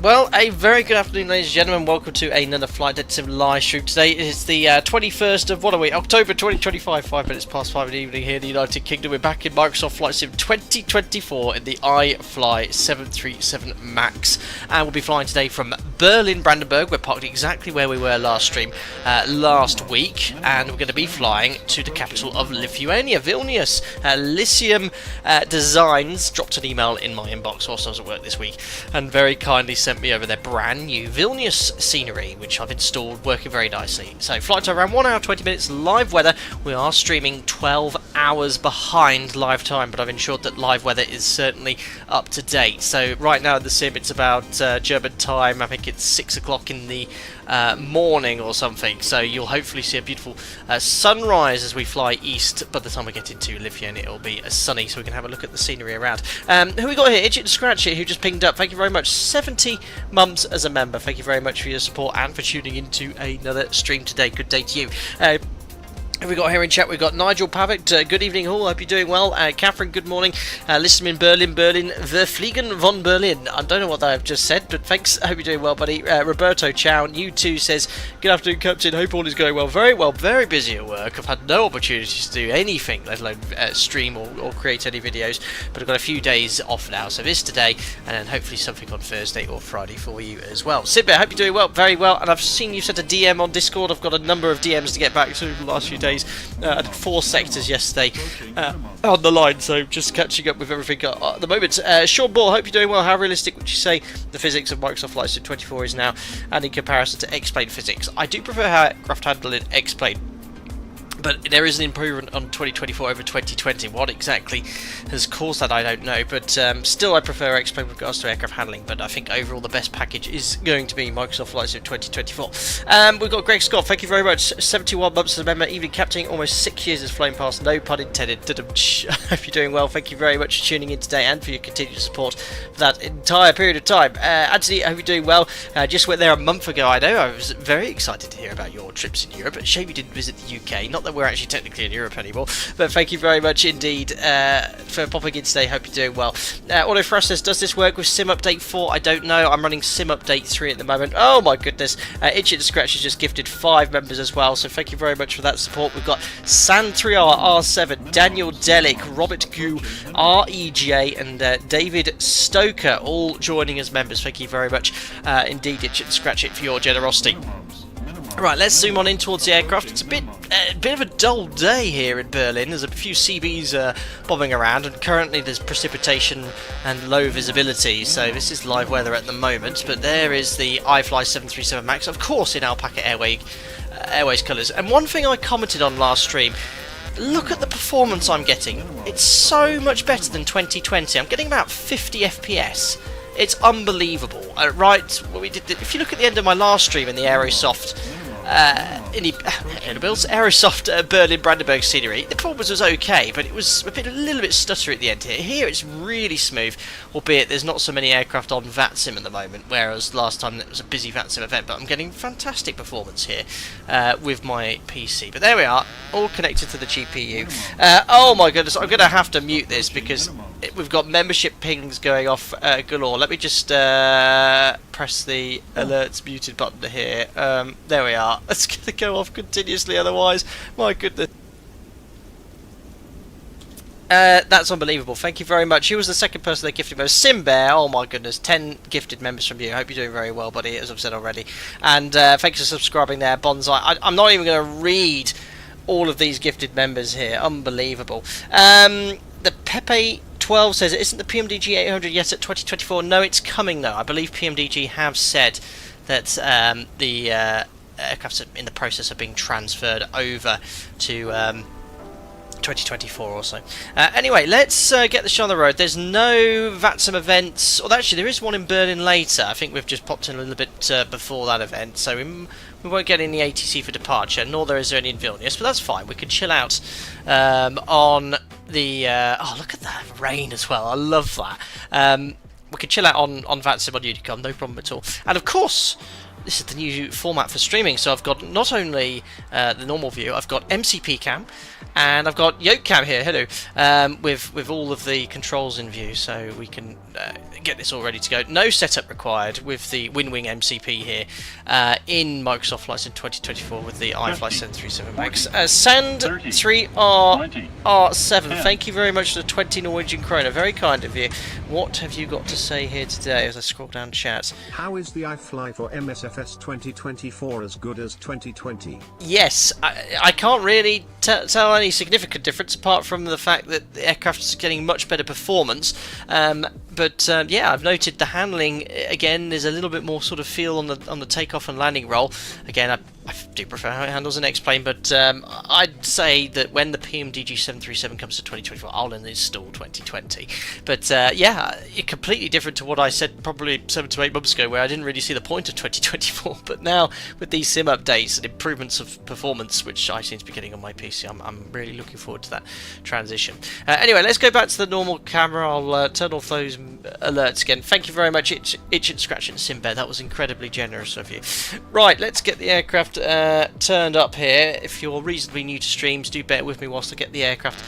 Well, a very good afternoon, ladies and gentlemen. Welcome to another Flight Deck Sim live stream. Today is the 21st of, October 2025, 5 minutes past 5 in the evening here in the United Kingdom. We're back in Microsoft Flight Sim 2024 in the iFly 737 MAX. And we'll be flying today from Berlin, Brandenburg. We're parked exactly where we were last stream, last week. And we're going to be flying to the capital of Lithuania, Vilnius. Lisium Designs dropped an email in my inbox whilst I was at work this week and very kindly sent me over their brand new Vilnius scenery, which I've installed, working very nicely. So flight time around 1 hour 20 minutes, live weather. We are streaming 12 hours behind live time, but I've ensured that live weather is certainly up to date. So right now in the sim it's about German time, I think it's 6 o'clock in the morning or something, so you'll hopefully see a beautiful sunrise as we fly east. By the time we get into Lithuania it'll be sunny, so we can have a look at the scenery around. Who we got here? Itchy and Scratchy, who just pinged up. Thank you very much. 70 months as a member. Thank you very much for your support and for tuning into another stream today. Good day to you. Who we got here in chat? We've got Nigel Pavitt, good evening all, hope you're doing well. Catherine, good morning. Listen in Berlin, Verfliegen von Berlin. I don't know what I've just said, but thanks, I hope you're doing well, buddy. Roberto Chow, you too, says, good afternoon, Captain, hope all is going well. Very well, very busy at work. I've had no opportunities to do anything, let alone stream or create any videos, but I've got a few days off now, so this today, and then hopefully something on Thursday or Friday for you as well. Sidbear, hope you're doing well, very well, and I've seen you sent a DM on Discord. I've got a number of DMs to get back to the last few days. I did 4 sectors yesterday on the line, so just catching up with everything at the moment. Sean Ball, hope you're doing well. How realistic would you say the physics of Microsoft Flight Sim 24 is now, and in comparison to X-Plane physics? I do prefer how aircraft handle in X-Plane, but there is an improvement on 2024 over 2020. What exactly has caused that, I don't know. But still, I prefer X-Plane with regards to aircraft handling. But I think overall the best package is going to be Microsoft Flight Sim 2024. We've got Greg Scott. Thank you very much. 71 months as a member. Evening Captain. Almost 6 years has flown past. No pun intended. I hope you're doing well. Thank you very much for tuning in today and for your continued support for that entire period of time. Anthony, I hope you're doing well. Just went there a month ago. I know. I was very excited to hear about your trips in Europe. Shame you didn't visit the UK. Not that we're actually technically in Europe anymore, but thank you very much indeed for popping in today. Hope you're doing well. Auto Frost says, does this work with Sim Update 4? I don't know. I'm running Sim Update 3 at the moment. Oh my goodness. Itchy and Scratch has just gifted 5 members as well, so thank you very much for that support. We've got Santriar R7, Daniel Delic, Robert Gu, REJ, and David Stoker all joining as members. Thank you very much indeed, Itchy and Scratch, it for your generosity. Right, let's zoom on in towards the aircraft. It's a bit of a dull day here in Berlin. There's a few CBs bobbing around, and currently there's precipitation and low visibility, so this is live weather at the moment. But there is the iFly 737 MAX, of course in Alpaca Airways colours. And one thing I commented on last stream, look at the performance I'm getting. It's so much better than 2020. I'm getting about 50 FPS. It's unbelievable. Right, if you look at the end of my last stream in the Aerosoft Aerosoft Berlin Brandenburg scenery, the performance was okay, but it was a little bit stuttery at the end here. Here it's really smooth, albeit there's not so many aircraft on VATSIM at the moment, whereas last time it was a busy VATSIM event. But I'm getting fantastic performance here with my PC. But there we are, all connected to the GPU. Oh my goodness, I'm going to have to mute this because we've got membership pings going off galore. Let me just press the alerts muted button here. There we are. It's going to go off continuously otherwise. My goodness. That's unbelievable. Thank you very much. Who was the second person that gifted members? Simbear. Oh my goodness. 10 gifted members from you. I hope you're doing very well, buddy, as I've said already. And thanks for subscribing there, Bonsai. I'm not even going to read all of these gifted members here. Unbelievable. The Pepe 12 says, isn't the PMDG 800 yet at 2024? No, it's coming though. I believe PMDG have said that the aircraft are in the process of being transferred over to 2024 or so. Anyway, let's get the show on the road. There's no VATSIM events, or actually there is one in Berlin later. I think we've just popped in a little bit before that event, so we won't get any ATC for departure, nor there is any in Vilnius, but that's fine. We can chill out on the... oh, look at that rain as well. I love that. We can chill out on VATSIM on Unicom, no problem at all. And of course, this is the new format for streaming. So I've got not only the normal view, I've got MCP cam, and I've got yoke cam here. Hello, with all of the controls in view, so we can get this all ready to go. No setup required with the WinWing MCP here in Microsoft Flight Sim 2024 with the iFly 737 Max. Sand 3R7. Thank you very much for the 20 Norwegian krona. Very kind of you. What have you got to say here today as I scroll down chat? How is the iFly for MSFS 2024 as good as 2020? Yes, I can't really tell any significant difference apart from the fact that the aircraft is getting much better performance. But yeah, I've noted the handling again. There's a little bit more sort of feel on the takeoff and landing roll. Again, I do prefer how it handles an X-plane, but I'd say that when the PMDG 737 comes to 2024, I'll install 2020. But yeah, completely different to what I said probably 7 to 8 months ago, where I didn't really see the point of 2024. But now with these sim updates and improvements of performance, which I seem to be getting on my PC, I'm really looking forward to that transition. Anyway, let's go back to the normal camera. I'll turn off those alerts again. Thank you very much, Itch and Scratch and Simbear. That was incredibly generous of you. Right, let's get the aircraft turned up here. If you're reasonably new to streams, do bear with me whilst I get the aircraft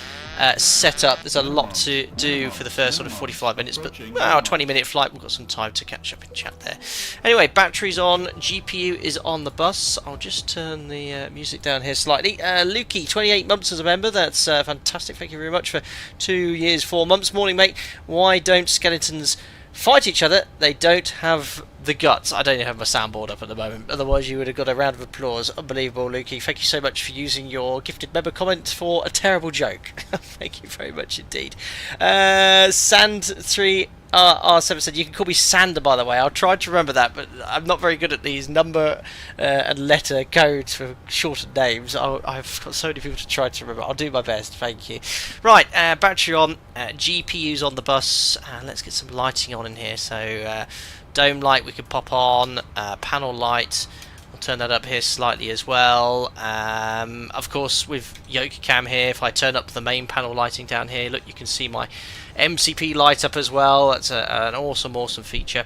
set up. There's a lot to do for the first sort of 45 minutes, but a 20-minute flight, we've got some time to catch up and chat there. Anyway, batteries on, GPU is on the bus. I'll just turn the music down here slightly. Lukey, 28 months as a member. That's fantastic. Thank you very much for 2 years, 4 months. Morning, mate. Why don't skeletons fight each other? They don't have the guts. I don't even have my soundboard up at the moment, otherwise you would have got a round of applause. Unbelievable, Lukey. Thank you so much for using your gifted member comment for a terrible joke. Thank you very much indeed. Sand3R7 said, you can call me Sander, by the way. I'll try to remember that, but I'm not very good at these number and letter codes for shortened names. I've got so many people to try to remember. I'll do my best. Thank you. Right, battery on, GPU's on the bus. Let's get some lighting on in here. So dome light we could pop on, panel light, I'll turn that up here slightly as well. Of course with yoke cam here, if I turn up the main panel lighting down here, look, you can see my MCP light up as well. That's an awesome feature.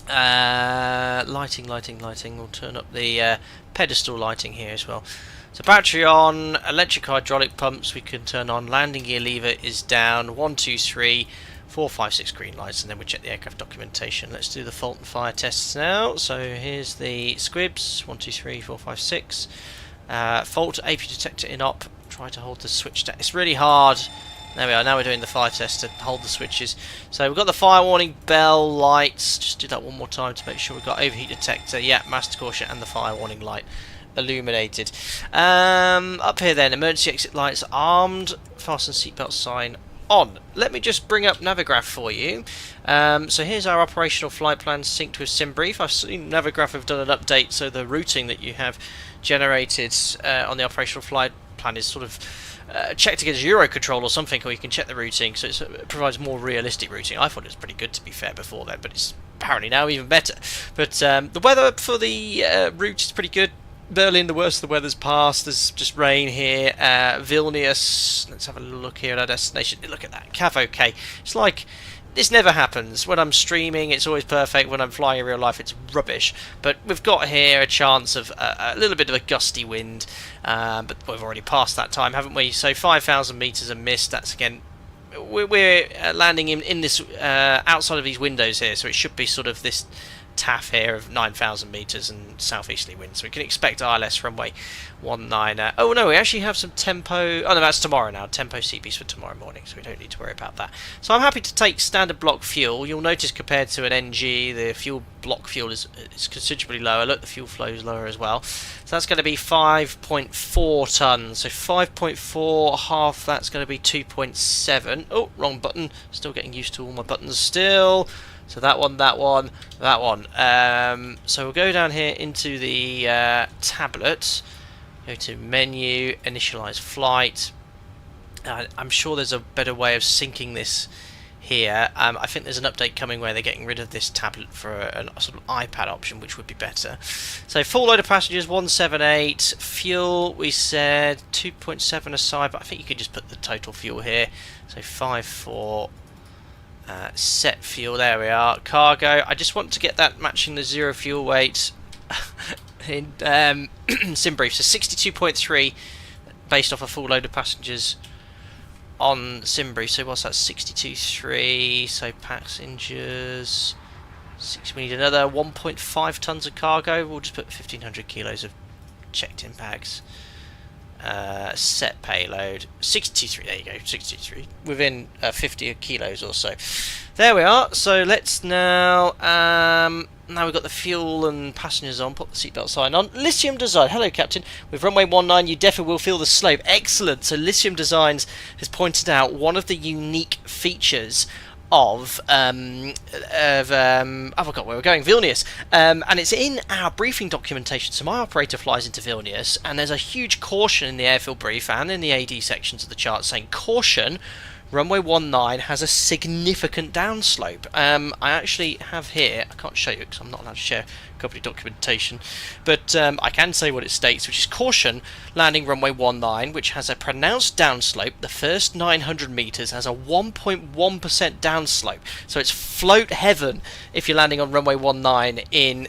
Lighting, we'll turn up the pedestal lighting here as well. So battery on, electric hydraulic pumps we can turn on, landing gear lever is down, 1, 2, 3, 4, 5, 6 green lights, and then we check the aircraft documentation. Let's do the fault and fire tests now. So here's the squibs, 1, 2, 3, 4, 5, 6. Fault AP detector in op, try to hold the switch down. It's really hard. There we are, now we're doing the fire test to hold the switches. So we've got the fire warning bell lights, just do that one more time to make sure we've got overheat detector, yeah, master caution and the fire warning light illuminated. Up here then, emergency exit lights armed, fasten seatbelt sign on. Let me just bring up Navigraph for you. So here's our operational flight plan synced with SimBrief. I've seen Navigraph have done an update, so the routing that you have generated on the operational flight plan is sort of checked against Eurocontrol or something, or you can check the routing, so it provides more realistic routing. I thought it was pretty good, to be fair, before then, but it's apparently now even better. But the weather for the route is pretty good. Berlin, the worst of the weather's passed. There's just rain here. Vilnius, let's have a little look here at our destination. Look at that, CAV OK. It's like this never happens. When I'm streaming, it's always perfect. When I'm flying in real life, it's rubbish. But we've got here a chance of a little bit of a gusty wind, but we've already passed that time, haven't we? So 5,000 meters of mist. That's again, we're landing in this outside of these windows here, so it should be sort of this TAF here of 9,000 meters and southeasterly winds, so we can expect ILS runway 19. Oh no, we actually have some tempo. Oh no, that's tomorrow now. Tempo CBs for tomorrow morning, so we don't need to worry about that. So I'm happy to take standard block fuel. You'll notice compared to an NG, the fuel block fuel is considerably lower. Look, the fuel flow is lower as well. So that's going to be 5.4 tons. So 5.4 half. That's going to be 2.7. Oh, wrong button. Still getting used to all my buttons still. So that one, that one, that one. So we'll go down here into the tablet, go to menu, initialize flight. I'm sure there's a better way of syncing this here. I think there's an update coming where they're getting rid of this tablet for a sort of iPad option, which would be better. So full load of passengers, 178. Fuel, we said 2.7 aside, but I think you could just put the total fuel here. So 5.4. Set fuel, there we are. Cargo, I just want to get that matching the zero fuel weight. in sim brief. So 62.3 based off a full load of passengers on sim brief. So what's that? 62.3. So passengers. We need another 1.5 tons of cargo. We'll just put 1,500 kilos of checked in bags. Set payload 63. There you go, 63 within 50 kilos or so. There we are. So let's now now we've got the fuel and passengers on. Put the seatbelt sign on. Lisium Design. Hello, Captain. With runway 19, you definitely will feel the slope. Excellent. So Lisium Designs has pointed out one of the unique features of I forgot where we're going, Vilnius, and it's in our briefing documentation. So my operator flies into Vilnius, and there's a huge caution in the airfield brief and in the AD sections of the chart saying, caution, runway 19 has a significant downslope. I actually have here, I can't show you because I'm not allowed to share company documentation, but I can say what it states, which is caution, landing runway 19, which has a pronounced downslope. The first 900 meters has a 1.1% downslope, so it's float heaven if you're landing on runway 19 in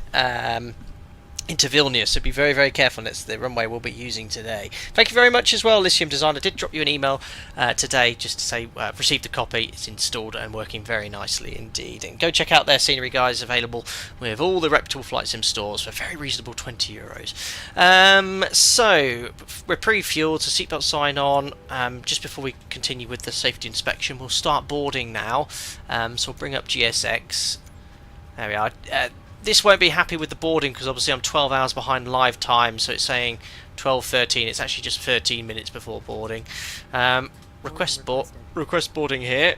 into Vilnius, so be very, very careful. That's the runway we'll be using today. Thank you very much as well, Lisium Design. I did drop you an email today just to say received the copy. It's installed and working very nicely indeed. And go check out their scenery guides, available with all the reputable flight sim stores for very reasonable €20. So we're pre-fueled, so seatbelt sign on. Just before we continue with the safety inspection, we'll start boarding now. So we'll bring up GSX. There we are. This won't be happy with the boarding because obviously I'm 12 hours behind live time, so it's saying 12:13. It's actually just 13 minutes before boarding. Request boarding here.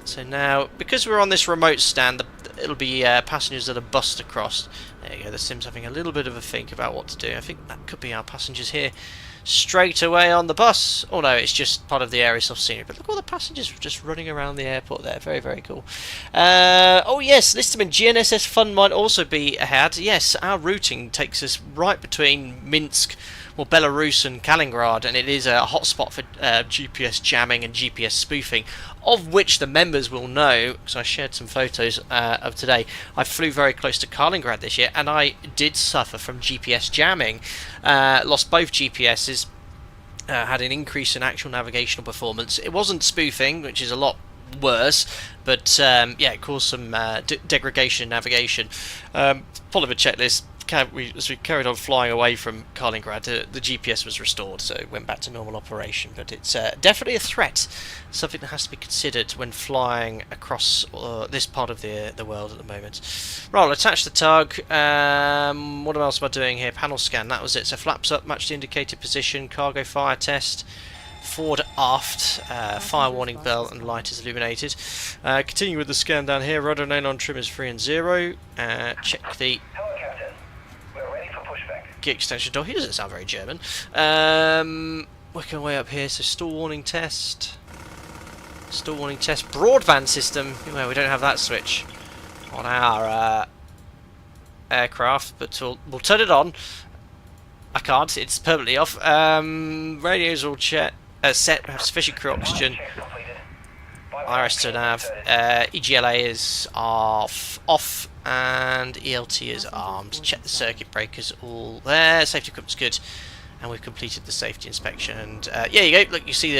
So now, because we're on this remote stand, it'll be passengers that are bussed across. There you go. The sim's having a little bit of a think about what to do. I think that could be our passengers here straight away on the bus. Oh no, it's just part of the Aerosoft scenery. But look, all the passengers just running around the airport there. Very, very cool. Oh yes, Lisium and GNSS Fun might also be ahead. Yes, our routing takes us right between Minsk, well, Belarus and Kaliningrad, and it is a hotspot for GPS jamming and GPS spoofing, of which the members will know, because I shared some photos of today. I flew very close to Kaliningrad this year, and I did suffer from GPS jamming. Lost both GPSs, had an increase in actual navigational performance. It wasn't spoofing, which is a lot worse, but yeah, it caused some degradation in navigation. Follow the checklist. As we carried on flying away from Kaliningrad, the GPS was restored, so it went back to normal operation. But it's definitely a threat, something that has to be considered when flying across this part of the world at the moment. Right, I'll attach the tug. What else am I doing here? Panel scan, that was it. So flaps up, match the indicated position, cargo fire test, forward aft, fire warning bell and light is illuminated. Continue with the scan down here. Rudder known on trim is 3 and 0. Check the gear extension door. He doesn't sound very German. Working our way up here. So stall warning test. Stall warning test. Broadband system. Well, we don't have that switch on our aircraft, but we'll turn it on. I can't. It's permanently off. Radios all set. We have sufficient crew oxygen. IRS to nav. EGLA is off, and ELT is armed. Check the circuit breakers all there. Safety equipment's good, and we've completed the safety inspection. And yeah, you go. Look, you see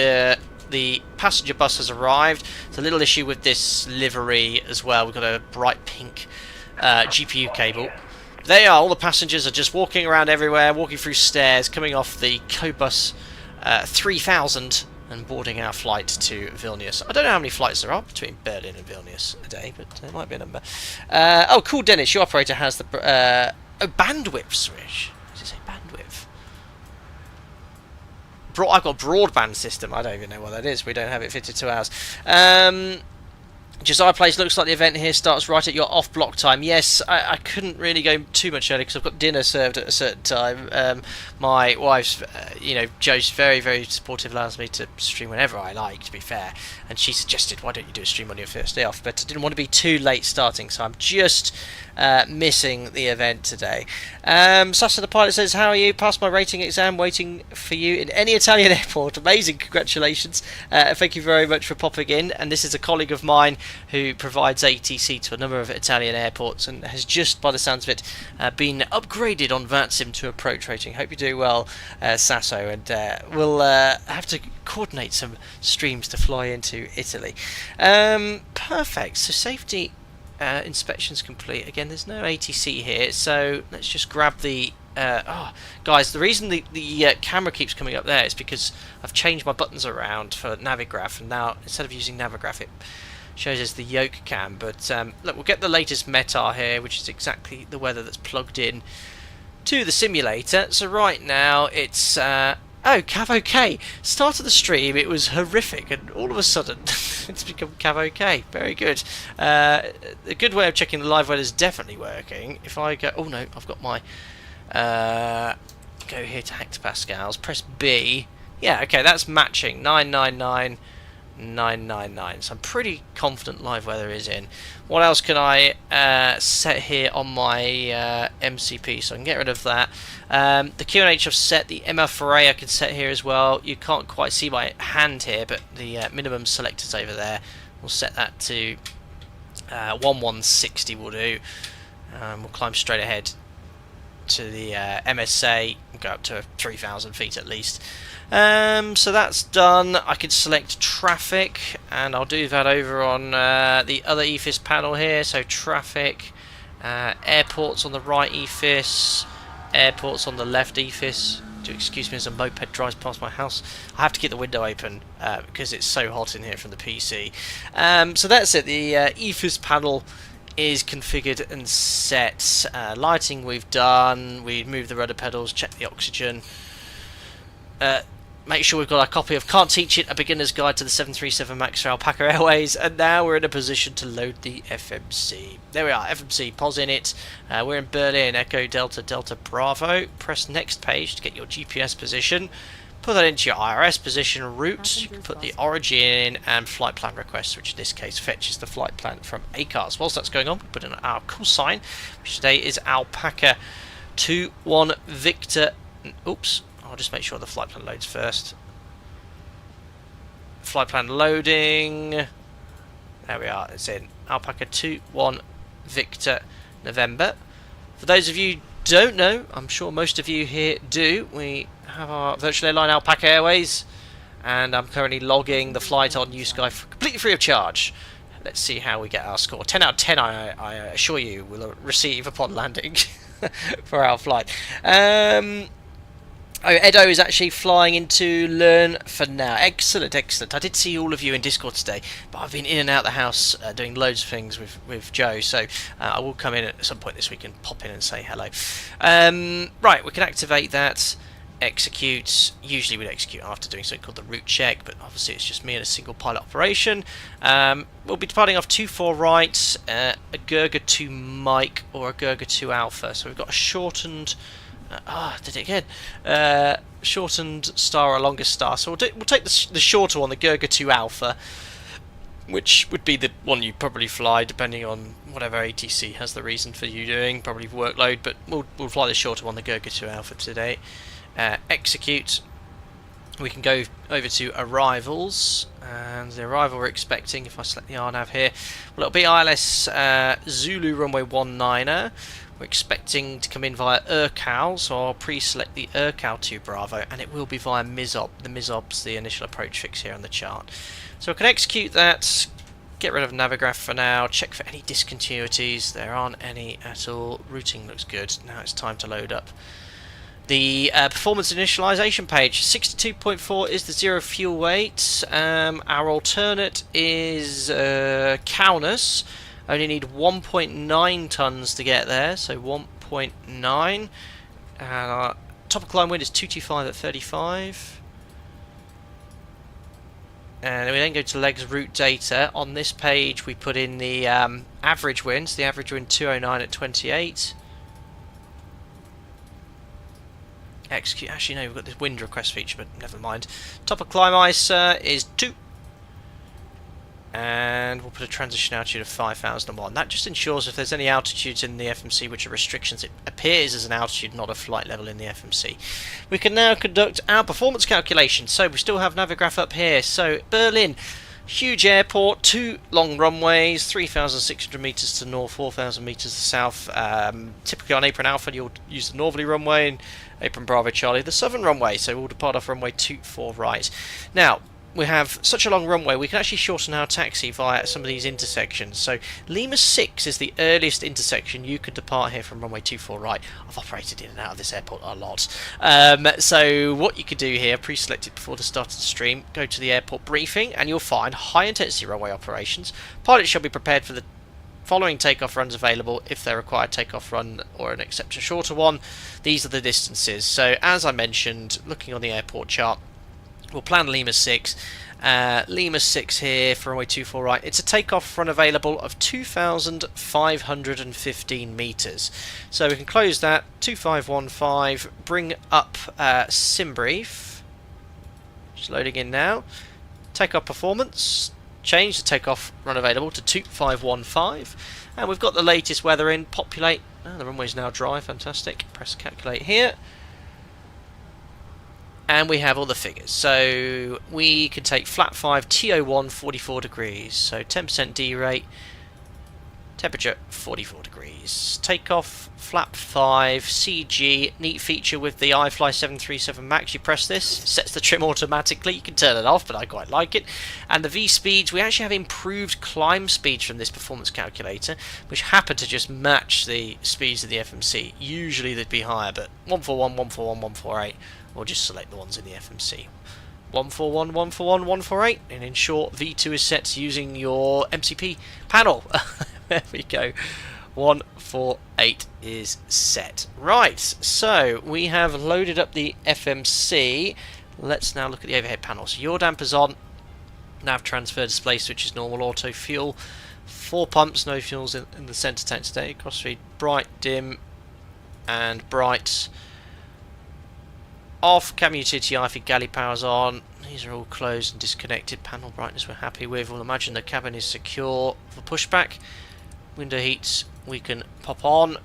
the passenger bus has arrived. There's a little issue with this livery as well. We've got a bright pink GPU cable. There you are. All the passengers are just walking around everywhere, walking through stairs, coming off the Cobus 3000 and boarding our flight to Vilnius. I don't know how many flights there are between Berlin and Vilnius a day, but there might be a number. Oh, cool, Dennis, your operator has the bandwidth switch. Does it say bandwidth? I've got a broadband system. I don't even know what that is. We don't have it fitted to ours. Josiah Place, looks like the event here starts right at your off-block time. Yes, I couldn't really go too much earlier because I've got dinner served at a certain time. My wife's, Jo's very, very supportive, allows me to stream whenever I like, to be fair. And she suggested, why don't you do a stream on your first day off? But I didn't want to be too late starting, so I'm just missing the event today. Sasa the pilot says, how are you? Passed my rating exam, waiting for you in any Italian airport. Amazing, congratulations. Thank you very much for popping in. And this is a colleague of mine who provides ATC to a number of Italian airports and has just, by the sounds of it, been upgraded on VATSIM to approach rating. Hope you do well, Sasso, and we'll have to coordinate some streams to fly into Italy. Perfect. So safety inspections complete. Again, there's no ATC here, so let's just grab the guys, the reason the camera keeps coming up there is because I've changed my buttons around for Navigraph, and now instead of using Navigraph it shows us the yoke cam. But look, we'll get the latest METAR here, which is exactly the weather that's plugged in to the simulator. So right now it's Cav OK. Start of the stream it was horrific, and all of a sudden it's become Cav OK. Very good. A good way of checking the live weather is definitely working. If I go, oh no, I've got my go here to hectopascals, press B. Yeah, okay, that's matching 999,999. So I'm pretty confident live weather is in. What else can I set here on my MCP? So I can get rid of that. The QNH I've set, the MF4A I can set here as well. You can't quite see my hand here, but the minimum selectors over there. We'll set that to 1160 will do. We'll climb straight ahead to the MSA, go up to 3,000 feet at least. So that's done. I can select traffic, and I'll do that over on the other EFIS panel here. So traffic, airports on the right EFIS, airports on the left EFIS. Do excuse me as a moped drives past my house. I have to keep the window open because it's so hot in here from the PC. So that's it. The EFIS panel is configured and set. Lighting we've done. We moved the rudder pedals, checked the oxygen. Make sure we've got our copy of Can't Teach It, A Beginner's Guide to the 737 MAX for Alpaca Airways, and now we're in a position to load the FMC. There we are, FMC, pause in it. We're in Berlin, Echo Delta Delta Bravo. Press next page to get your GPS position. Put that into your IRS position, route, you can put the origin in, and flight plan request, which in this case fetches the flight plan from ACARS. Whilst that's going on, we put in our call sign, which today is Alpaca 21 Victor. Oops, I'll just make sure the flight plan loads first. Flight plan loading. There we are, it's in. Alpaca 21 Victor November. For those of you who don't know, I'm sure most of you here do, we have our virtual airline Alpaca Airways, and I'm currently logging the flight on USky completely free of charge. Let's see how we get our score. 10 out of 10 I assure you will receive upon landing for our flight. Edo is actually flying into Learn for now. Excellent, excellent. I did see all of you in Discord today, but I've been in and out the house doing loads of things with Joe, so I will come in at some point this week and pop in and say hello. Right, we can activate that, execute. Usually we'd execute after doing something called the route check, but obviously it's just me and a single pilot operation. We'll be departing off 24 right, a Gurga 2 Mike or a Gurga 2 Alpha, so we've got a shortened... did it again. Shortened star or longer star. So we'll take the shorter one, the Gurga 2 Alpha, which would be the one you probably fly, depending on whatever ATC has the reason for you doing, probably workload. But we'll fly the shorter one, the Gurga 2 Alpha today. Execute. We can go over to arrivals, and the arrival we're expecting, if I select the RNAV here, well, it'll be ILS Zulu runway 19er. We're expecting to come in via Urcal, so I'll pre-select the Urcal 2 Bravo, and it will be via MISOP. The MISOP's the initial approach fix here on the chart. So I can execute that, get rid of Navigraph for now, check for any discontinuities. There aren't any at all. Routing looks good. Now it's time to load up the performance initialization page. 62.4 is the zero fuel weight. Our alternate is Kaunas. Only need 1.9 tons to get there, so 1.9. Our top of climb wind is 225 at 35. And we then go to legs route data. On this page we put in the average winds, the average wind 209 at 28. Execute, actually no, we've got this wind request feature, but never mind. Top of climb ice is 2. And we'll put a transition altitude of 5,001. That just ensures if there's any altitudes in the FMC which are restrictions, it appears as an altitude, not a flight level in the FMC. We can now conduct our performance calculation. So we still have Navigraph up here. So Berlin, Huge airport, 2 long runways, 3,600 metres to north, 4,000 metres to south. Typically on Apron Alpha you'll use the northerly runway, and Apron Bravo Charlie the southern runway, so we'll depart off runway 24 right. Now, we have such a long runway, we can actually shorten our taxi via some of these intersections. So Lima 6 is the earliest intersection you could depart here from runway 24 right. I've operated in and out of this airport a lot. So what you could do here, pre-select it before the start of the stream, go to the airport briefing and you'll find high intensity runway operations. Pilots shall be prepared for the following takeoff runs available if they require a takeoff run or an except a shorter one. These are the distances. So as I mentioned, looking on the airport chart, we'll plan Lima 6. Lima 6 here for runway 24 right. It's a takeoff run available of 2,515 metres. So we can close that. 2515. Bring up sim brief. Just loading in now. Takeoff performance. Change the takeoff run available to 2515. And we've got the latest weather in. Populate. Oh, the runway's now dry. Fantastic. Press calculate here. And we have all the figures. So we can take flat 5, TO1, 44 degrees. So 10% D rate, temperature 44 degrees. Takeoff, flap 5, CG, neat feature with the iFly 737 MAX. You press this, it sets the trim automatically. You can turn it off, but I quite like it. And the V speeds, we actually have improved climb speeds from this performance calculator, which happen to just match the speeds of the FMC. Usually they'd be higher, but 141, 141, 148. Or just select the ones in the FMC. 141, 141, 148, and in short, V2 is set using your MCP panel. There we go. 148 is set. Right, so we have loaded up the FMC. Let's now look at the overhead panel. So your damper's on. Nav transfer display switch is normal. Auto fuel. 4 pumps, no fuels in the centre tank today. Cross feed bright, dim, and bright. Off, cabin utility EYVI galley powers on. These are all closed and disconnected. Panel brightness we're happy with. We'll imagine the cabin is secure for pushback. Window heats we can pop on.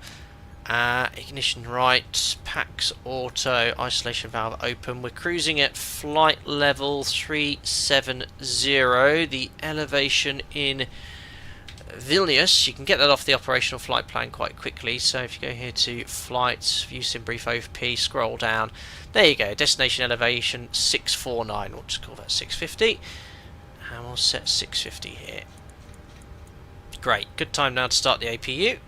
Ignition right, packs auto, isolation valve open. We're cruising at flight level 370. The elevation in Vilnius, you can get that off the operational flight plan quite quickly. So if you go here to flights, view sim brief OP, scroll down, there you go, destination elevation 649, we'll just call that 650, and we'll set 650 here. Great, good time now to start the APU,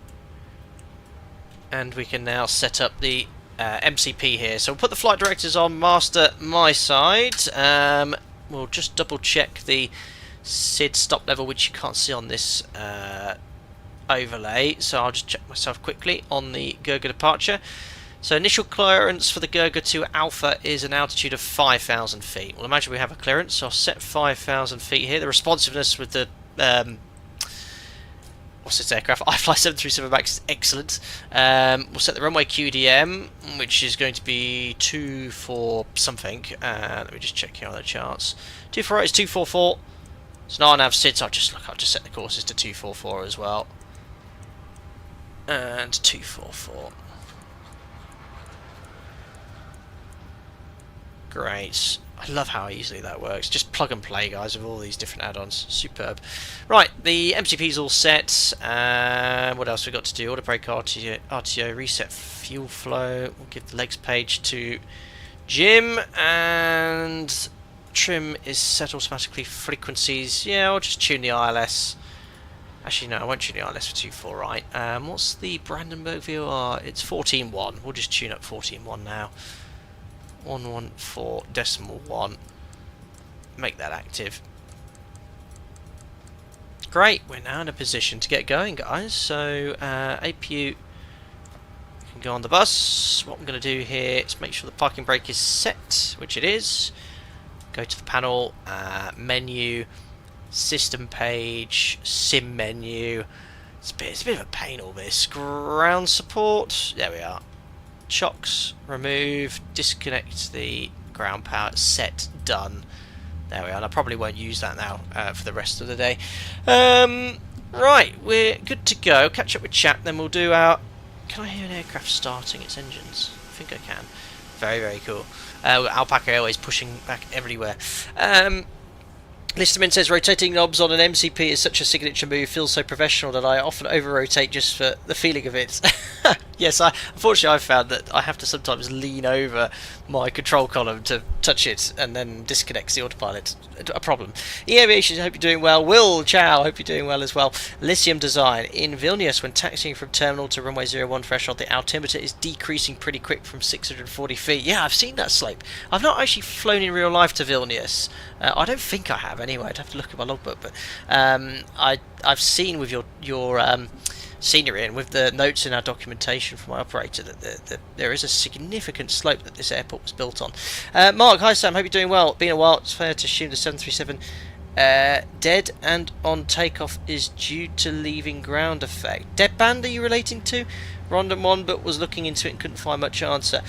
and we can now set up the MCP here. So we'll put the flight directors on master my side. We'll just double check the SID stop level, which you can't see on this overlay, so I'll just check myself quickly on the Gurga departure. So initial clearance for the Gurga to Alpha is an altitude of 5,000 feet. Well, imagine we have a clearance, so I'll set 5,000 feet here. The responsiveness with the what's this aircraft? iFly 737 MAX is excellent. We'll set the runway QDM, which is going to be 24 something. Let me just check here on the charts. 248 is 244. So now I have SIDS, I'll just set the courses to 244 as well. And 244. Great. I love how easily that works. Just plug and play, guys, with all these different add-ons. Superb. Right, the MCP's all set. What else we got to do? Auto brake RTO, reset fuel flow. We'll give the legs page to Jim, and trim is set automatically. Frequencies, yeah, I'll just tune the ILS. Actually, no, I won't tune the ILS for 24 right. What's the Brandenburg VOR? It's 14.1. We'll just tune up 14.1 now. 114.1. Make that active. Great, we're now in a position to get going, guys. So, APU can go on the bus. What I'm going to do here is make sure the parking brake is set, which it is. Go to the panel, menu, system page, sim menu. It's a bit of a pain, all this. Ground support, there we are. Chocks, remove, disconnect the ground power, set, done. There we are, and I probably won't use that now for the rest of the day. Right, we're good to go. Catch up with chat, then we'll do our... Can I hear an aircraft starting its engines? I think I can. Very, very cool. Alpaca Airways pushing back everywhere. Listerman says rotating knobs on an MCP is such a signature move, feels so professional that I often over-rotate just for the feeling of it. Yes, unfortunately I've found that I have to sometimes lean over my control column to touch it and then disconnects the autopilot. A problem. EYVI, hope you're doing well. Will Chow, hope you're doing well as well. Lisium Design in Vilnius, when taxiing from terminal to runway 01 threshold, the altimeter is decreasing pretty quick from 640 feet. Yeah, I've seen that slope. I've not actually flown in real life to Vilnius. I don't think I have anyway. I'd have to look at my logbook, but I've seen with your scenery and with the notes in our documentation from my operator that there is a significant slope that this airport was built on. Mark, hi Sam, hope you're doing well. Been a while. It's fair to assume the 737 dead and on takeoff is due to leaving ground effect. Dead band are you relating to? Random one, but was looking into it and couldn't find much answer.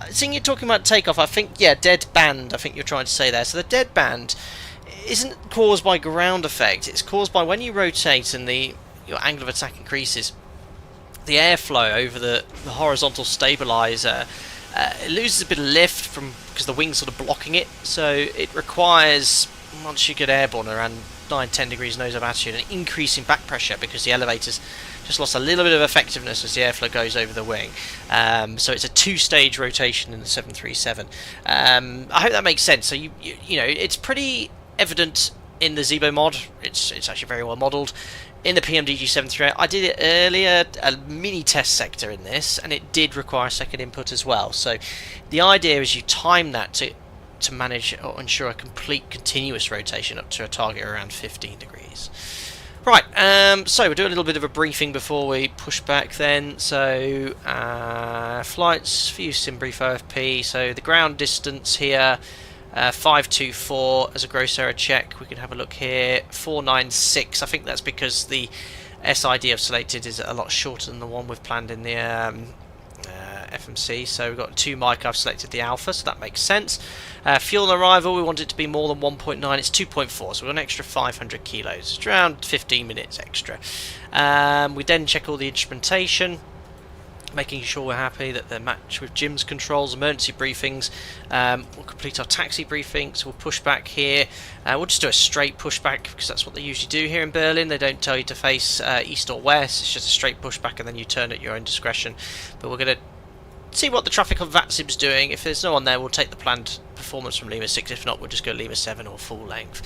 Seeing you're talking about takeoff, I think, yeah, dead band, I think you're trying to say there. So the dead band isn't caused by ground effect, it's caused by when you rotate and your angle of attack increases, the airflow over the horizontal stabilizer it loses a bit of lift because the wing's sort of blocking it, so it requires, once you get airborne around 9-10 degrees nose up attitude, an increase in back pressure because the elevator's just lost a little bit of effectiveness as the airflow goes over the wing. So it's a two-stage rotation in the 737. I hope that makes sense. So you know, it's pretty evident in the Zibo mod. It's actually very well modelled. In the PMDG 738, I did it earlier, a mini test sector in this, and it did require a second input as well. So the idea is you time that to manage or ensure a complete continuous rotation up to a target around 15 degrees. Right, so we'll do a little bit of a briefing before we push back then. So flights for use in brief OFP. So the ground distance here, 524 as a gross error check. We can have a look here, 496. I think that's because the SID I've selected is a lot shorter than the one we've planned in the FMC. So we've got 2 mic, I've selected the alpha, so that makes sense. Fuel on arrival, we want it to be more than 1.9, it's 2.4, so we've got an extra 500 kilos, it's around 15 minutes extra. We then check all the instrumentation, making sure we're happy that they match with Jim's controls, emergency briefings. We'll complete our taxi briefing, so we'll push back here. We'll just do a straight pushback because that's what they usually do here in Berlin. They don't tell you to face east or west, it's just a straight pushback and then you turn at your own discretion. But we're going to see what the traffic on VATSIM's doing. If there's no one there, we'll take the planned performance from Lima 6. If not, we'll just go Lima 7 or full length.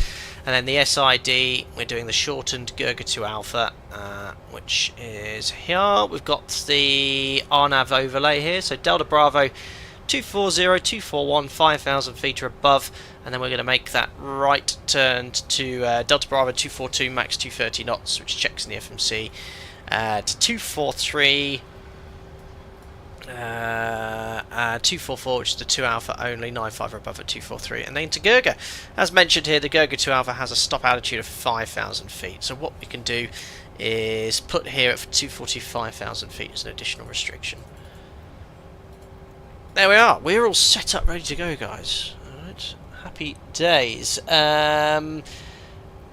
And then the SID, we're doing the shortened Gurga 2 Alpha, which is here. We've got the RNAV overlay here. So Delta Bravo 240, 241, 5,000 feet or above. And then we're going to make that right turn to Delta Bravo 242, max 230 knots, which checks in the FMC, to 243. 244, which is the 2 Alpha only, 95 or above at 243, and then to Gurga. As mentioned here, the Gurga 2 Alpha has a stop altitude of 5,000 feet, so what we can do is put here at 240, 5,000 feet as an additional restriction. There we are, we're all set up, ready to go, guys. Alright, happy days.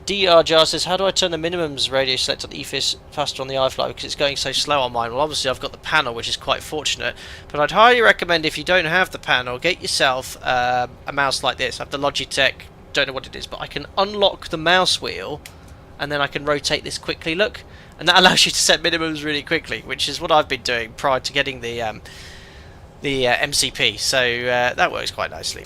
DR Jar says, how do I turn the minimums radio select on the EFIS faster on the iFly because it's going so slow on mine? Well, obviously I've got the panel, which is quite fortunate, but I'd highly recommend, if you don't have the panel, get yourself a mouse like this. I have the Logitech, don't know what it is, but I can unlock the mouse wheel and then I can rotate this quickly, look, and that allows you to set minimums really quickly, which is what I've been doing prior to getting the MCP, so that works quite nicely.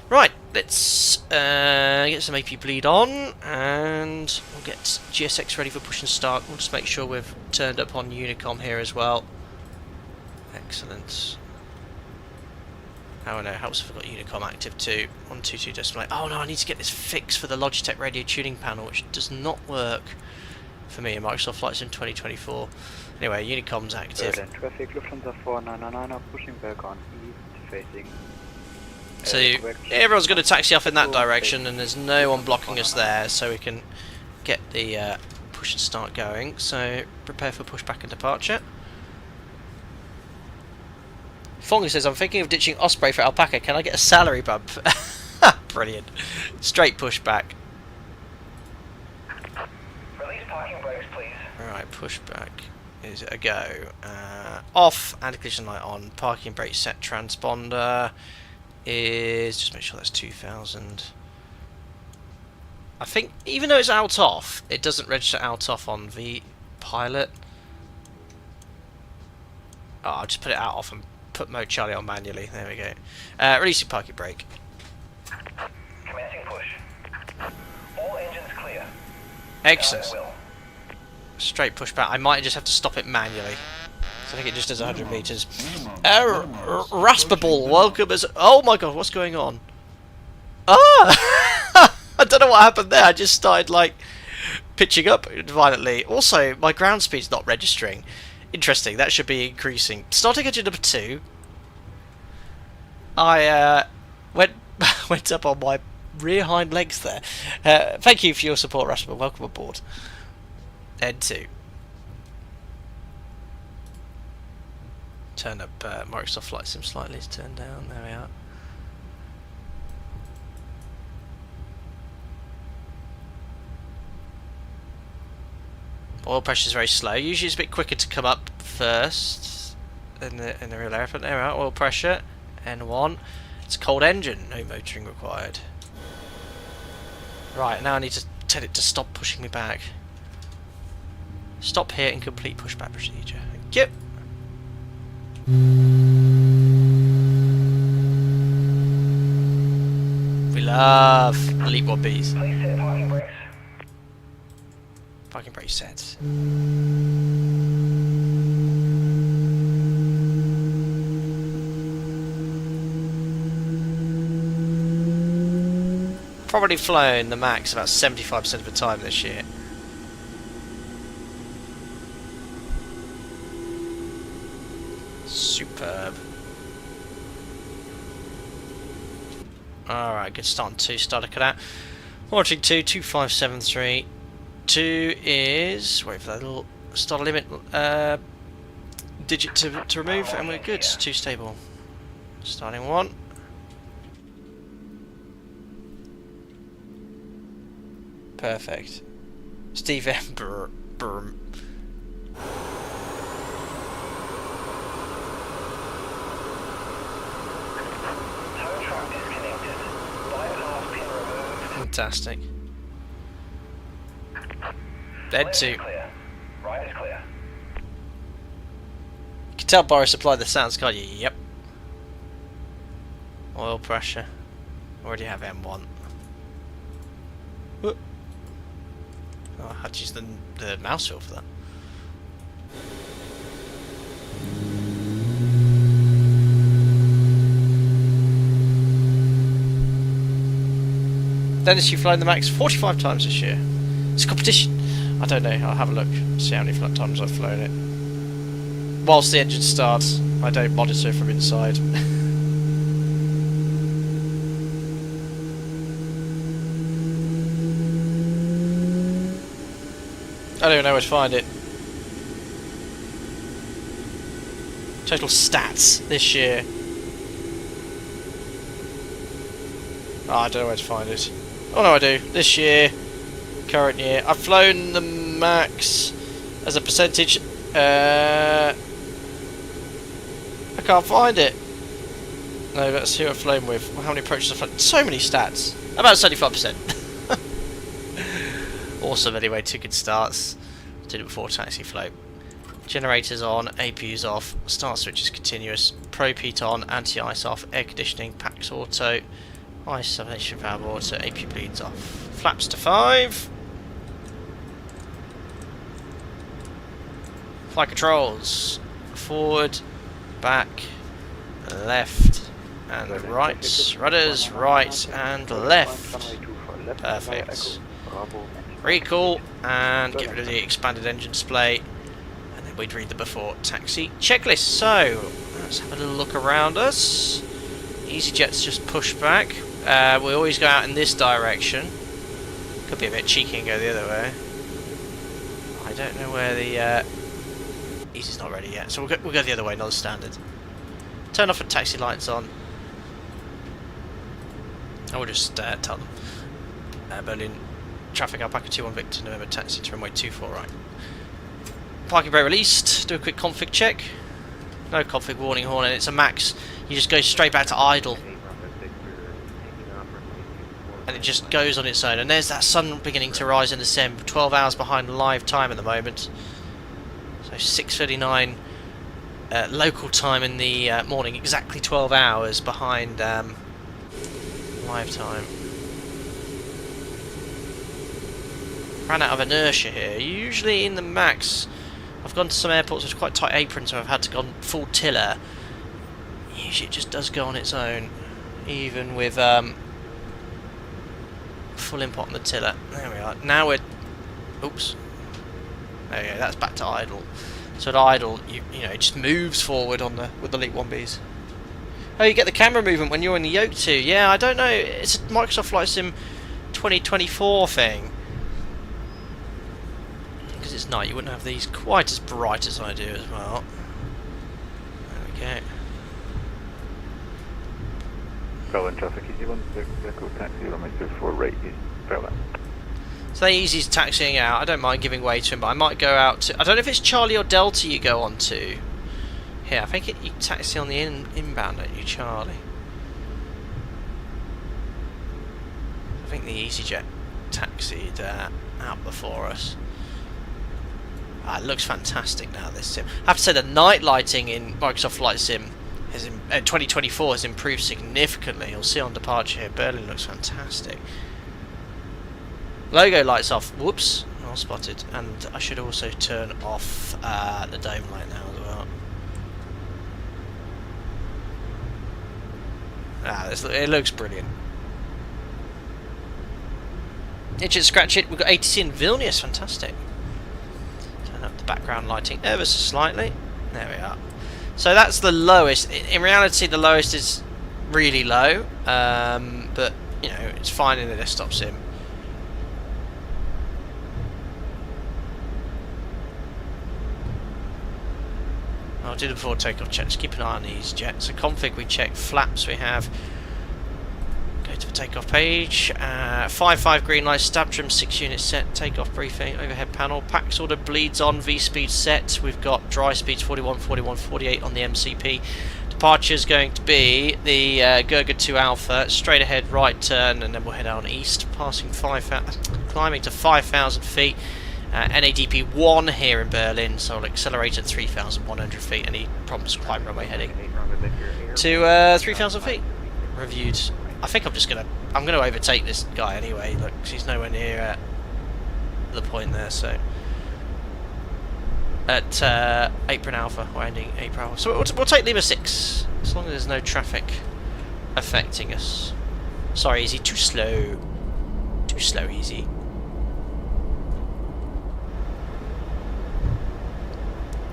Right, let's get some AP bleed on, and we'll get GSX ready for push and start. We'll just make sure we've turned up on Unicom here as well. Excellent. Oh no, helps if I've got Unicom active too. 122.8. Oh no, I need to get this fixed for the Logitech radio tuning panel, which does not work for me in Microsoft Flight Sim 2024. Anyway, Unicom's active. Traffic Lufthansa 499 pushing back on east facing. So everyone's going to taxi off in that direction, and there's no one blocking us there, so we can get the push and start going. So prepare for pushback and departure. Fongy says, I'm thinking of ditching Osprey for Alpaca. Can I get a salary bump? Brilliant. Straight pushback. Release parking brakes, please. Alright, pushback is a go. Off, anti-collision light on, parking brake set, transponder is, just make sure that's 2000. I think even though it's out off, it doesn't register out off on the pilot. Oh, I'll just put it out off and put mode Charlie on manually. There we go. Releasing parking brake. Commencing push. All engines clear. Excellent. Start at will. Straight pushback. I might just have to stop it manually. So I think it just does 100 meters. Raspable, welcome as. Oh my god, what's going on? Ah! I don't know what happened there. I just started like pitching up violently. Also, my ground speed's not registering. Interesting. That should be increasing. Starting engine number 2. I went up on my rear hind legs there. Thank you for your support, Raspable. Welcome aboard. N2. Turn up Microsoft Flight Sim slightly to turn down. There we are. Oil pressure is very slow. Usually it's a bit quicker to come up first in the real airplane. There we are. Oil pressure. N1. It's a cold engine. No motoring required. Right, now I need to tell it to stop pushing me back. Stop here and complete pushback procedure. Thank you. We love Elite 1Bs. Please set parking brakes. Parking brake set. Probably flown the max about 75% of the time this year. Superb. Alright, good start on 2, starter cut out. Watching 2, 2573. 2 is, wait for that little starter limit digit to remove, and we're good. 2 stable. Starting 1. Perfect. Steve M. Tow truck disconnected. Bypass pin removed. Fantastic. Dead Left 2. is clear. Right is clear. You can tell Boris supplied the sounds, can't you? Yep. Oil pressure. Already have M1. Whoop. Oh, I had to use the mouse wheel for that. Dennis, you've flown the max 45 times this year. It's a competition. I don't know. I'll have a look. See how many times I've flown it. Whilst the engine starts, I don't monitor from inside. I don't even know where to find it. Total stats this year. Oh, I don't know where to find it. Oh no, I do. This year, current year, I've flown the max as a percentage. I can't find it. No, let's see who I've flown with. How many approaches I've flown? So many stats. About 75%. Awesome. Anyway, 2 good starts. Did it before taxi float. Generators on, APU's off, start switch is continuous, ProPeat on, anti-ice off, air conditioning, packs auto, ice separation valve auto, APU bleeds off. Flaps to 5. Flight controls. Forward, back, left, and right. Rudders, right and left. Perfect. Recall and get rid of the expanded engine display, and then we'd read the before taxi checklist. So let's have a little look around us. EasyJet's just pushed back. We always go out in this direction. Could be a bit cheeky and go the other way. I don't know where the Easy's not ready yet, so we'll go the other way, not the standard. Turn off the taxi lights on. I will just tell them. Berlin traffic Alpaca 21 Victor November taxi to runway 24 right. Parking brake released. Do a quick config check. No config warning horn, and it's a max. You just go straight back to idle. and it just goes on its own. And there's that sun beginning to rise and descend. 12 hours behind live time at the moment. So 6:39 local time in the morning. Exactly 12 hours behind live time. Ran out of inertia here. Usually in the max, I've gone to some airports with quite tight aprons where I've had to go full tiller. Usually it just does go on its own, even with full import on the tiller. There we are. Now we're... Oops. There we go. That's back to idle. So at idle, you know, it just moves forward on the with the Elite 1Bs. Oh, you get the camera movement when you're in the yoke too. Yeah, I don't know. It's a Microsoft Flight Sim 2024 thing. Because it's night, you wouldn't have these quite as bright as I do as well. There we go. Berlin traffic, easy one, vehicle taxi, runway 34 right, Berlin. So they easy's taxiing out. I don't mind giving way to him, but I might go out to... I don't know if it's Charlie or Delta you go on to. Here, I think you taxi on the inbound, don't you, Charlie? I think the EasyJet taxied out before us. It looks fantastic now, this sim. I have to say the night lighting in Microsoft Flight Sim has 2024 has improved significantly. You'll see on departure here, Berlin looks fantastic. Logo lights off. Whoops, well spotted. And I should also turn off the dome light now as well. It looks brilliant. Itch it, scratch it. We've got ATC in Vilnius, fantastic. Turn up the background lighting ever so slightly. There we are. So that's the lowest. In reality, the lowest is really low, but you know it's fine in the desktop sim. I'll do the before takeoff checks. Keep an eye on these jets. So config, we check flaps. We have. Go to the takeoff page. 5-5 green light. Stab trim 6 units set. Takeoff briefing. Overhead panel. Pax order bleeds on. V speed set. We've got dry speeds 41, 41, 48 on the MCP. Departure is going to be the Gurga 2 Alpha. Straight ahead, right turn, and then we'll head on east, passing climbing to 5,000 feet. NADP 1 here in Berlin, so I'll accelerate at 3,100 feet. Any problems, climb runway heading to 3,000 feet. Reviewed. I think I'm gonna overtake this guy anyway. Look, 'cause he's nowhere near the point there. So at Apron Alpha, we're ending Apron Alpha. So we'll take Lima 6 as long as there's no traffic affecting us. Sorry, Easy, too slow, Easy.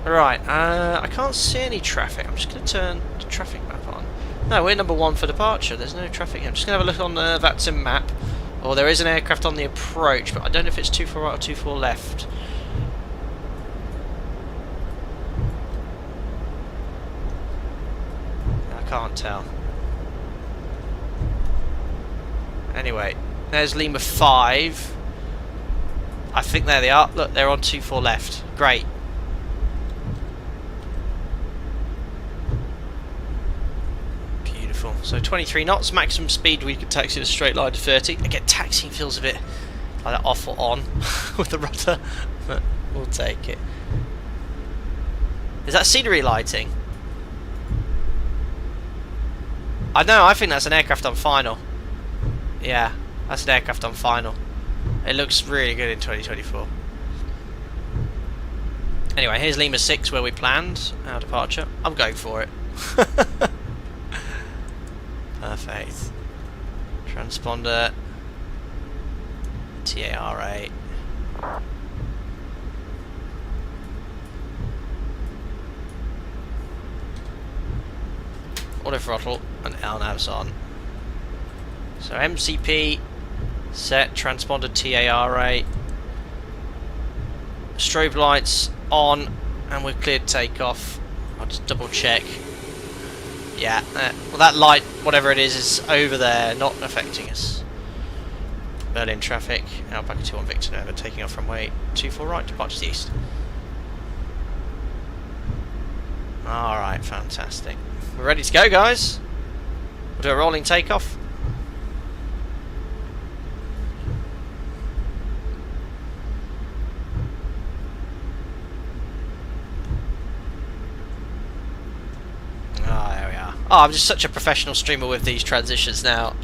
Right, I can't see any traffic. I'm just going to turn the traffic map on. No, we're number 1 for departure. There's no traffic. I'm just going to have a look on the VATSIM map. Or there is an aircraft on the approach, but I don't know if it's 24 right or 24 left. I can't tell. Anyway, there's Lima 5. I think there they are. Look, they're on 24 left. Great. So 23 knots, maximum speed we could taxi at a straight line to 30. Again, taxiing feels a bit like that off or on with the rudder, but we'll take it. Is that scenery lighting? I think that's an aircraft on final. Yeah, that's an aircraft on final. It looks really good in 2024. Anyway, here's Lima 6 where we planned our departure. I'm going for it. Perfect. Transponder. TAR8. Auto throttle and LNAV's on. So MCP set, transponder TAR8. Strobe lights on, and we've cleared takeoff. I'll just double check. Yeah, well that light, whatever it is over there, not affecting us. Berlin traffic, Alpaca 21 Victor Nova, taking off from runway 24 right, departure to the east. Alright, fantastic. We're ready to go, guys. We'll do a rolling takeoff. Oh, I'm just such a professional streamer with these transitions now.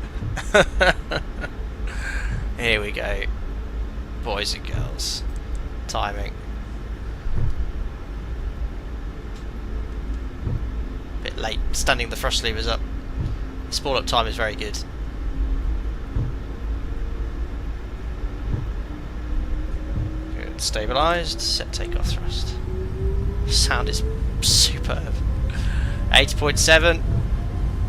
Here we go. Boys and girls. Timing. Bit late standing the thrust levers up. Spool up time is very good. Good. Stabilised. Set takeoff thrust. Sound is superb. 80.7.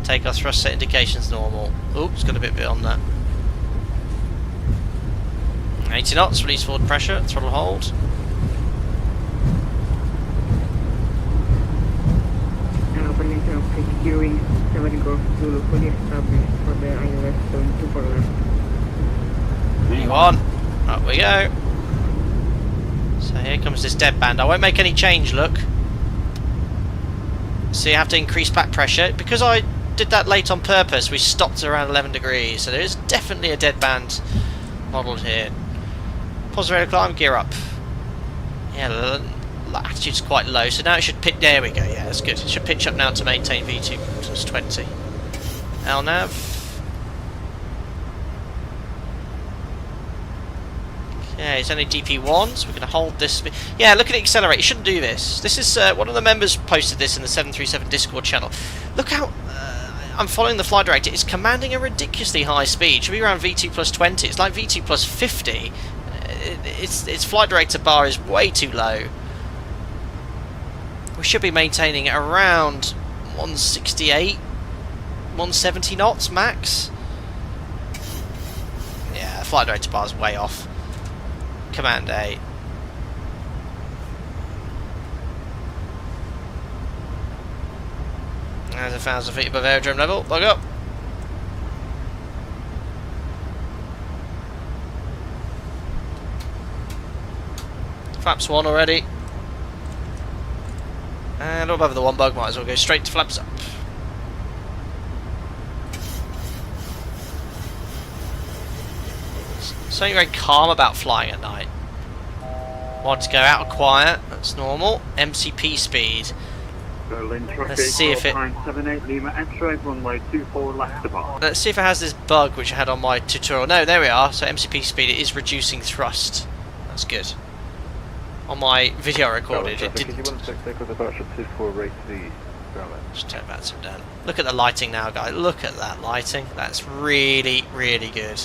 Takeoff thrust set indications normal. Oops, got a bit on that. 80 knots, release forward pressure, throttle hold. Operation of securing 7 Golf Zulu fully established for the iOS zone 2 for left. V1, up we go. So here comes this dead band. I won't make any change, look. So you have to increase back pressure. Because I did that late on purpose, we stopped around 11 degrees. So there is definitely a dead band modelled here. Positive climb, gear up. Yeah, the attitude's quite low, so now it should pitch. There we go, yeah, that's good. It should pitch up now to maintain V2 plus 20. LNAV. Okay, it's only DP1, so we're going to hold this. Yeah, look at it accelerate. You shouldn't do this. This is one of the members posted this in the 737 Discord channel. Look how I'm following the flight director. It's commanding a ridiculously high speed. It should be around V2 plus 20. It's like V2 plus 50. Its flight director bar is way too low. We should be maintaining around 168, 170 knots max. Yeah, flight director bar is way off. Command A. There's 1,000 feet above aerodrome level. Log up. Flaps 1 already. And above the 1 bug, might as well go straight to flaps up. Something very calm about flying at night. Want to go out of quiet, that's normal. MCP speed. Berlin traffic, Let's see if it. 78 Lima X-ray, runway 24 left depart. Let's see if it has this bug which I had on my tutorial. No, there we are. So MCP speed, it is reducing thrust. That's good. On my video recorded, it didn't. Just turn that some down. Look at the lighting now, guys. Look at that lighting. That's really, really good.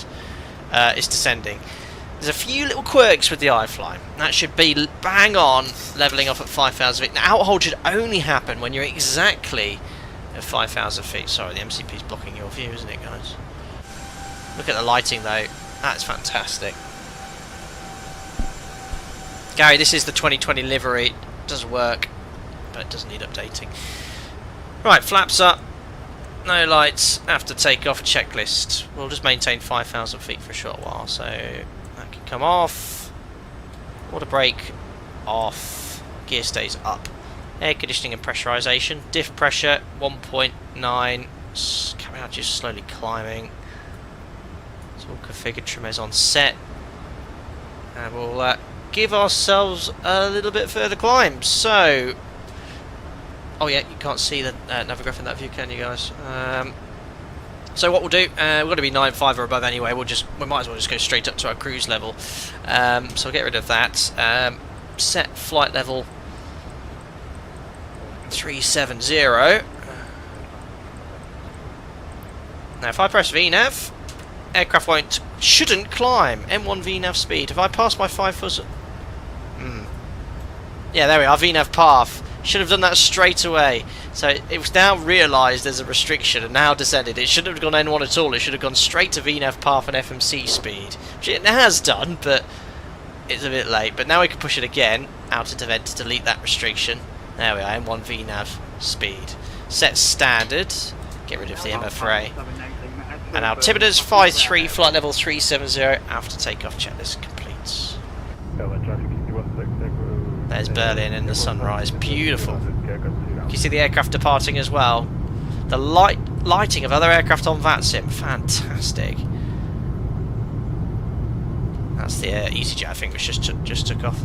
It's descending. There's a few little quirks with the iFly. That should be bang on levelling off at 5,000 feet. Now, outhold should only happen when you're exactly at 5,000 feet. Sorry, the MCP is blocking your view, isn't it, guys? Look at the lighting, though. That's fantastic. Gary, this is the 2020 livery. It does work, but it doesn't need updating. Right, flaps up. No lights after takeoff. Checklist. We'll just maintain 5,000 feet for a short while, so that can come off. Water brake off. Gear stays up. Air conditioning and pressurization. Diff pressure 1.9. Coming out, just slowly climbing. It's all configured. Trim is on set, and we'll give ourselves a little bit further climb. So, oh yeah, you can't see the navigation in that view, can you guys? So what we'll do, we're going to be 9.5 or above anyway. We might as well just go straight up to our cruise level. So we'll get rid of that. Set flight level 370. Now, if I press VNav, aircraft shouldn't climb. M1 VNav speed. If I pass my 5 foot. Yeah, there we are. VNav path. Should have done that straight away. So it was now realised there's a restriction and now descended. It shouldn't have gone N1 at all. It should have gone straight to VNav path and FMC speed, which it has done, but it's a bit late. But now we can push it again out into vent to delete that restriction. There we are. M1 VNav speed. Set standard. Get rid of the MFRA. And our altimeters 5-3, flight level 370. After takeoff checklist completes. There's Berlin in the sunrise. Beautiful. Can you see the aircraft departing as well? The lighting of other aircraft on VATSIM. Fantastic. That's the EasyJet, I think, which just took off.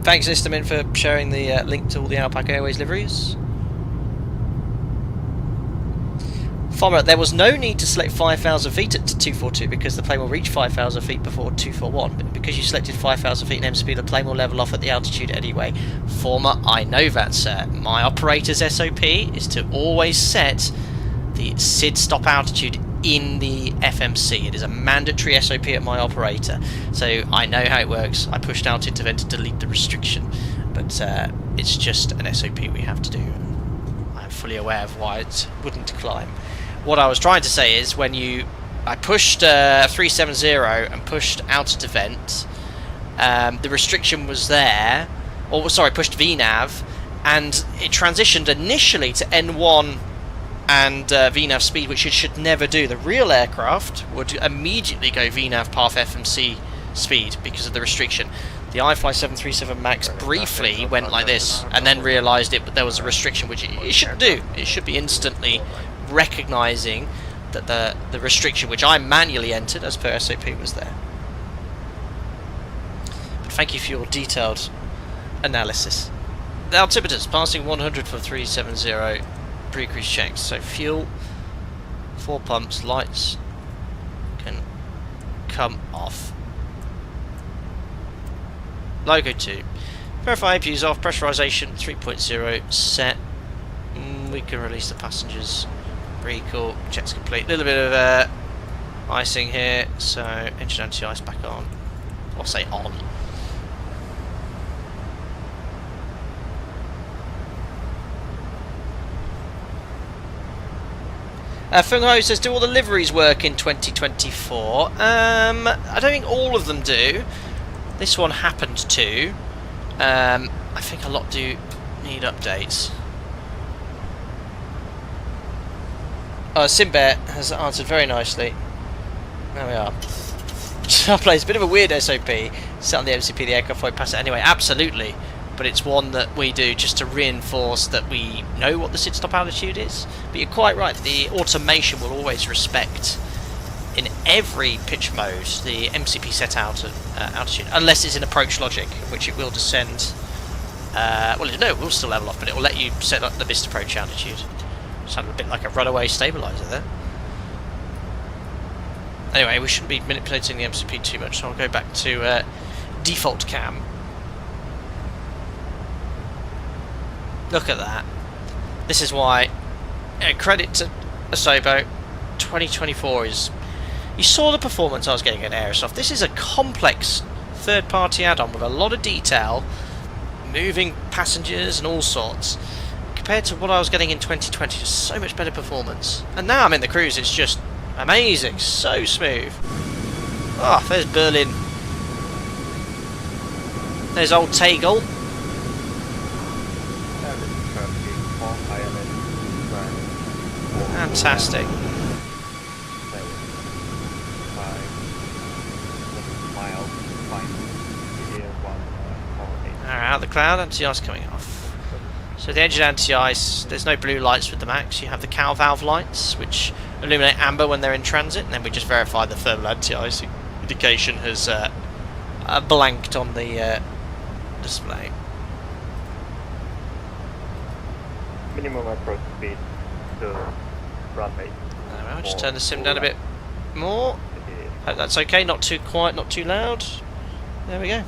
Thanks, Listamin, for sharing the link to all the Alpaca Airways liveries. Farmer, there was no need to select 5,000 feet at 242 because the plane will reach 5,000 feet before 241. But because you selected 5,000 feet in MSP, the plane will level off at the altitude anyway. Former, I know that, sir. My operator's SOP is to always set the SID stop altitude in the FMC. It is a mandatory SOP at my operator. So I know how it works. I pushed out into vent to delete the restriction. But it's just an SOP we have to do. I'm fully aware of why it wouldn't climb. What I was trying to say is when I pushed 370 and pushed out to vent, the restriction was there, or sorry, pushed VNAV, and it transitioned initially to N1 and VNAV speed, which it should never do. The real aircraft would immediately go VNAV path FMC speed because of the restriction. The iFly 737 MAX briefly went like this and then realised there was a restriction, which it shouldn't do. It should be instantly recognising that the restriction, which I manually entered as per SOP, was there. But thank you for your detailed analysis. The altimeters passing 100 for 370 pre-cruise checks. So fuel, 4 pumps, lights can come off. Logo 2. Verify APUs off, pressurization 3.0 set. We can release the passengers. Pretty cool. Checks complete. A little bit of icing here, so engine anti-ice back on. I'll say on. Fungho says, do all the liveries work in 2024? I don't think all of them do. This one happened to. I think a lot do need updates. Simbear has answered very nicely. There we are. It's a bit of a weird SOP. Set on the MCP, the aircraft won't pass it anyway. Absolutely. But it's one that we do just to reinforce that we know what the SID stop altitude is. But you're quite right. The automation will always respect, in every pitch mode, the MCP set out altitude. Unless it's in approach logic, which it will descend. Well, no, it will still level off, but it will let you set up the missed approach altitude. Sounded a bit like a runaway stabiliser there. Anyway, we shouldn't be manipulating the MCP too much, so I'll go back to default cam. Look at that. This is why, credit to Asobo, 2024 is... You saw the performance I was getting at Aerosoft. This is a complex third-party add-on with a lot of detail, moving passengers and all sorts. Compared to what I was getting in 2020, just so much better performance. And now I'm in the cruise, it's just amazing, so smooth. Oh, there's Berlin. There's old Tegel. Fantastic. Out of the cloud, anti-ice coming off. So the engine anti-ice, there's no blue lights with the MAX. You have the cow valve lights, which illuminate amber when they're in transit, and then we just verify the thermal anti-ice indication has blanked on the display. Minimum approach speed to runway. I'll just turn the sim down a bit more. Hope that's okay, not too quiet, not too loud. There we go.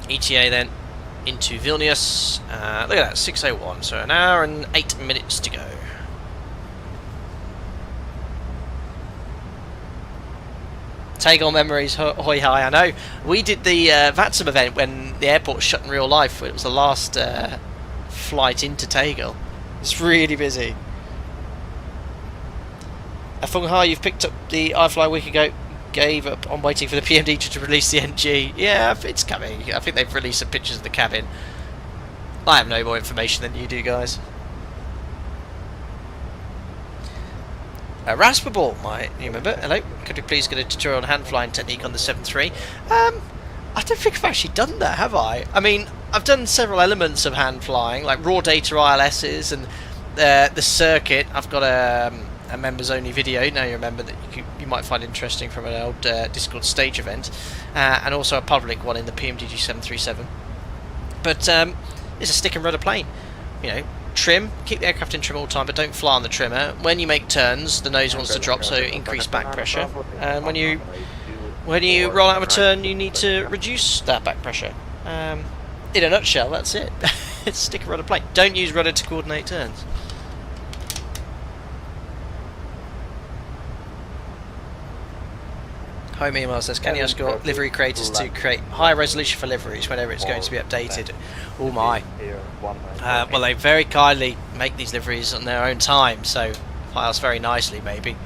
ETA then into Vilnius. Look at that, 6:01, so an hour and 8 minutes to go. Tegel memories, hoi hi. I know we did the VATSIM event when the airport shut in real life. It was the last flight into Tegel. It's really busy. Fung Hai, you've picked up the iFly a week ago. Gave up on waiting for the PMD to release the NG. Yeah, it's coming. I think they've released some pictures of the cabin. I have no more information than you do, guys. Raspable, you remember? Hello, could you please get a tutorial on hand flying technique on the 7.3? I don't think I've actually done that, have I? I mean, I've done several elements of hand flying, like raw data ILSs and the circuit. I've got a a members only video. Now you remember that you might find interesting from an old Discord stage event, and also a public one in the PMDG 737. But it's a stick and rudder plane. You know, trim, keep the aircraft in trim all the time, but don't fly on the trimmer. When you make turns, the nose wants to drop, so increase back pressure. And when you roll out of a turn, you need to reduce that back pressure. In a nutshell, that's it. It's a stick and rudder plane. Don't use rudder to coordinate turns. Home email says, can you ask your livery creators to create high resolution for liveries whenever it's going to be updated? Oh my. Well, they very kindly make these liveries on their own time, so if I ask very nicely, maybe.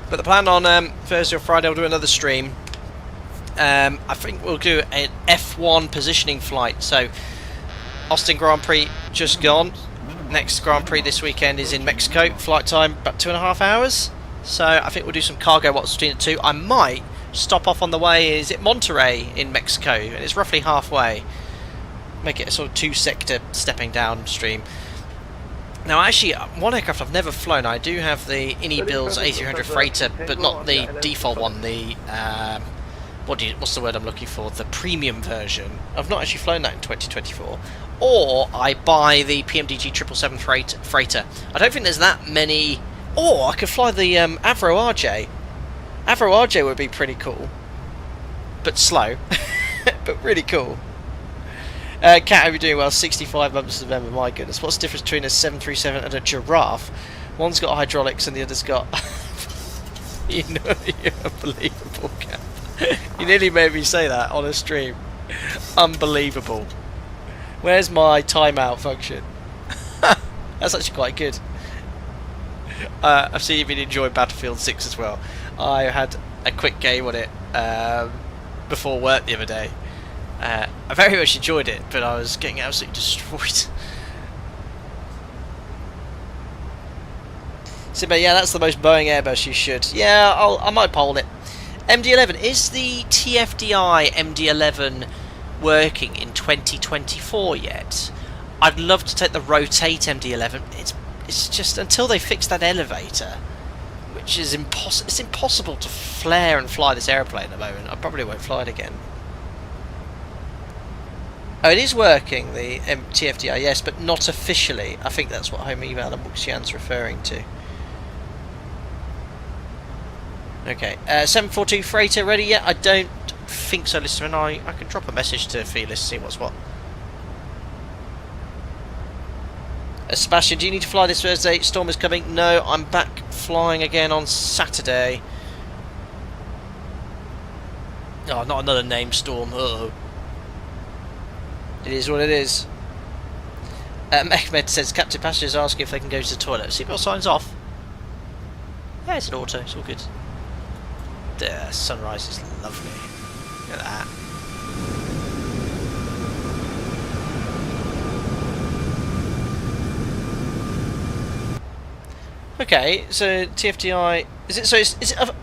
But the plan on Thursday or Friday, we'll do another stream. I think we'll do an F1 positioning flight. So, Austin Grand Prix just gone. Next Grand Prix this weekend is in Mexico. Flight time about 2.5 hours. So I think we'll do some cargo watts between the two. I might stop off on the way. Is it Monterrey in Mexico? And it's roughly halfway. Make it a sort of 2-sector stepping downstream. Now, actually, one aircraft I've never flown. I do have the Inny-Bill's A300 freighter, but not the default one. The what's the word I'm looking for? The premium version. I've not actually flown that in 2024. Or I buy the PMDG 777 freighter. I don't think there's that many. Or I could fly the Avro RJ. Avro RJ would be pretty cool, but slow, but really cool. Cat, hope you're doing well. 65 months of November. My goodness, what's the difference between a 737 and a giraffe? One's got hydraulics and the other's got. You know, you're unbelievable, Cat. You nearly made me say that on a stream. Unbelievable. Where's my timeout function? That's actually quite good. I've seen you've been enjoying Battlefield 6 as well. I had a quick game on it before work the other day. I very much enjoyed it, but I was getting absolutely destroyed. So, but yeah, that's the most Boeing Airbus you should. Yeah, I might poll it. MD-11, is the TFDI MD-11 working in 2024 yet? I'd love to take the Rotate MD-11. It's just until they fix that elevator, which is impossible. It's impossible to flare and fly this airplane at the moment. I probably won't fly it again. Oh, it is working, the TFDI, yes, but not officially. I think that's what Home Email and Muxian's referring to. Okay, 742 freighter ready yet? I don't think so, listener. I can drop a message to Felix to see what's what. Sebastian, do you need to fly this Thursday? Storm is coming. No, I'm back flying again on Saturday. Oh, not another name storm. Uh-oh. It is what it is. Mehmed says, Captain passengers asking if they can go to the toilet. Seatbelt signs off. Yeah, it's an auto. It's all good. The sunrise is lovely. Look at that. Okay, so TFDI is it? So is it?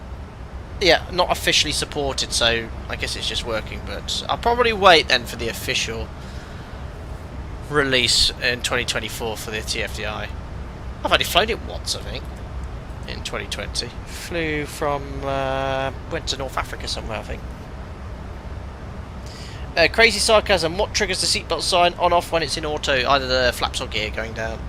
Yeah, not officially supported. So I guess it's just working. But I'll probably wait then for the official release in 2024 for the TFDI. I've only flown it once, I think. In 2020, flew from went to North Africa somewhere, I think. Crazy sarcasm. What triggers the seatbelt sign on off when it's in auto? Either the flaps or gear going down.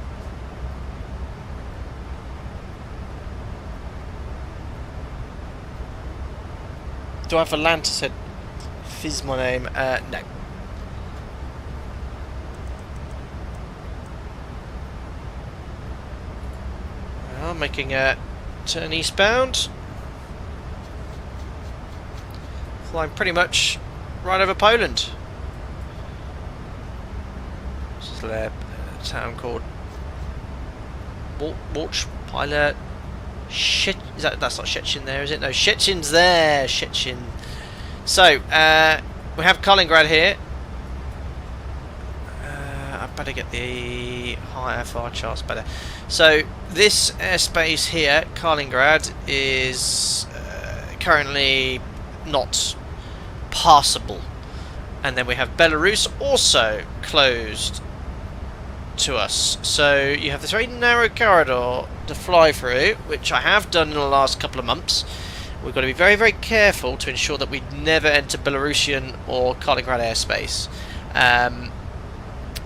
Do I have a Lanta? Said Fizz my name. No. Making a turn eastbound. Flying pretty much right over Poland. This is a town called Walch Pilot. Shit, that's not Szczecin there, is it? No, Szczecin's there. Szczecin. So we have Kaliningrad here. I better get the higher FR charts better. So this airspace here, Kaliningrad, is currently not passable, and then we have Belarus also closed to us. So you have this very narrow corridor to fly through, which I have done in the last couple of months. We've got to be very, very careful to ensure that we never enter Belarusian or Kaliningrad airspace.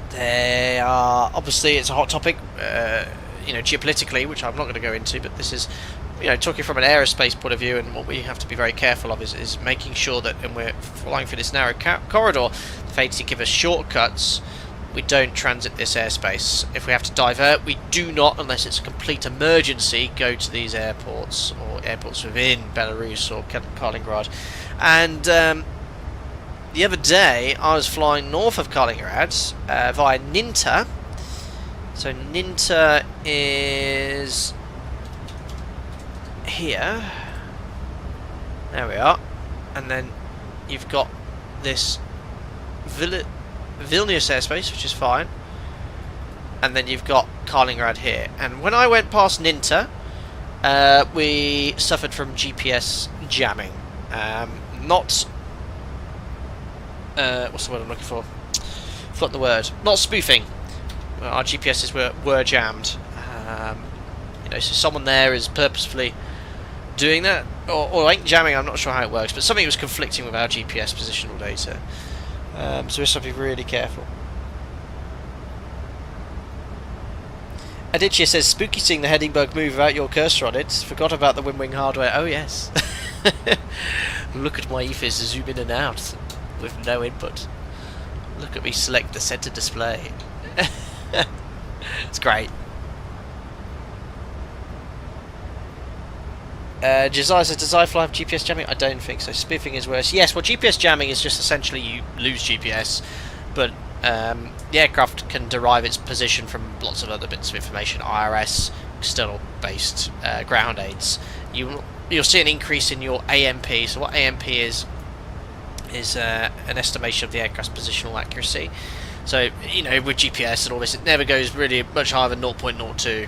They are obviously, it's a hot topic, you know, geopolitically, which I'm not going to go into. But this is, you know, talking from an aerospace point of view, and what we have to be very careful of is making sure that when we're flying through this narrow corridor, the fates give us shortcuts. We don't transit this airspace. If we have to divert, we do not, unless it's a complete emergency, go to these airports or airports within Belarus or Kaliningrad. And the other day, I was flying north of Kaliningrad via Ninta. So Ninta is here. There we are. And then you've got this Vilnius airspace, which is fine, and then you've got Kaliningrad here. And when I went past Ninta, we suffered from GPS jamming. Not what's the word I'm looking for? Forgot the word. Not spoofing. Our GPSs were jammed. You know, so someone there is purposefully doing that, or ain't jamming. I'm not sure how it works, but something was conflicting with our GPS positional data. So we have to be really careful. Aditya says, spooky seeing the Hedinburg move without your cursor on it. Forgot about the Wing hardware. Oh yes. Look at my EFIS zoom in and out with no input. Look at me select the center display. It's great. Josiah says, does iFly have GPS jamming? I don't think so. Spoofing is worse. Yes, well, GPS jamming is just essentially you lose GPS, but the aircraft can derive its position from lots of other bits of information. IRS, external-based ground aids. You'll see an increase in your AMP. So what AMP is an estimation of the aircraft's positional accuracy. So, you know, with GPS and all this, it never goes really much higher than 0.02.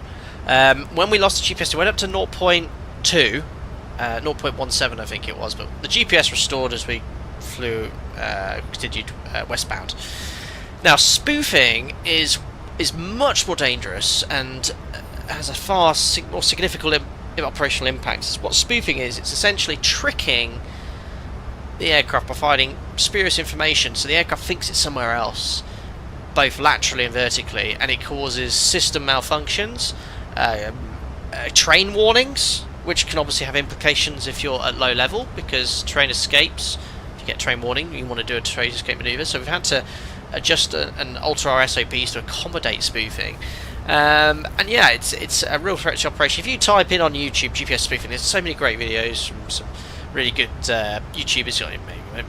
When we lost the GPS, it went up to 0.2, 0.17 I think it was, but the GPS restored as we flew, continued westbound. Now, spoofing is much more dangerous and has a far more significant operational impact. What spoofing is, it's essentially tricking the aircraft, providing spurious information, so the aircraft thinks it's somewhere else, both laterally and vertically, and it causes system malfunctions, train warnings, which can obviously have implications if you're at low level, because train escapes. If you get train warning, you want to do a train escape maneuver. So we've had to adjust and alter our SOPs to accommodate spoofing. And yeah, it's a real threat to operation. If you type in on YouTube GPS spoofing, there's so many great videos from some really good YouTubers.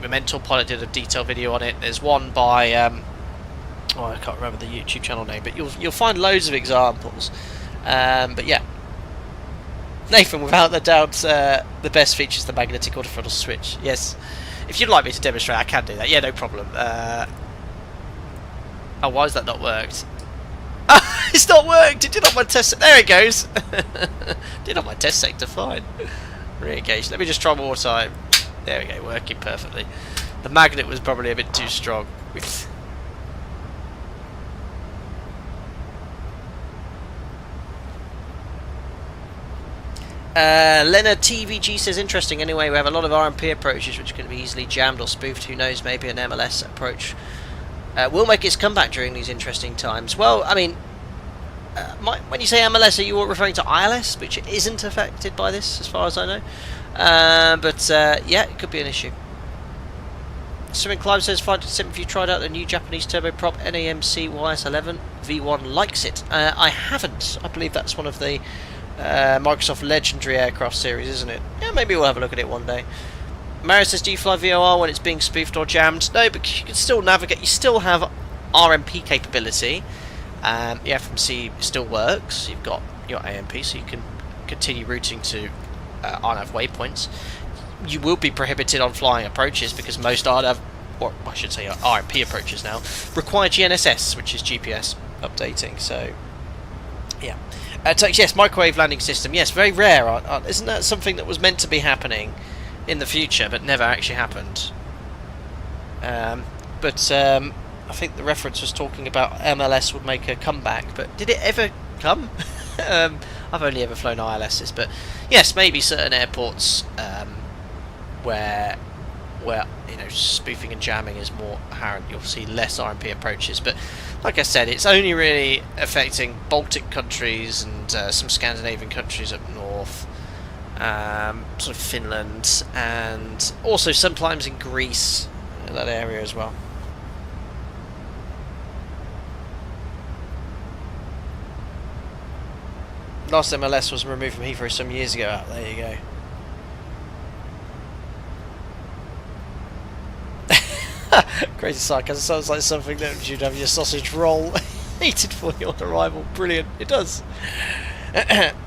Mental Pilot did a detailed video on it. There's one by I can't remember the YouTube channel name, but you'll find loads of examples. But yeah, Nathan, without a doubt, the best feature is the magnetic autothrottle switch. Yes, if you'd like me to demonstrate, I can do that. Yeah, no problem. Oh, why has that not worked? It's not worked! It did on my test. There it goes! Did on my test sector, fine. Re-engage. Let me just try one more time. There we go, working perfectly. The magnet was probably a bit too strong. Leonard TVG says, interesting. Anyway, we have a lot of RMP approaches which can be easily jammed or spoofed. Who knows, maybe an MLS approach will make its comeback during these interesting times. Well, I mean, when you say MLS, are you referring to ILS, which isn't affected by this, as far as I know? But yeah, it could be an issue. Swimming Clive says, find it simple if you tried out the new Japanese turboprop NAMC YS11 V1 likes it. I haven't. I believe that's one of the Microsoft Legendary aircraft series, isn't it? Yeah, maybe we'll have a look at it one day. Mario says, do you fly VOR when it's being spoofed or jammed? No, but you can still navigate. You still have RMP capability. The FMC still works. You've got your AMP, so you can continue routing to RNAV waypoints. You will be prohibited on flying approaches because most RNAV, or I should say RMP approaches now, require GNSS, which is GPS updating. So, yeah. Yes, microwave landing system. Yes, very rare. Isn't that something that was meant to be happening in the future, but never actually happened? I think the reference was talking about MLS would make a comeback, but did it ever come? I've only ever flown ILSs, but yes, maybe certain airports where you know, spoofing and jamming is more apparent, you'll see less RMP approaches. But like I said, it's only really affecting Baltic countries and some Scandinavian countries up north, sort of Finland, and also sometimes in Greece, that area as well. Last MLS was removed from Heathrow some years ago. There you go. Crazy sarcasm. Sounds like something that you'd have your sausage roll heated for you on arrival. Brilliant. It does.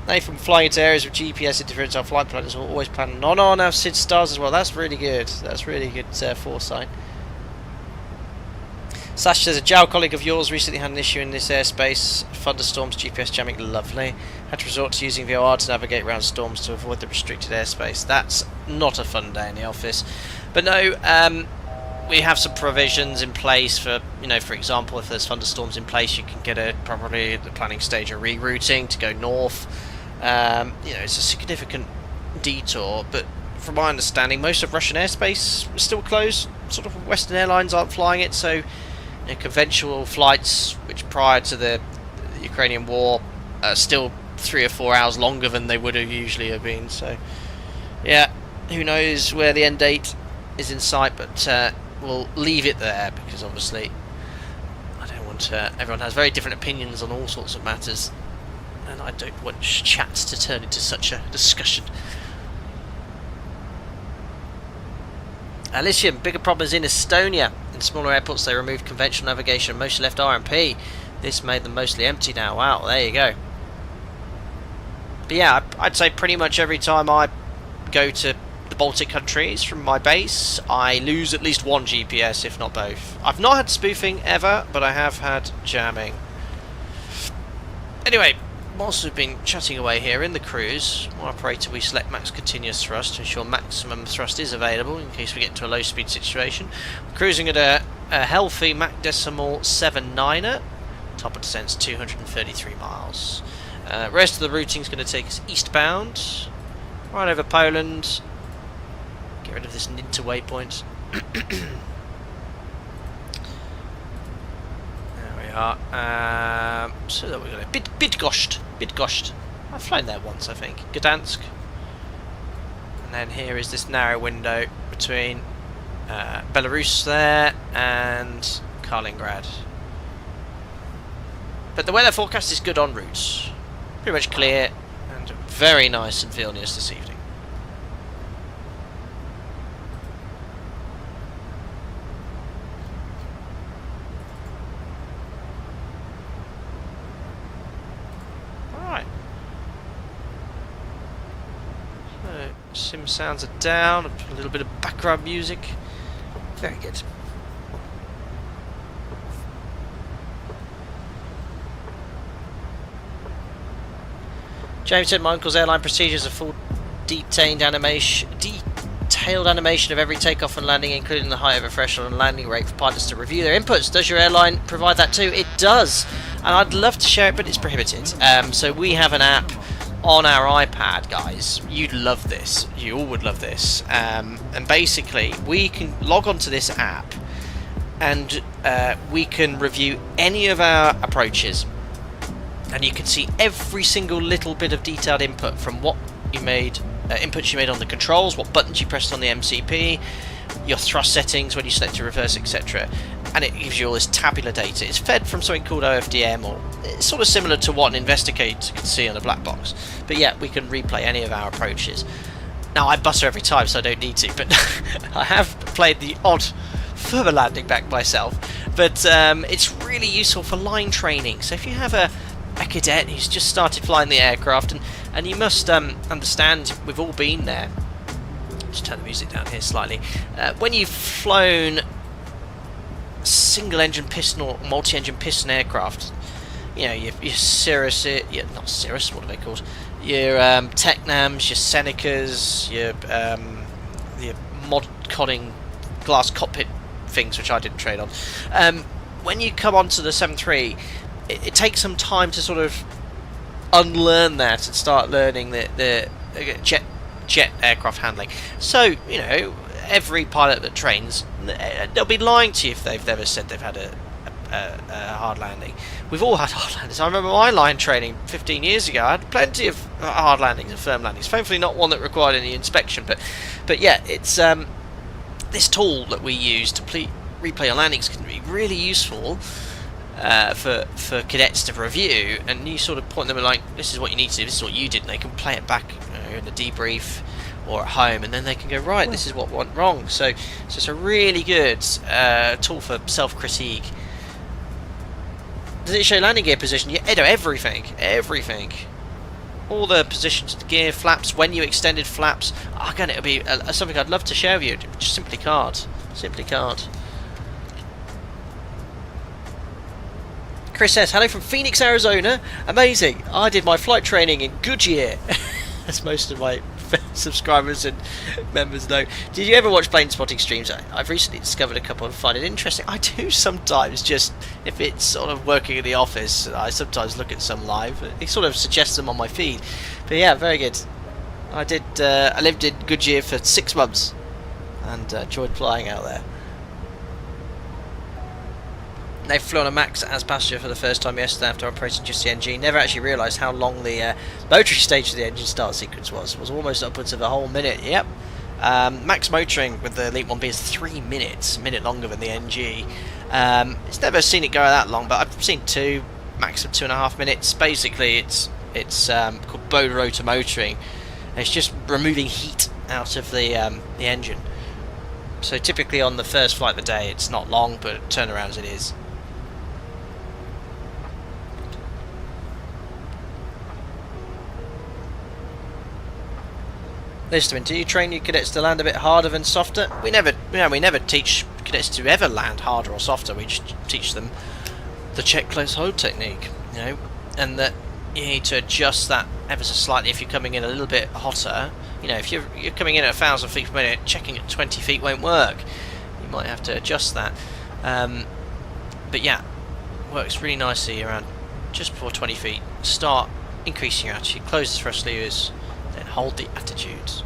They from flying into areas with GPS interference, our flight planners will always plan on our SID stars as well. That's really good. That's really good foresight. Sash says a JAL colleague of yours recently had an issue in this airspace. Thunderstorms, GPS jamming, lovely. Had to resort to using VOR to navigate around storms to avoid the restricted airspace. That's not a fun day in the office. But no, we have some provisions in place for, you know, for example, if there's thunderstorms in place, you can get probably at the planning stage a rerouting to go north. You know, it's a significant detour, but from my understanding, most of Russian airspace is still closed. Sort of Western airlines aren't flying it, so you know, conventional flights, which prior to the Ukrainian war, are still 3 or 4 hours longer than they would have usually have been. So, yeah, who knows where the end date is in sight, but we'll leave it there because obviously I don't want everyone has very different opinions on all sorts of matters, and I don't want chats to turn into such a discussion. Lisium, bigger problems in Estonia. In smaller airports they removed conventional navigation and mostly left RMP. This made them mostly empty now. Wow, there you go. But yeah, I'd say pretty much every time I go to the Baltic countries from my base, I lose at least one GPS, if not both. I've not had spoofing ever, but I have had jamming. Anyway, whilst we've been chatting away here in the cruise, on operator we select max continuous thrust to ensure maximum thrust is available in case we get into a low speed situation. We're cruising at a healthy Mach decimal 79er. Top of descent's 233 miles. Rest of the routing is going to take us eastbound, right over Poland. Get rid of this Ninta waypoint. There we are. So that we're going to Bydgoszcz. I've flown there once, I think. Gdansk. And then here is this narrow window between Belarus there and Kaliningrad. But the weather forecast is good en route. Pretty much clear and very nice in Vilnius this evening. Alright. So, sim sounds are down, a little bit of background music. Very good. James said my uncle's airline procedures are full detailed animation of every takeoff and landing, including the height of a threshold and landing rate for pilots to review their inputs. Does your airline provide that too? It does, and I'd love to share it, but it's prohibited. So we have an app on our iPad, guys. You'd love this. You all would love this. And basically, we can log onto this app, and we can review any of our approaches. And you can see every single little bit of detailed input from what you made, inputs you made on the controls, what buttons you pressed on the MCP, your thrust settings when you select to reverse, etc. And it gives you all this tabular data. It's fed from something called OFDM, or it's sort of similar to what an investigator can see on a black box. But yeah, we can replay any of our approaches. Now I butter every time, so I don't need to, but I have played the odd further landing back myself. But it's really useful for line training. So if you have a cadet who's just started flying the aircraft, and you must understand, we've all been there. Just turn the music down here slightly. When you've flown single engine piston or multi-engine piston aircraft, you know, your Cirrus, not Cirrus, what are they called? Your Technams, your Senecas, your mod-conning glass cockpit things, which I didn't trade on. when you come onto the 7.3, it takes some time to sort of unlearn that and start learning the jet aircraft handling. So, you know, every pilot that trains, they'll be lying to you if they've never said they've had a hard landing. We've all had hard landings. I remember my line training 15 years ago. I had plenty of hard landings and firm landings. Thankfully, not one that required any inspection. But yeah, it's this tool that we use to replay our landings can be really useful for cadets to review, and you sort of point them like, this is what you need to do, this is what you did, and they can play it back in the debrief or at home, and then they can go, right, this is what went wrong. So it's a really good tool for self-critique. Does it show landing gear position? Yeah, everything. All the positions, the gear, flaps, when you extended flaps. Again, it'll be something I'd love to share with you. Just simply can't. Chris says, hello from Phoenix, Arizona. Amazing. I did my flight training in Goodyear. As most of my subscribers and members know. Did you ever watch plane spotting streams? I've recently discovered a couple and find it interesting. I do sometimes, just if it's sort of working in the office, I sometimes look at some live. It sort of suggests them on my feed. But yeah, very good. I lived in Goodyear for 6 months and enjoyed flying out there. They flew on a Max as passenger for the first time yesterday after operating just the NG. Never actually realised how long the motoring stage of the engine start sequence was. It was almost upwards of a whole minute. Yep. Max motoring with the Elite 1B is 3 minutes, a minute longer than the NG. It's never seen it go that long, but I've seen 2, max of 2.5 minutes. Basically, it's called bow rotor motoring. It's just removing heat out of the engine. So typically on the first flight of the day, it's not long, but turnaround as it is. Listen, do you train your cadets to land a bit harder than softer? We never teach cadets to ever land harder or softer. We just teach them the check, close, hold technique, you know, and that you need to adjust that ever so slightly if you're coming in a little bit hotter. You know, if you're coming in at 1,000 feet per minute, checking at 20 feet won't work. You might have to adjust that. But yeah, works really nicely around just before 20 feet. Start increasing your attitude, close the thrust levers, then hold the attitude.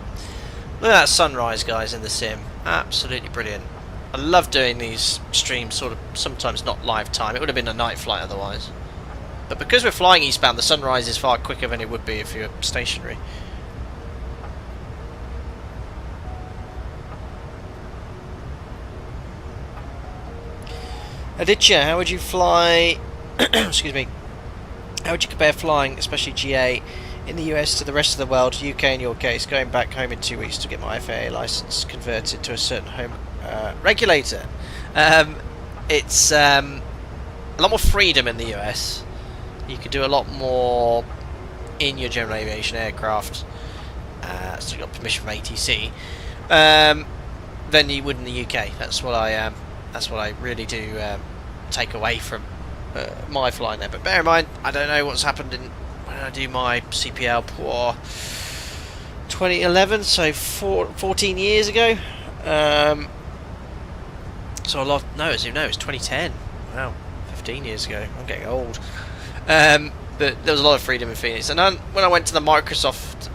Look at that sunrise, guys, in the sim. Absolutely brilliant. I love doing these streams, sort of sometimes not live time. It would have been a night flight otherwise. But because we're flying eastbound, the sunrise is far quicker than it would be if you're stationary. Aditya, how would you fly? Excuse me. How would you compare flying, especially GA, in the US to the rest of the world? UK in your case, going back home in 2 weeks to get my FAA license converted to a certain home regulator. It's a lot more freedom in the US. You can do a lot more in your general aviation aircraft, so you got permission from ATC, than you would in the UK. That's what I really do take away from my flying there. But bear in mind, I don't know what's happened when I do my CPL for 2011, so 14 years ago. So a lot. No, it's 2010. Wow, 15 years ago. I'm getting old. But there was a lot of freedom in Phoenix, and when I went to the Microsoft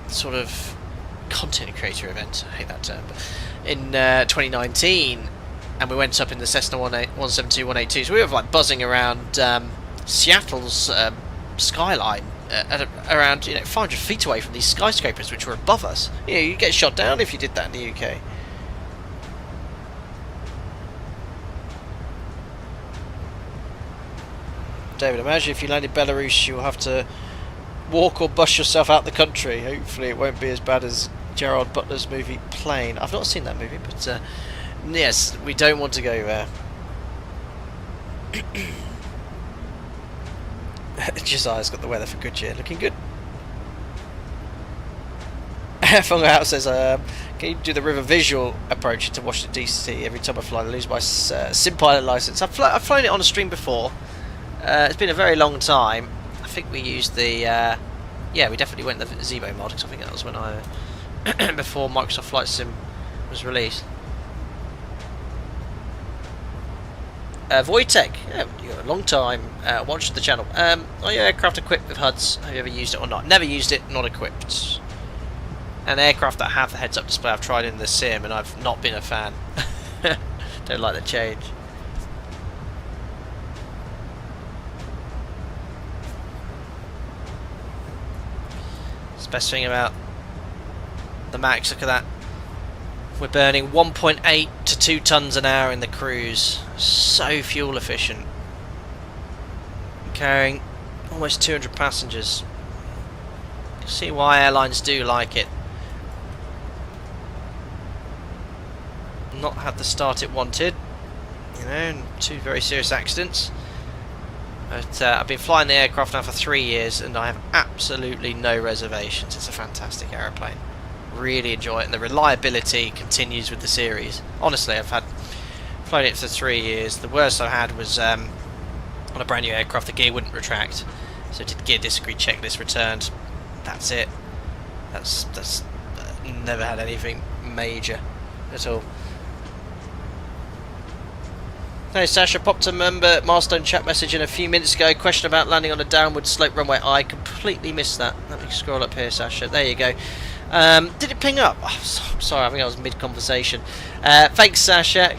sort of content creator event, I hate that term, but in 2019, and we went up in the Cessna 172, 182, so we were like buzzing around Seattle's skyline at around 500 feet away from these skyscrapers which were above us. You get shot down if you did that in the UK. David, imagine if you land in Belarus, you'll have to walk or bus yourself out the country. Hopefully it won't be as bad as Gerard Butler's movie Plane. I've not seen that movie, but yes, we don't want to go there. Josiah's got the weather for Goodyear, looking good. Funga House says, can you do the river visual approach to Washington DC every time I fly? I lose my sim pilot license. I've flown it on a stream before. It's been a very long time. I think we used the yeah, we definitely went the Zebo mod, because I think that was when I before Microsoft Flight Sim was released. Wojtek, you're a long time watcher of the channel. Are your aircraft equipped with HUDs? Have you ever used it or not? Never used it, not equipped. An aircraft that have the heads-up display I've tried in the sim and I've not been a fan. Don't like the change. It's the best thing about the Max, look at that. We're burning 1.8 to 2 tons an hour in the cruise. So fuel efficient. Carrying almost 200 passengers. You see why airlines do like it. Not had the start it wanted, you know, and 2 very serious accidents. But I've been flying the aircraft now for 3 years and I have absolutely no reservations. It's a fantastic aeroplane. Really enjoy it, and the reliability continues with the series. Honestly, I've flown it for 3 years. The worst I had was on a brand new aircraft. The gear wouldn't retract, so did gear disagree checklist, returned. That's it. That's never had anything major at all. Hey Sasha, popped a member milestone chat message in a few minutes ago. Question about landing on a downward slope runway. I completely missed that. Let me scroll up here, Sasha. There you go. Did it ping up? Oh, sorry, I think I was mid-conversation. Thanks, Sasha.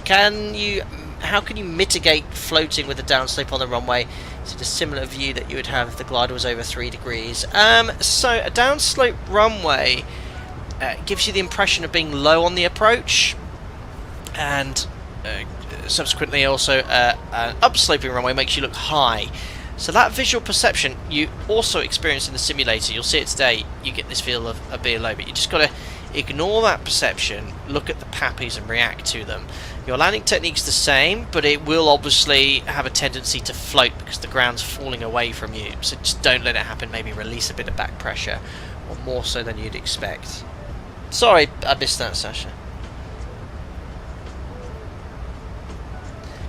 How can you mitigate floating with a downslope on the runway? Is it a similar view that you would have if the glider was over 3 degrees? So a downslope runway gives you the impression of being low on the approach, and subsequently also an upsloping runway makes you look high. So that visual perception you also experience in the simulator. You'll see it today. You get this feel of being low, but you just got to ignore that perception, look at the PAPIs and react to them. Your landing technique's the same, but it will obviously have a tendency to float because the ground's falling away from you. So just don't let it happen. Maybe release a bit of back pressure, or more so than you'd expect. Sorry, I missed that, Sasha.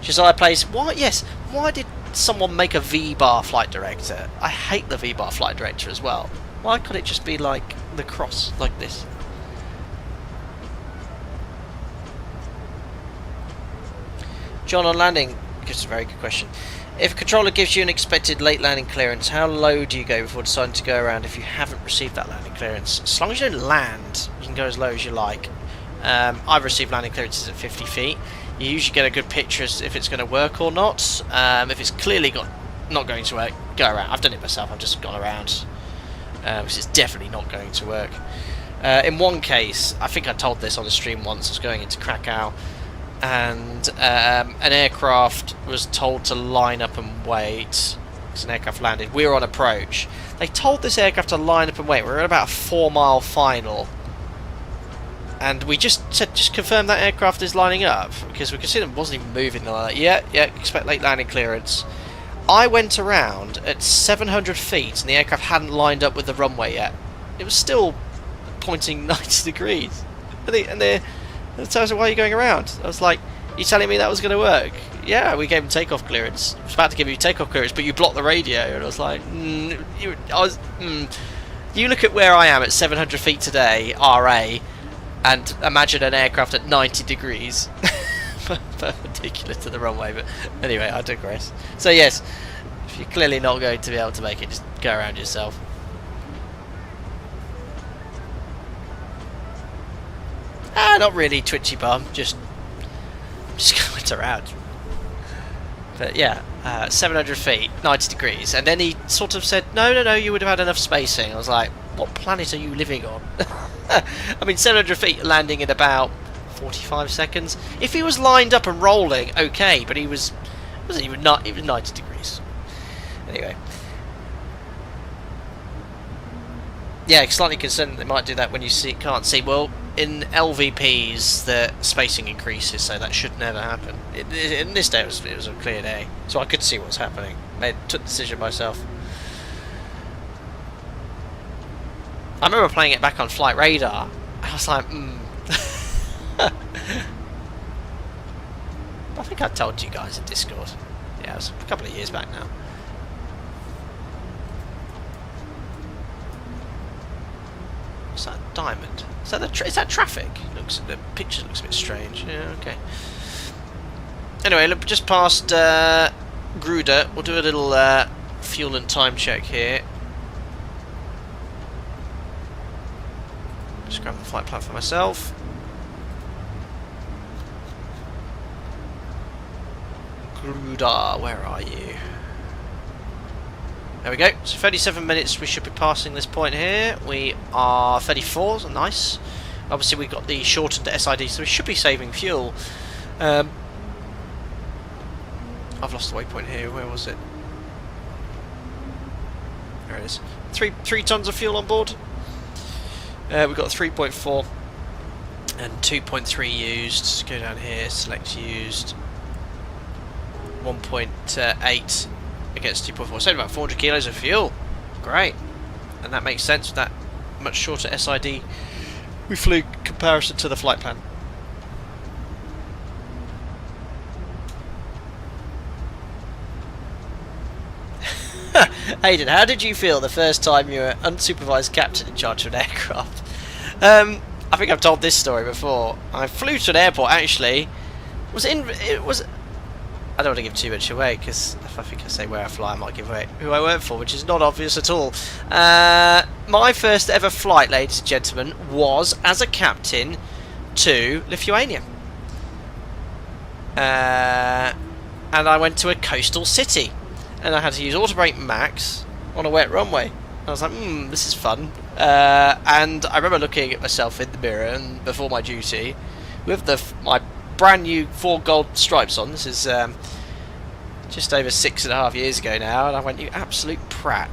Josiah plays. Why? Yes. Why did someone make a V-bar flight director? I hate the V-bar flight director as well. Why can't it just be like the cross, like this? John, on landing, just a very good question. If a controller gives you an expected late landing clearance, how low do you go before deciding to go around if you haven't received that landing clearance? As long as you don't land, you can go as low as you like. I've received landing clearances at 50 feet. You usually get a good picture as if it's going to work or not. If it's clearly not going to work, go around. I've done it myself. I've just gone around because it's definitely not going to work. In one case, I think I told this on the stream once. I was going into Krakow, and an aircraft was told to line up and wait because an aircraft landed. We were on approach. They told this aircraft to line up and wait. We were at about a 4-mile final. And we just said, just confirm that aircraft is lining up, because we could see them wasn't even moving. They're like, yeah, expect late landing clearance. I went around at 700 feet and the aircraft hadn't lined up with the runway yet. It was still pointing 90 degrees. And they told us, why are you going around? I was like, you telling me that was going to work? Yeah, we gave them takeoff clearance. I was about to give you takeoff clearance, but you blocked the radio. And I was like, you look at where I am at 700 feet today, RA, and imagine an aircraft at 90 degrees perpendicular to the runway. But anyway, I digress. So yes, if you're clearly not going to be able to make it, just go around yourself. Not really twitchy bum, just went around. But yeah, 700 feet, 90 degrees, and then he sort of said, no, you would have had enough spacing. I was like, what planet are you living on? I mean, 700 feet landing in about 45 seconds. If he was lined up and rolling, okay, but he wasn't even 90 degrees. Anyway. Yeah, slightly concerned that they might do that when you can't see. Well, in LVPs, the spacing increases, so that should never happen. In this day, it was a clear day, so I could see what was happening. Took the decision myself. I remember playing it back on Flight Radar. I was like, I think I told you guys in Discord. Yeah, it was a couple of years back now. What's that? Diamond? Is that is that traffic? The picture looks a bit strange. Yeah, okay. Anyway, look, just past Gruda. We'll do a little fuel and time check here. Just grab the flight plan for myself. Gruda, where are you? There we go. So 37 minutes. We should be passing this point here. We are 34. So nice. Obviously, we've got the shortened SID, so we should be saving fuel. I've lost the waypoint here. Where was it? There it is. Three tons of fuel on board. We've got 3.4 and 2.3 used. Let's go down here. Select used. 1.8 against 2.4. So about 400 kilos of fuel. Great. And that makes sense with that much shorter SID we flew comparison to the flight plan. Hayden, how did you feel the first time you were unsupervised captain in charge of an aircraft? I think I've told this story before. I flew to an airport actually. I don't want to give too much away, because if I think I say where I fly, I might give away who I work for, which is not obvious at all. My first ever flight, ladies and gentlemen, was as a captain to Lithuania. And I went to a coastal city, and I had to use auto-brake max on a wet runway. I was like, this is fun. And I remember looking at myself in the mirror and before my duty with my brand new 4 gold stripes on. This is just over 6.5 years ago now, and I went, you absolute prat.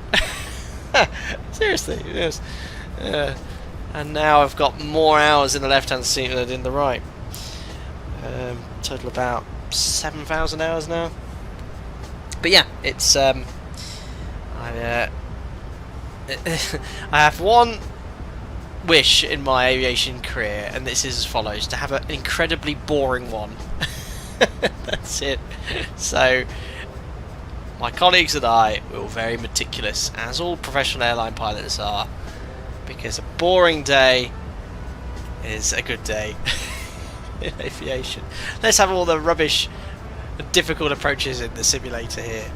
Seriously, yes. And now I've got more hours in the left hand seat than in the right. Total about 7,000 hours now. But yeah, it's I have one wish in my aviation career, and this is as follows: to have an incredibly boring one. That's it. So my colleagues and I were very meticulous, as all professional airline pilots are, because a boring day is a good day in aviation. Let's have all the rubbish and difficult approaches in the simulator here.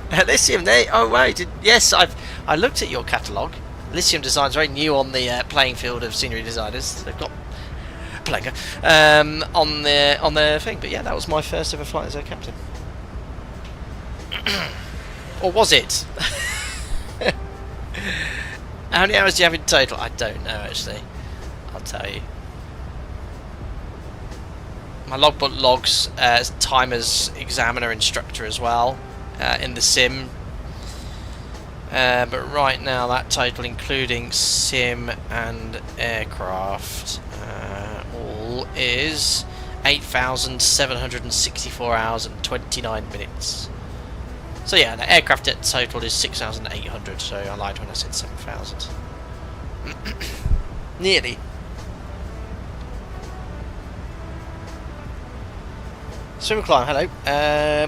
Lisium, oh right, yes, I looked at your catalogue. Lisium Design's very new on the playing field of scenery designers. They've got Planker on their thing, but yeah, that was my first ever flight as a captain. Or was it? How many hours do you have in total? I don't know actually. I'll tell you. My logbook logs time as examiner instructor as well in the sim. But right now that total, including sim and aircraft, all is 8,764 hours and 29 minutes. So yeah, the aircraft total is 6,800, so I lied when I said 7,000. Nearly. Swim Climb, hello.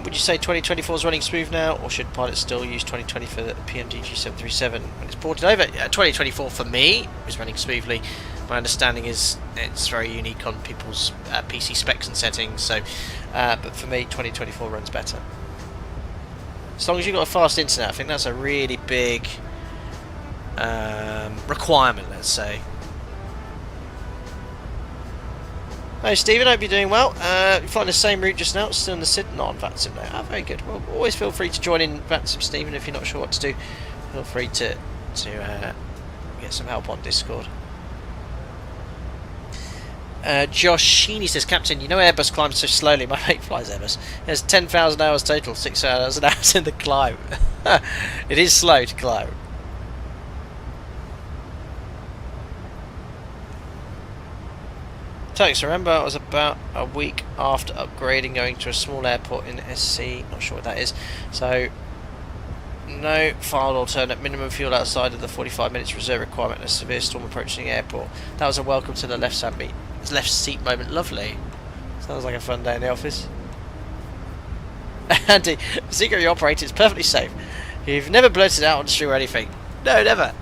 Would you say 2024 is running smooth now, or should pilots still use 2020 for the PMDG 737 when it's ported over? 2024 for me is running smoothly. My understanding is it's very unique on people's PC specs and settings, so but for me 2024 runs better. As long as you've got a fast internet, I think that's a really big requirement, let's say. Hey Stephen, hope you're doing well. You're flying the same route just now, still in the Sid, not on VATSIM now. Oh, very good. Well, always feel free to join in VATSIM, Stephen, if you're not sure what to do. Feel free to get some help on Discord. Josh Sheeny says, Captain, you know Airbus climbs so slowly, my mate flies Airbus. There's 10,000 hours total, 6,000 hours in the climb. It is slow to climb. Thanks, remember I was about a week after upgrading, going to a small airport in SC, not sure what that is, so no filed alternate, minimum fuel outside of the 45 minutes reserve requirement and a severe storm approaching the airport. That was a welcome to the left seat moment, lovely. Sounds like a fun day in the office. Andy, the secret of your operator is perfectly safe. You've never blurted out on the street or anything. No, never.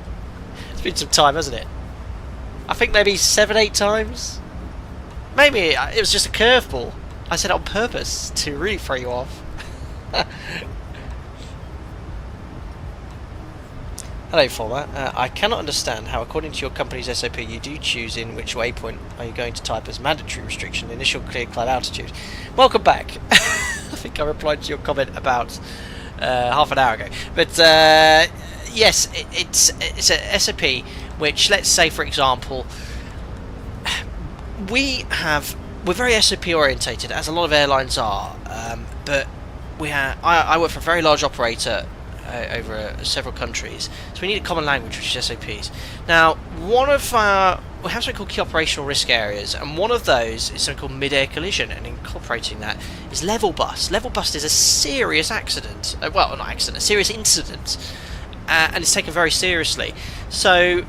It's been some time, hasn't it? I think maybe 7-8 times. maybe it was just a curveball. I said it on purpose to really throw you off. Hello, Former. I cannot understand how, according to your company's SOP, you do choose in which waypoint are you going to type as mandatory restriction initial clear climb altitude. Welcome back. I think I replied to your comment about half an hour ago. But yes, it's a SOP which, let's say, for example, we're very SOP orientated, as a lot of airlines are. But I work for a very large operator over several countries, so we need a common language, which is SOPs. Now, we have something called key operational risk areas, and one of those is something called mid-air collision, and incorporating that is level bust. Level bust is a serious accident, well, not accident, a serious incident, and it's taken very seriously. So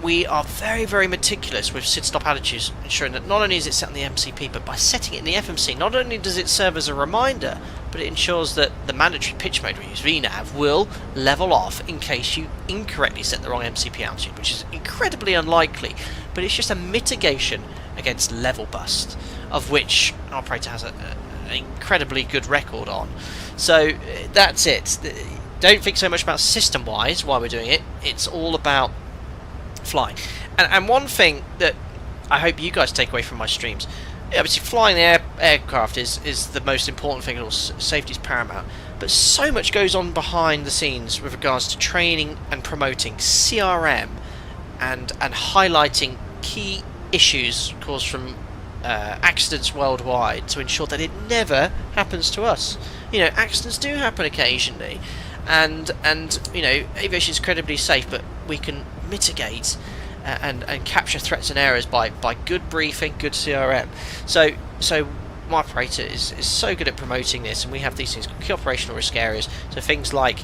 we are very, very meticulous with sit-stop attitudes, ensuring that not only is it set on the MCP, but by setting it in the FMC, not only does it serve as a reminder, but it ensures that the mandatory pitch mode we use, VNAV, will level off in case you incorrectly set the wrong MCP altitude, which is incredibly unlikely, but it's just a mitigation against level bust, of which an operator has an incredibly good record on. So that's it. Don't think so much about system-wise while we're doing it. It's all about flying. And one thing that I hope you guys take away from my streams, obviously flying the aircraft is the most important thing, and safety is paramount, but so much goes on behind the scenes with regards to training and promoting CRM and highlighting key issues caused from accidents worldwide to ensure that it never happens to us. You know, accidents do happen occasionally, and you know, aviation is incredibly safe, but we can mitigate and capture threats and errors by good briefing, good CRM. So my operator is so good at promoting this, and we have these things called key operational risk areas. So things like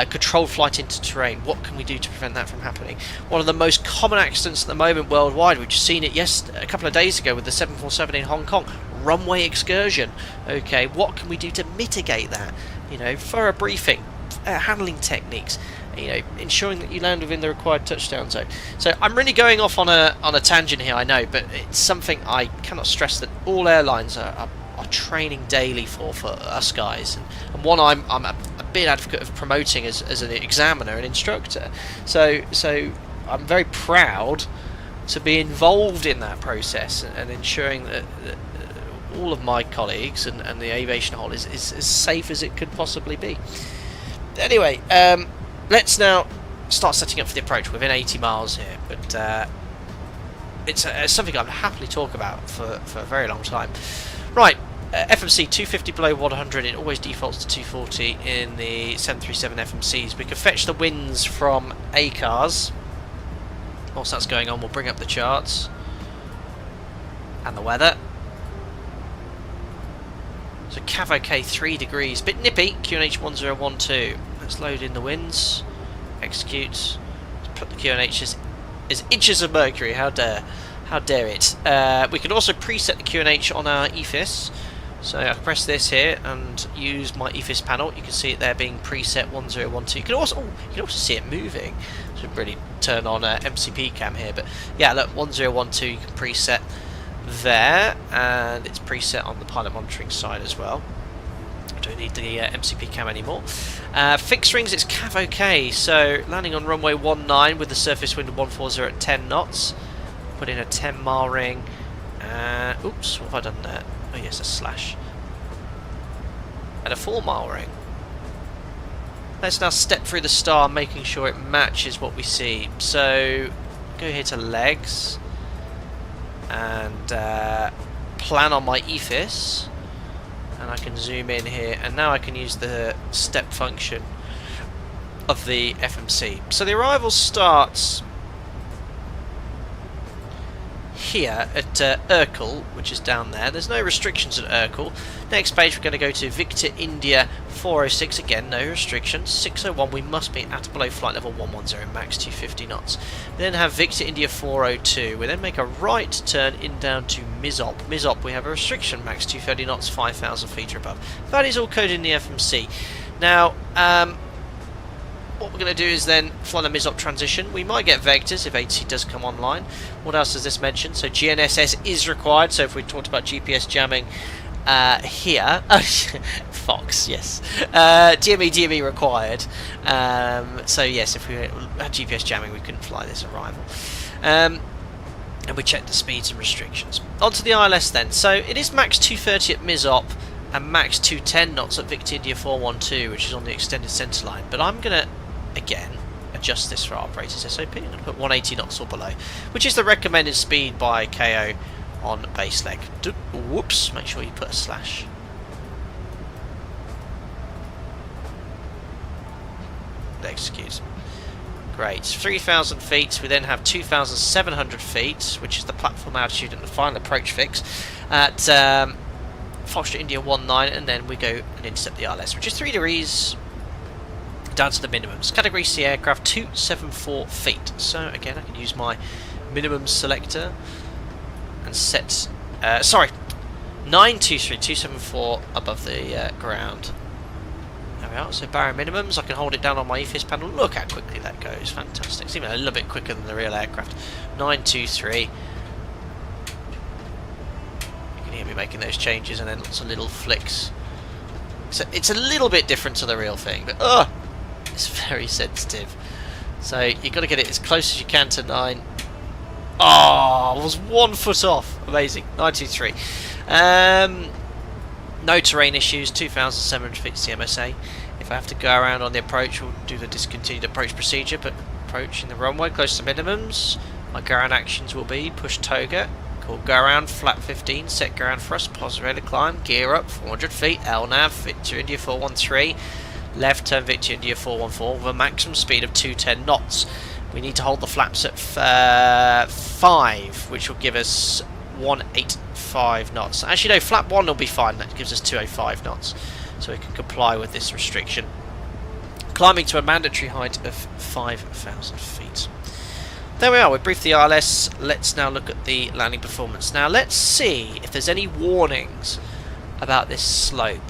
controlled flight into terrain. What can we do to prevent that from happening? One of the most common accidents at the moment worldwide, we've just seen it a couple of days ago with the 747 in Hong Kong, runway excursion. Okay, what can we do to mitigate that? You know, thorough briefing, handling techniques, you know, ensuring that you land within the required touchdown zone. So I'm really going off on a tangent here, I know, but it's something I cannot stress that all airlines are training daily for us guys, and one I'm a big advocate of promoting as an examiner and instructor. So I'm very proud to be involved in that process and ensuring that all of my colleagues and the aviation whole is as safe as it could possibly be. Anyway, let's now start setting up for the approach within 80 miles here, but it's something I'll happily talk about for a very long time. Right, FMC 250 below 100, it always defaults to 240 in the 737 FMCs. We can fetch the winds from ACARS. Whilst that's going on, we'll bring up the charts and the weather. So Cav OK 3 degrees, bit nippy, QNH 1012. Let's load in the winds, execute, let's put the QNH as inches of mercury, how dare it. We can also preset the QNH on our EFIS, so I can press this here and use my EFIS panel. You can see it there being preset 1012. You can also see it moving. Should really turn on MCP cam here, but yeah, look, 1012 you can preset there, and it's preset on the pilot monitoring side as well. I don't need the MCP cam anymore. Fixed rings, it's Cav OK, so landing on runway 19 with the surface wind of 140 at 10 knots. Put in a 10 mile ring. Oops, what have I done there? Oh yes, a slash. And a 4 mile ring. Let's now step through the star, making sure it matches what we see. So go here to legs and plan on my EFIS, and I can zoom in here, and now I can use the step function of the FMC. So the arrival starts here at Urkel, which is down there. There's no restrictions at Urkel. Next page we're going to go to Victor India 406, again no restrictions. 601 we must be at below flight level 110 max 250 knots. We then have Victor India 402. We then make a right turn in down to Mizop. Mizop we have a restriction max 230 knots 5,000 feet or above. That is all coded in the FMC. Now what we're going to do is then fly the MISOP transition. We might get vectors if ATC does come online. What else does this mention? So GNSS is required. So if we talked about GPS jamming here, Fox, yes, DME required. So yes, if we had GPS jamming, we couldn't fly this arrival. And we checked the speeds and restrictions. Onto the ILS then. So it is max 230 at MISOP and max 210 knots at Victor India 412, which is on the extended centre line. But I'm going to, again, adjust this for our operator's SOP. I'm going to put 180 knots or below, which is the recommended speed by KO on base leg. Whoops, make sure you put a slash. Execute. Great. 3,000 feet. We then have 2,700 feet, which is the platform altitude and the final approach fix at Foxtrot India 19, and then we go and intercept the ILS, which is 3 degrees down to the minimums. Category C aircraft 274 feet. So again, I can use my minimum selector and set. 923 274 above the ground. There we are. So barrier minimums. I can hold it down on my EFIS panel. Look how quickly that goes. Fantastic. It's even a little bit quicker than the real aircraft. 923. Hear me making those changes and then lots of little flicks. So it's a little bit different to the real thing, but it's very sensitive. So you've got to get it as close as you can to 9. Oh, I was 1 foot off. Amazing. 923. No terrain issues. 2,700 feet CMSA. If I have to go around on the approach, we'll do the discontinued approach procedure, but approaching the runway close to minimums. My go around actions will be push toga. Go around, flap 15, set ground thrust, positive rate of climb, gear up, 400 feet, LNAV, Victor India 413, left turn Victor India 414 with a maximum speed of 210 knots. We need to hold the flaps at 5, which will give us 185 knots. Actually no, flap 1 will be fine, that gives us 205 knots. So we can comply with this restriction. Climbing to a mandatory height of 5,000 feet. There we are, we briefed the ILS. Let's now look at the landing performance. Now let's see if there's any warnings about this slope.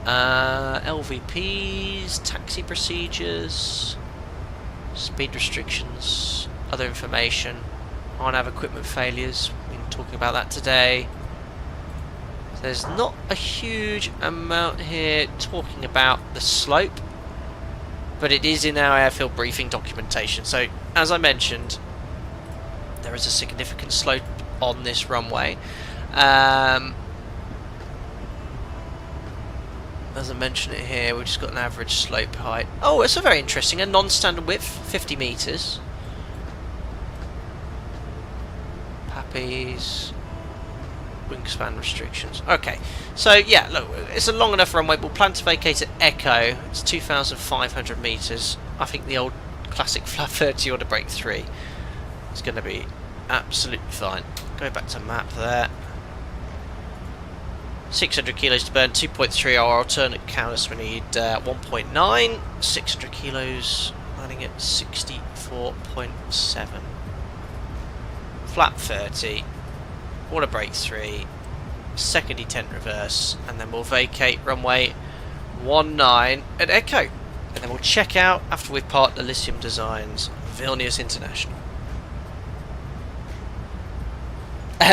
LVPs, taxi procedures, speed restrictions, other information, on-nav equipment failures. We've been talking about that today. There's not a huge amount here talking about the slope, but it is in our airfield briefing documentation. So, as I mentioned, there is a significant slope on this runway. As I mentioned it here, we've just got an average slope height. Oh, it's a very interesting, a non-standard width, 50 metres. Pappies, wingspan restrictions. Okay, so yeah, look, it's a long enough runway. We'll plan to vacate at Echo. It's 2,500 metres. I think the old classic flap 30 order break 3 is going to be absolutely fine. Go back to map there. 600 kilos to burn, 2.3 our alternate counters. We need 1.9, 600 kilos, landing at 64.7. Flap 30, order break 3, second detent reverse, and then we'll vacate runway 19 at Echo. And then we'll check out after we've parked the Lisium Designs Vilnius International.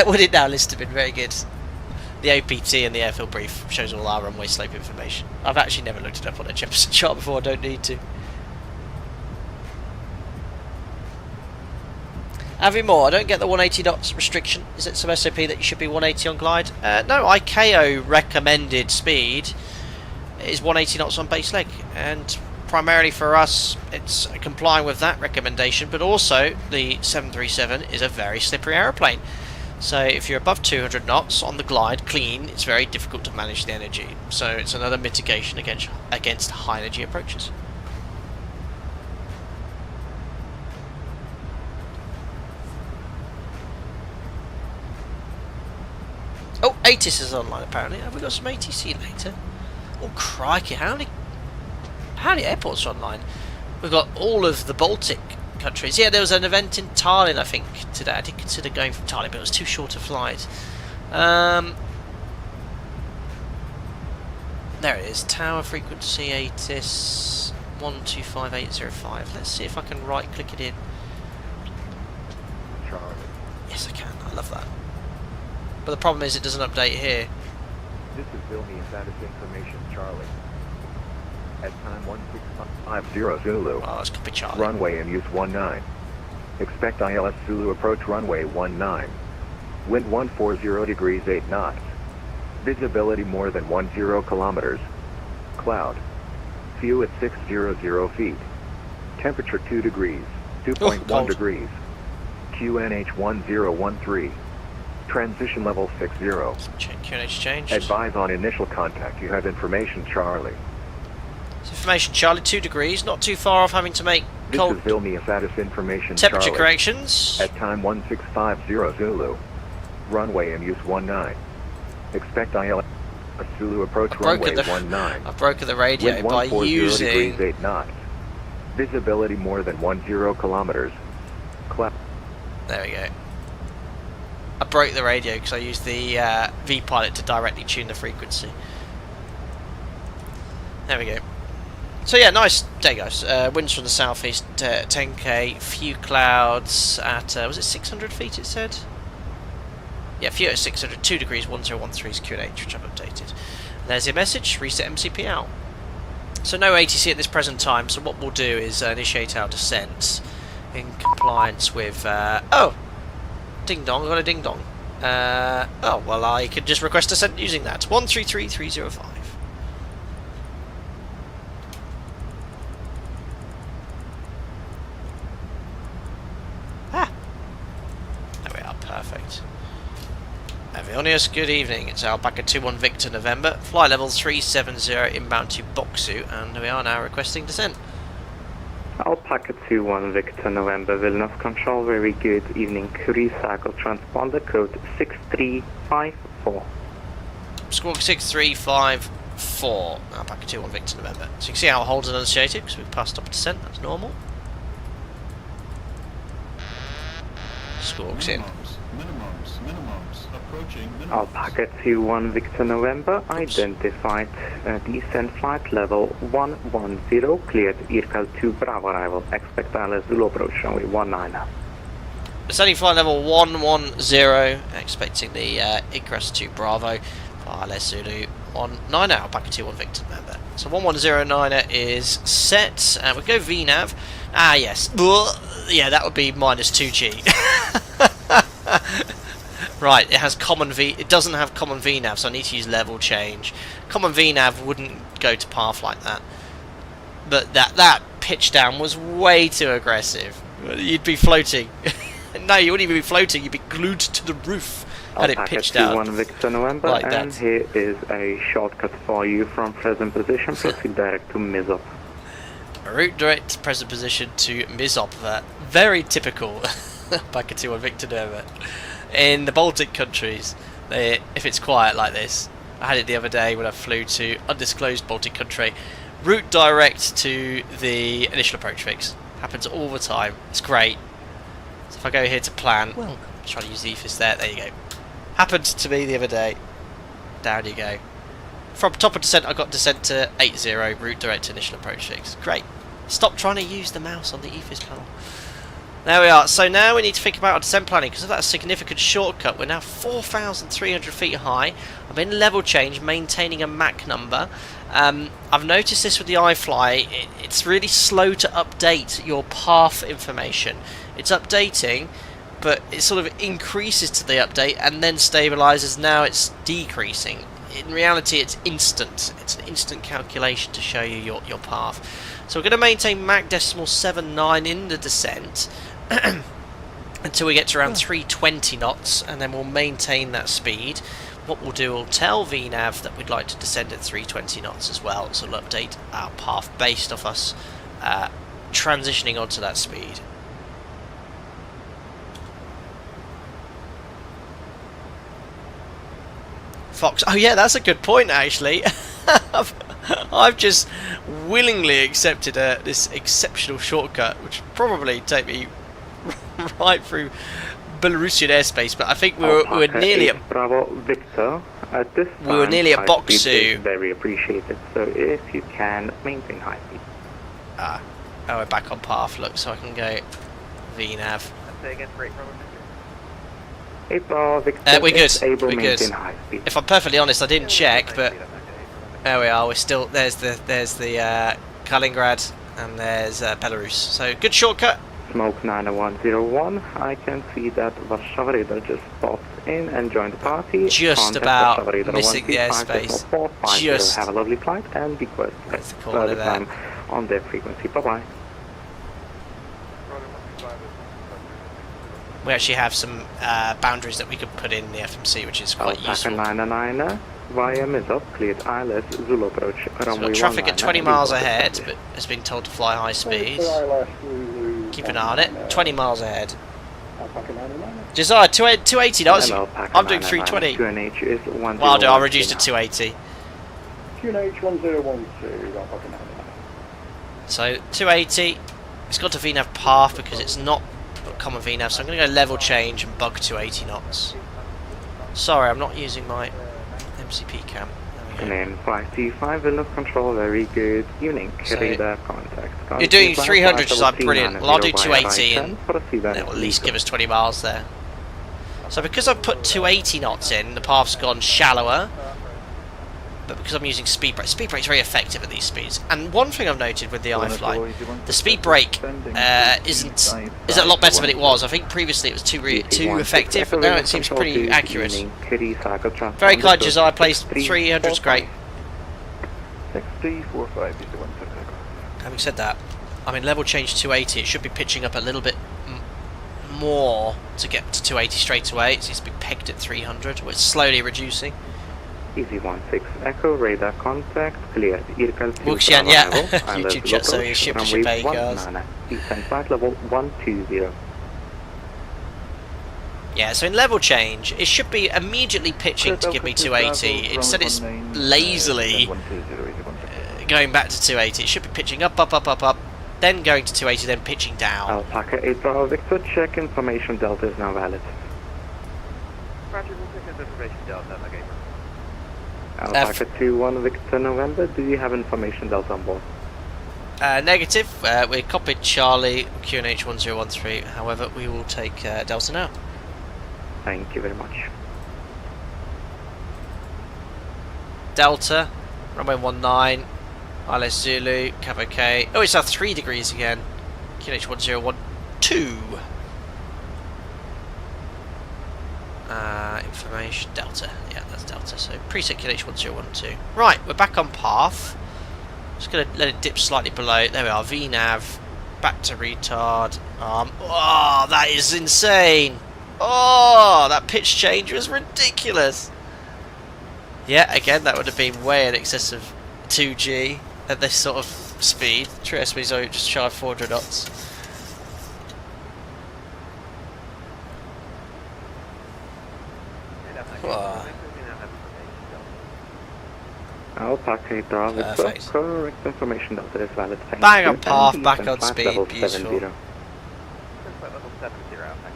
Would it now list have been very good? The OPT and the airfield brief shows all our runway slope information. I've actually never looked it up on a Jefferson chart before, I don't need to. Having more, I don't get the 180 knots restriction. Is it some SOP that you should be 180 on glide? No, ICAO recommended speed is 180 knots on base leg, and primarily for us it's complying with that recommendation, but also the 737 is a very slippery aeroplane. So if you're above 200 knots on the glide clean, it's very difficult to manage the energy. So it's another mitigation against high energy approaches. Oh, ATIS is online apparently. Have we got some ATC later? Oh crikey, how many airports are online? We've got all of the Baltic countries. Yeah, there was an event in Tallinn, I think, today. I did consider going from Tallinn, but it was too short a flight. There it is. Tower frequency ATIS 125805. Let's see if I can right click it in. Charlie. Yes, I can. I love that. But the problem is it doesn't update here. This is Vilnius status information, Charlie. At time 16550 Zulu. Oh, let's copy Charlie. Runway in use 19. Expect ILS Zulu approach runway 19. Wind 140 degrees 8 knots. Visibility more than 10 kilometers. Cloud. View at 600 feet. Temperature 2 degrees. 2.1 cold. degrees. QNH 1013. Transition level 60. QNH changed. Advise on initial contact. You have information, Charlie. It's information, Charlie. 2 degrees. Not too far off having to make This cold is Vilnius status information, temperature Charlie. corrections. At time 1650 Zulu. Runway in use 19. Expect ILS Zulu approach runway 19. I've broken the radio Wind by 140 using. degrees 8 knots. Visibility more than 10 kilometers. Cloud. There we go. I broke the radio because I used the V-Pilot to directly tune the frequency. There we go. So yeah, nice day, guys. Winds from the southeast, 10k, few clouds at was it 600 feet? It said. Yeah, few at 600, 2 degrees, 1013's QNH, which I've updated. And there's your message. Reset MCP out. So no ATC at this present time. So what we'll do is initiate our descent in compliance with. Oh, ding dong! I got a ding dong. Oh well, I could just request descent using that. 133305. There we are, perfect. Vilnius, good evening. It's Alpaca 21 Victor November. Flight level 370 inbound to Boxu, and we are now requesting descent. Alpaca 21 Victor November Vilnius Control, very good evening. Recycle transponder code 6354. Squawk 6354. Alpaca 21 Victor November. So you can see how it holds enunciated because we've passed up descent, that's normal. Squawks in. Minimums, approaching minimums. Alpaca 21 Victor November, identified descent flight level 110, cleared Irkal 2 Bravo arrival, expect ILS Zulu approach runway 19. Descending flight level 110, expecting the Icarus 2 Bravo, ILS Zulu 19, Alpaca 21 Victor November. So 1109 is set, and we go VNAV. Ah yes, yeah, that would be minus 2G. Right, it has common V. It doesn't have common VNAV, so I need to use level change. Common VNAV wouldn't go to path like that. But that pitch down was way too aggressive. You'd be floating. No, you wouldn't even be floating. You'd be glued to the roof had it pitched down. Alpaca 21 Victor November, like and that. here is a shortcut for you from present position. Proceed direct to Mizop. Route direct to present position to Mizop. Very typical. Alpaca 21 Victor November. In the Baltic countries, if it's quiet like this, I had it the other day when I flew to undisclosed Baltic country, route direct to the initial approach fix. Happens all the time. It's great. So if I go here to plan, well, try to use the EFIS there you go. Happened to me the other day. Down you go. From top of descent, I got descent to 80, route direct to initial approach fix. Great. Stop trying to use the mouse on the EFIS panel. There we are. So now we need to think about our descent planning because of that significant shortcut. We're now 4,300 feet high. I'm in level change, maintaining a Mach number. I've noticed this with the iFly. It's really slow to update your path information. It's updating, but it sort of increases to the update and then stabilizes. Now it's decreasing. In reality, it's instant. It's an instant calculation to show you your path. So we're going to maintain Mach decimal 79 in the descent until we get to around 320 knots, and then we'll maintain that speed. What we'll do, we'll tell VNAV that we'd like to descend at 320 knots as well, so we'll update our path based off us transitioning onto that speed. Fox, oh yeah, that's a good point actually. I've just willingly accepted this exceptional shortcut, which would probably take me right through Belarusian airspace, but I think we were nearly at Bravo Victor. At this time, we were nearly at high speed Boxu. is very appreciated. So if you can maintain high speed. Oh, we're back on path, look, so I can go VNav. We're good, we're good. If I'm perfectly honest, I didn't check, but there we are, we're still, there's the Kaliningrad, and there's Belarus, so good shortcut. Smoke 90101, I can see that Warsaw radar just popped in and joined the party. Just Contact about Warsaw radar missing the 135.450. airspace. Just. Have a lovely flight and request That's the corner further there. time on their frequency. Bye-bye. We actually have some boundaries that we could put in the FMC, which is quite Alpaca useful. 999, YM is up, cleared ILS, Zulu approach, So we've runway got traffic at 20 19, miles report ahead, established. but has been told to fly high speeds. Keep an eye on it. 20 miles ahead. Josiah, 280 knots. And Alpaca I'm doing 999, 320. QNH is 10. Well, I'll reduce to 280. QNH 1012, Alpaca 99. So 280. It's got to VNav path because it's not common VNav, so I'm going to go level change and bug 280 knots. Sorry, I'm not using my MCP cam. There we go. And then 525, Vilnius control, very good. Evening, So, radar contact. You're doing 300, which is like brilliant. Well, I'll do 280 and proceed that will at least give us 20 miles there. So because I've put 280 knots in, the path's gone shallower. But because I'm using speed brake's very effective at these speeds. And one thing I've noted with the iFly, the speed brake is a lot better than it was. I think previously it was too effective, but now it seems pretty accurate. Very kind, Josiah. Placed 300's great. 6345 is the one for takeoff. Having said that, I mean level change 280. It should be pitching up a little bit more to get to 280 straight away. It seems to be pegged at 300. It's slowly reducing. Easy 16 Echo, radar contact, cleared. Irkal Wuxian, yeah. YouTube chat, so you ship your pay cars. Descent flight level 120. Yeah, so in level change, it should be immediately pitching to give me 280. Instead it's lazily going back to 280. It should be pitching up, then going to 280, then pitching down. Alpaca 8 Bravo Victor, check information delta is now valid. Roger, we'll check this information delta, okay. Alpaca 21 Victor November, do you have information delta on board? Negative. We're copied Charlie, QNH 1013. However, we will take Delta now. Thank you very much. Delta, runway 19, ILS Zulu, Cav OK. Oh, it's at 3 degrees again. QNH 1012. Information Delta. Yeah, that's Delta. So preset QNH 1012. Right, we're back on path. Just gonna let it dip slightly below. There we are. VNav. Back to retard. Oh, that is insane. Oh, that pitch change was ridiculous. Yeah, again, that would have been way in excess of 2G at this sort of speed. True SB's just shy of 400 knots. Wow. Alpaca 8 Bravo Victor, Perfect. correct information delta is valid. Thank Bang you. on path, And back descent on flight speed, level beautiful. 70. Level 70, Alpaca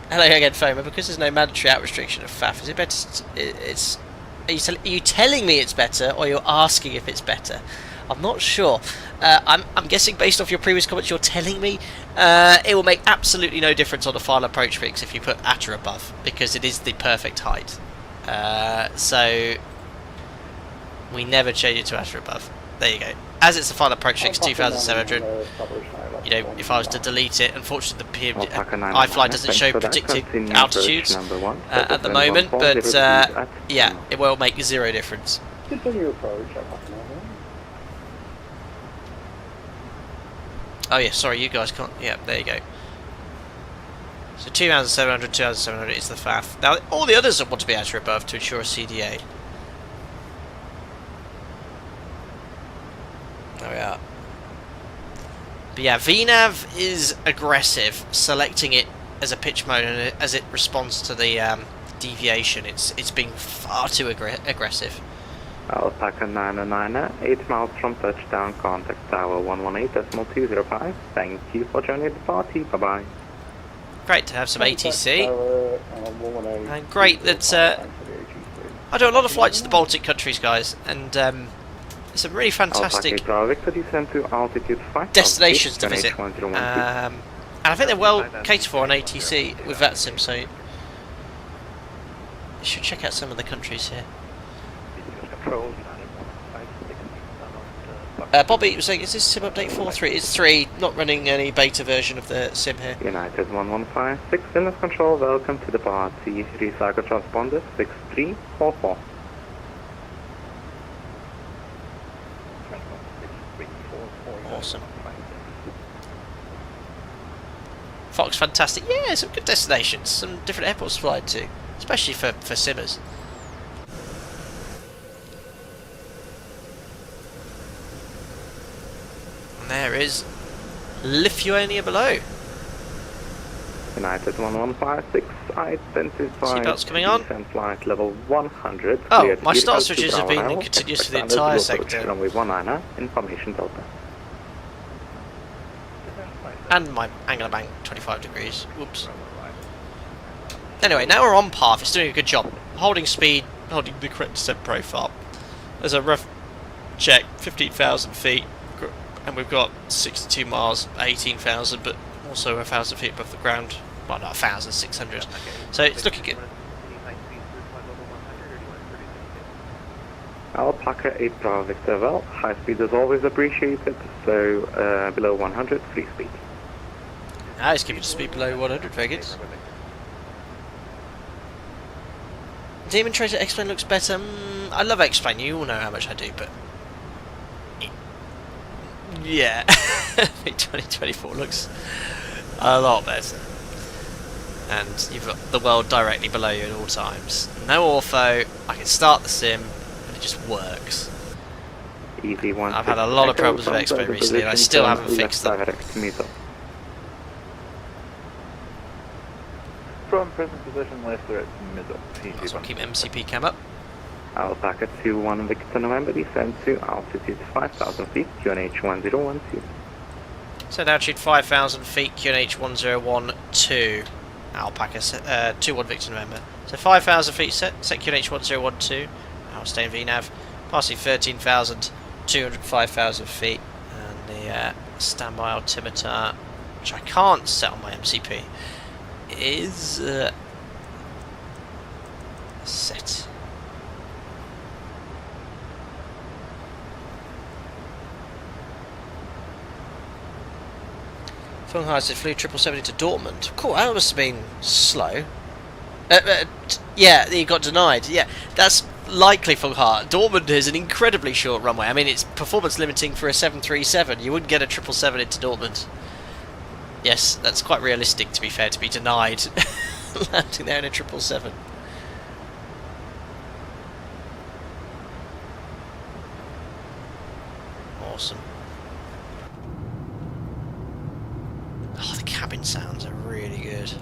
8 Hello again, Foamer. Because there's no mandatory out restriction of FAF, is it better? Are you telling me it's better, or you're asking if it's better? I'm not sure. I'm guessing based off your previous comments, you're telling me it will make absolutely no difference on the final approach fix if you put at or above, because it is the perfect height. So we never change it to at or above. There you go. As it's the final approach fix, 2,700. You know, if I was to delete it, unfortunately the iFly doesn't show predicted altitudes at the moment, but yeah, it will make zero difference. Continue approach, Alpaca 99. Oh yeah, sorry, you guys can't. Yeah, there you go. So 2,700, 2,700 is the FAF. Now all the others want to be at or above to ensure a CDA. There we are. But yeah, VNav is aggressive, selecting it as a pitch mode, and as it responds to the deviation, it's being far too aggressive. Alpaca 999, 8 miles from touchdown, contact tower 118.205. Thank you for joining the party, bye bye. Great to have some ATC, Tower, 118. and great that I do a lot of flights to the Baltic countries, guys, and it's a really fantastic Victor, descend to altitude 5,000 destinations to feet, visit. QNH1012. And I think they're well catered for on ATC with VetSim, so you should check out some of the countries here. Bobby was saying, is this sim update 4.3? It's 3, not running any beta version of the sim here. United 1156, Vilnius Control, welcome to the party. Recycle transponder 6344. Awesome. Fox, fantastic. Yeah, some good destinations, some different airports to fly to, especially for simmers. And there is Lithuania below. United 1156, identify Seatbelts coming on. descent flight level 100. Oh, cleared my start Irkutsk switches to have been Bravo, continuous for the expect entire standard approach, sector. Runway 19, information Delta. And my angular bank 25 degrees. Whoops. Anyway, now we're on path. It's doing a good job. Holding speed, holding the correct descent profile. There's a rough check, 15,000 feet. And we've got 62 miles, 18,000, but also 1,000 feet above the ground. Well, not 1,600. So it's looking good. Alpaca 8 Bravo Victor, well, high speed is always appreciated, so below 100, free speed. Ah, it's keeping the speed below 100, very good. Demon Tracer X-Plane looks better. I love X-Plane, you all know how much I do, but... yeah, 2024 looks a lot better. And you've got the world directly below you at all times. No ortho, I can start the sim, and it just works. Easy one. I've had a lot of problems with X-Plane recently, and I still haven't fixed them. From present position, Leicester at middle. So I'll keep MCP cam up. Alpaca 21 Victor November, descend to altitude 5,000 feet, QNH 1012. So altitude 5,000 feet, QNH 1012. Alpaca 21 Victor November. So 5,000 feet set QNH 1012. I'll stay in VNAV. Passing 13,200, 5,000 feet. And the standby altimeter, which I can't set on my MCP, is set. Funghai said flew 777 to Dortmund. Cool, that must have been slow. Yeah, he got denied. Yeah, that's likely Funghai. Dortmund is an incredibly short runway. I mean, it's performance limiting for a 737. You wouldn't get a 777 into Dortmund. Yes, that's quite realistic, to be fair, to be denied landing there in a 777. Awesome. Oh, the cabin sounds are really good.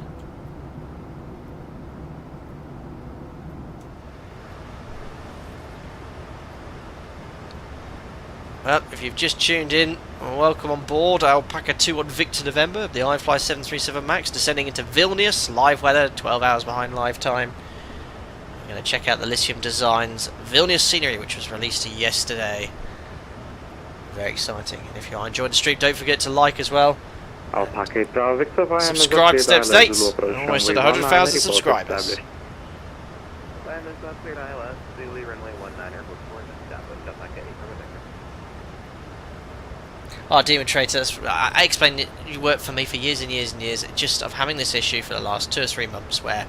Well, if you've just tuned in, welcome on board Alpaca 21 Victor November of the iFly 737 MAX, descending into Vilnius, live weather, 12 hours behind live time. We're going to check out the Lisium Designs Vilnius scenery, which was released yesterday. Very exciting. And if you are enjoying the stream, don't forget to like as well. Alpaca 8 Bravo Victor, via Subscribe to Step States. Almost at 100,000 subscribers. Oh, Demon Traitor, I explained it, you worked for me for years and years and years. Just of having this issue for the last 2 or 3 months where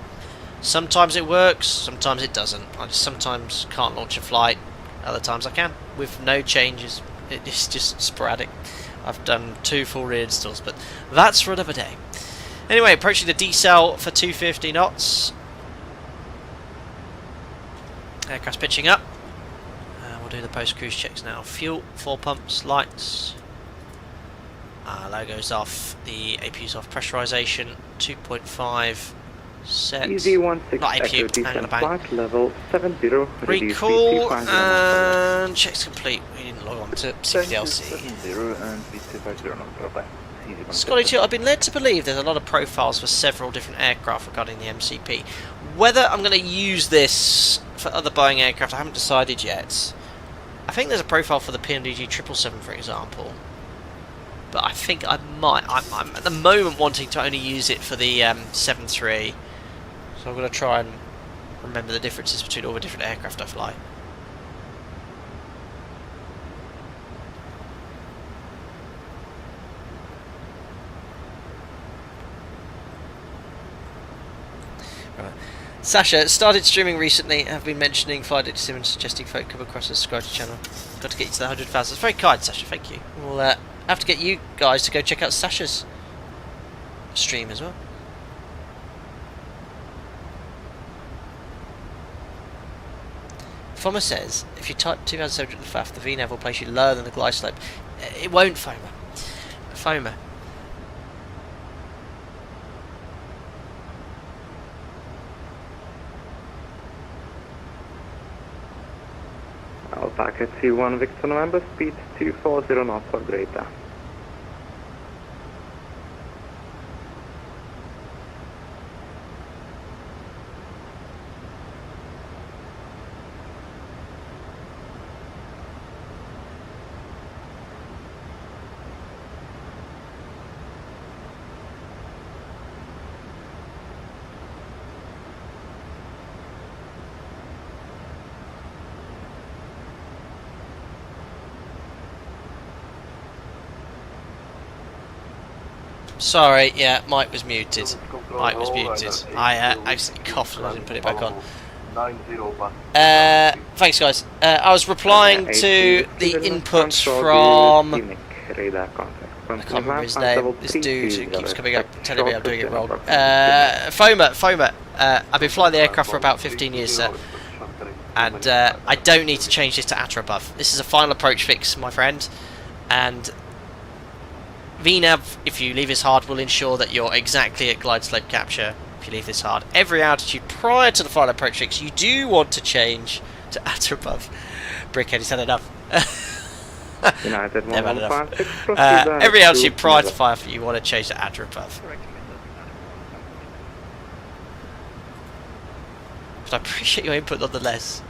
sometimes it works, sometimes it doesn't. I just sometimes can't launch a flight, other times I can, with no changes. It's just sporadic. I've done 2 full reinstalls, but that's for another day. Anyway, approaching the decel for 250 knots. Aircraft's pitching up. We'll do the post-cruise checks now. Fuel, 4 pumps, lights. Logos off, the APU's off, pressurization 2.5. Set. EZ16 Not APU, Echo angle descent bank. flight level 70. Recall and checks complete. We didn't log on to CPDLC. Scotty 2, I've been led to believe there's a lot of profiles for several different aircraft regarding the MCP. Whether I'm going to use this for other Boeing aircraft. I haven't decided yet. I think there's a profile for the PMDG 777, for example. But I think I might. I'm at the moment wanting to only use it for the 7-3. So I'm going to try and remember the differences between all the different aircraft I fly. Right. Sasha started streaming recently. Have been mentioning Flight Sim and suggesting folk come across the subscribe to the channel. Got to get you to the 100,000. It's very kind, Sasha. Thank you. We'll have to get you guys to go check out Sasha's stream as well. Foma says, if you type 2700 FAF, the VNAV will place you lower than the glide slope. It won't, Foma. Foma. Alpaca 21 Victor November, speed 240 knots or greater. Sorry, yeah, Mike was muted. Mike was muted. I accidentally coughed and I didn't put it back on. Thanks, guys. I was replying to the inputs from... I can't remember his name. This dude who keeps coming up telling me I'm doing it wrong. Foma. I've been flying the aircraft for about 15 years, sir. And I don't need to change this to ATRA above. This is a final approach fix, my friend. And VNAV, if you leave this hard, will ensure that you're exactly at glide slope capture if you leave this hard. Every altitude prior to the final approach fix, you do want to change to ATRA above. Brickhead, he's had enough. United Never had enough. 115, Every altitude prior to fire, you want to change to ATRA above. But I appreciate your input nonetheless.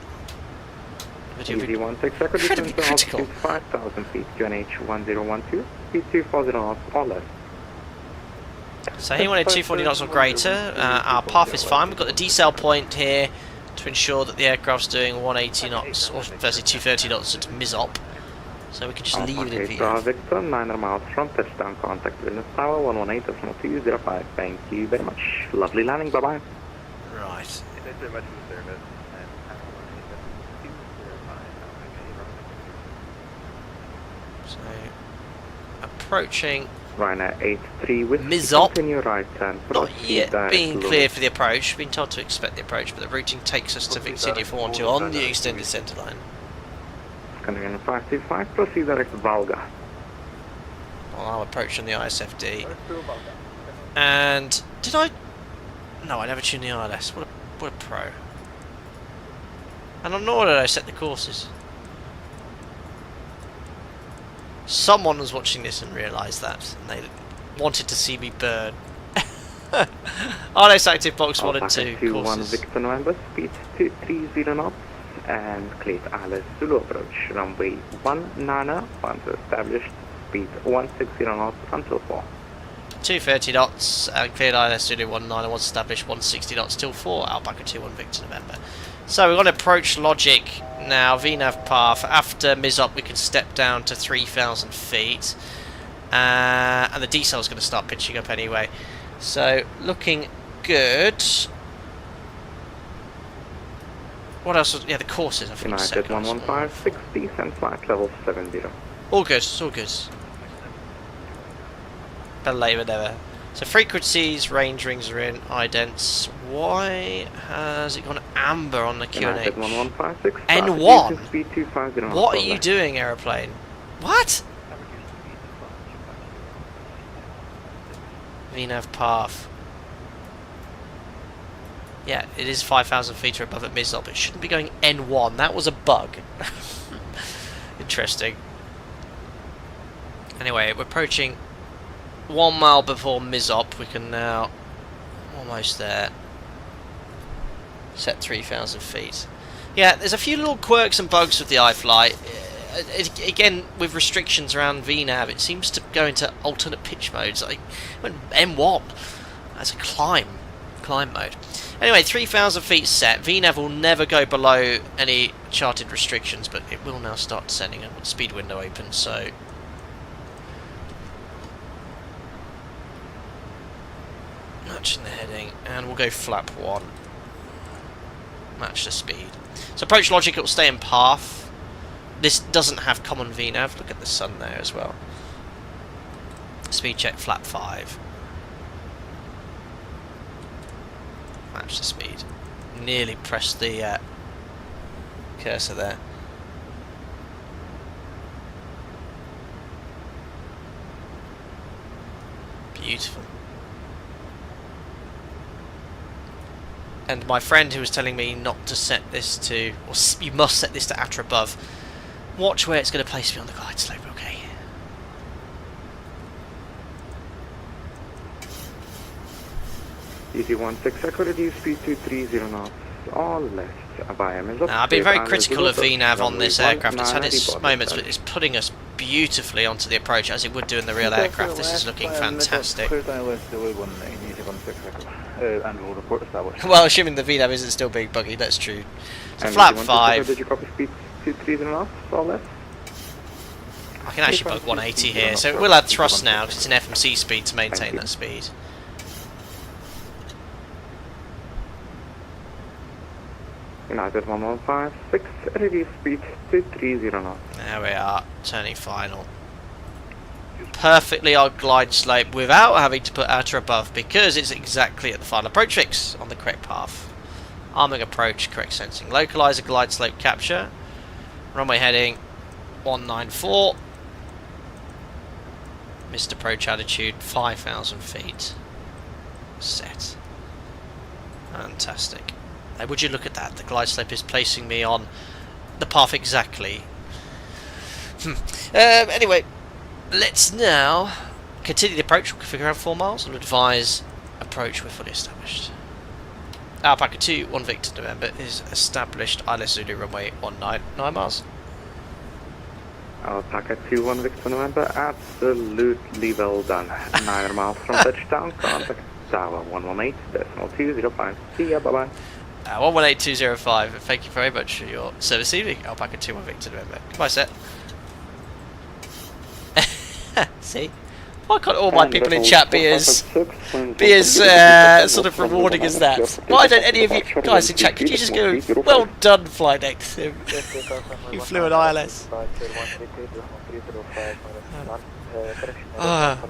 Easy 16 second incredibly distance critical. altitude 5,000 feet, QNH 1012, speed 240 knots or less. So he wanted 240 knots or greater. Our path is fine. We've got the decel point here to ensure that the aircraft's doing 180 knots, or firstly 230 knots at MISOP. So we can just leave it in view. Victor, 9 miles from touchdown, contact Vilnius Tower 118.205. Thank you very much. Lovely landing, bye bye. Right. Thanks very much for the service. So approaching Ryanair 83 with MISOP. continue right turn. Not Proceed yet direct being to cleared for the approach. Been told to expect the approach, but the routing takes us to Victoria 412 on the extended centre line. Canadian 525, proceed direct to Valga. I'll approach on the ISFD. And did I? No, I never tuned the ILS. What a pro. And nor did I set the courses. Someone was watching this and realised that, and they wanted to see me burn. ILS active box 1 and 2 21 courses. Victor November, speed 230 knots, and cleared ILS Zulu approach. Runway 19 once established, speed 160 knots until 4. 230 knots, and cleared ILS Zulu 19 and was established 160 knots till 4, Alpaca 21 Victor November. So we're going to approach logic now, VNAV path. After MISOP we can step down to 3,000 feet. And the decel is going to start pitching up anyway. So looking good. What else? Yeah, the courses. I think United 115, 60, and flight level 70. all good, it's all good. Better late than never. So frequencies, range rings are in, idents. Why has it gone amber on the QNH? N1? Speed 250 What are you doing, aeroplane? What? VNAV path. Yeah, it is 5,000 feet or above at MISOP. It shouldn't be going N1. That was a bug. Interesting. Anyway, we're approaching 1 mile before MISOP. We can now, almost there, set 3,000 feet. Yeah, there's a few little quirks and bugs with the iFly. Again, with restrictions around VNAV, it seems to go into alternate pitch modes, like M1 as a climb mode. Anyway, 3,000 feet set. VNAV will never go below any charted restrictions, but it will now start descending. I've got the speed window open, so matching the heading, and we'll go flap 1. Match the speed. So approach logic, it will stay in path. This doesn't have common VNAV. Look at the sun there as well. Speed check flap 5. Match the speed. Nearly pressed the cursor there. Beautiful. And my friend who was telling me not to set this to, or you must set this to at or above. Watch where it's going to place me on the glide slope, okay? ET16 accurate speed to 30 knots or less. Now, I've been very critical of VNAV on this aircraft. It's had its moments, but it's putting us beautifully onto the approach as it would do in the real aircraft. This is looking fantastic. Well, assuming the VNAV isn't still being buggy, that's true. So flap 5. Did you copy speed to 30 knots or less? I can actually book 180 here, so it will add thrust now because it's an FMC speed to maintain that speed. United 1156, reduce speed to 30 knots. There we are, turning final. Perfectly on glide slope without having to put outer above because it's exactly at the final approach fix on the correct path. Arming approach, correct sensing. Localizer, glide slope capture. Runway heading 194. Missed approach altitude 5,000 feet. Set. Fantastic. Now, would you look at that? The glide slope is placing me on the path exactly. Anyway, let's now continue the approach. We'll configure around 4 miles and advise approach we're fully established. Alpaca 2, 1 Victor November is established. ILS Zulu runway 19, 9 miles. Alpaca 2, 1 Victor November, absolutely well done. 9 miles from touchdown, contact tower 118.205. See ya, bye bye. 118205, and thank you very much for your service evening. Alpaca 2, 1 Victor November. Goodbye, set. See? Why can't all my people in chat be as sort of rewarding as that? Why don't any of you guys in chat, could you just go, well done, Flydeck Sim. You flew an ILS.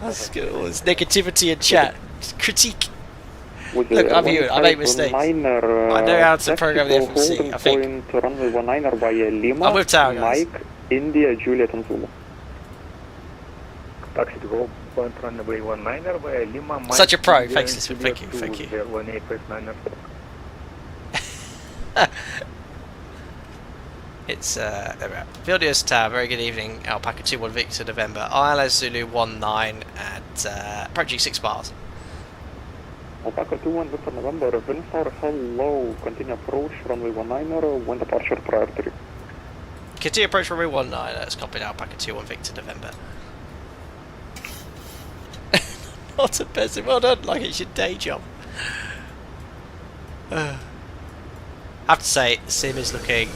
That's good. All this negativity in chat. Critique. Look, I'm human. I make mistakes. I know how to program the FMC, I think. I'm with Tower, guys. Mike, India, Juliet and Zulu. Taxi to go, point runway 19er by Lima. Such a pro. Thanks, Lisbon. Thank you. Thank you. 18.9er. It's, there we are. Vilnius Tower, very good evening. Alpaca 2, 1 Victor November. ILS Zulu 19 at approaching 6 miles. Alpaca 2, 1 Victor November, Windstar, hello. Continue approach, runway 19er, wind departure prior to. Continue approach runway 19, that's copied. Alpaca 2, 1 Victor November. Not a person. Well done, like it's your day job. I have to say, Sim is looking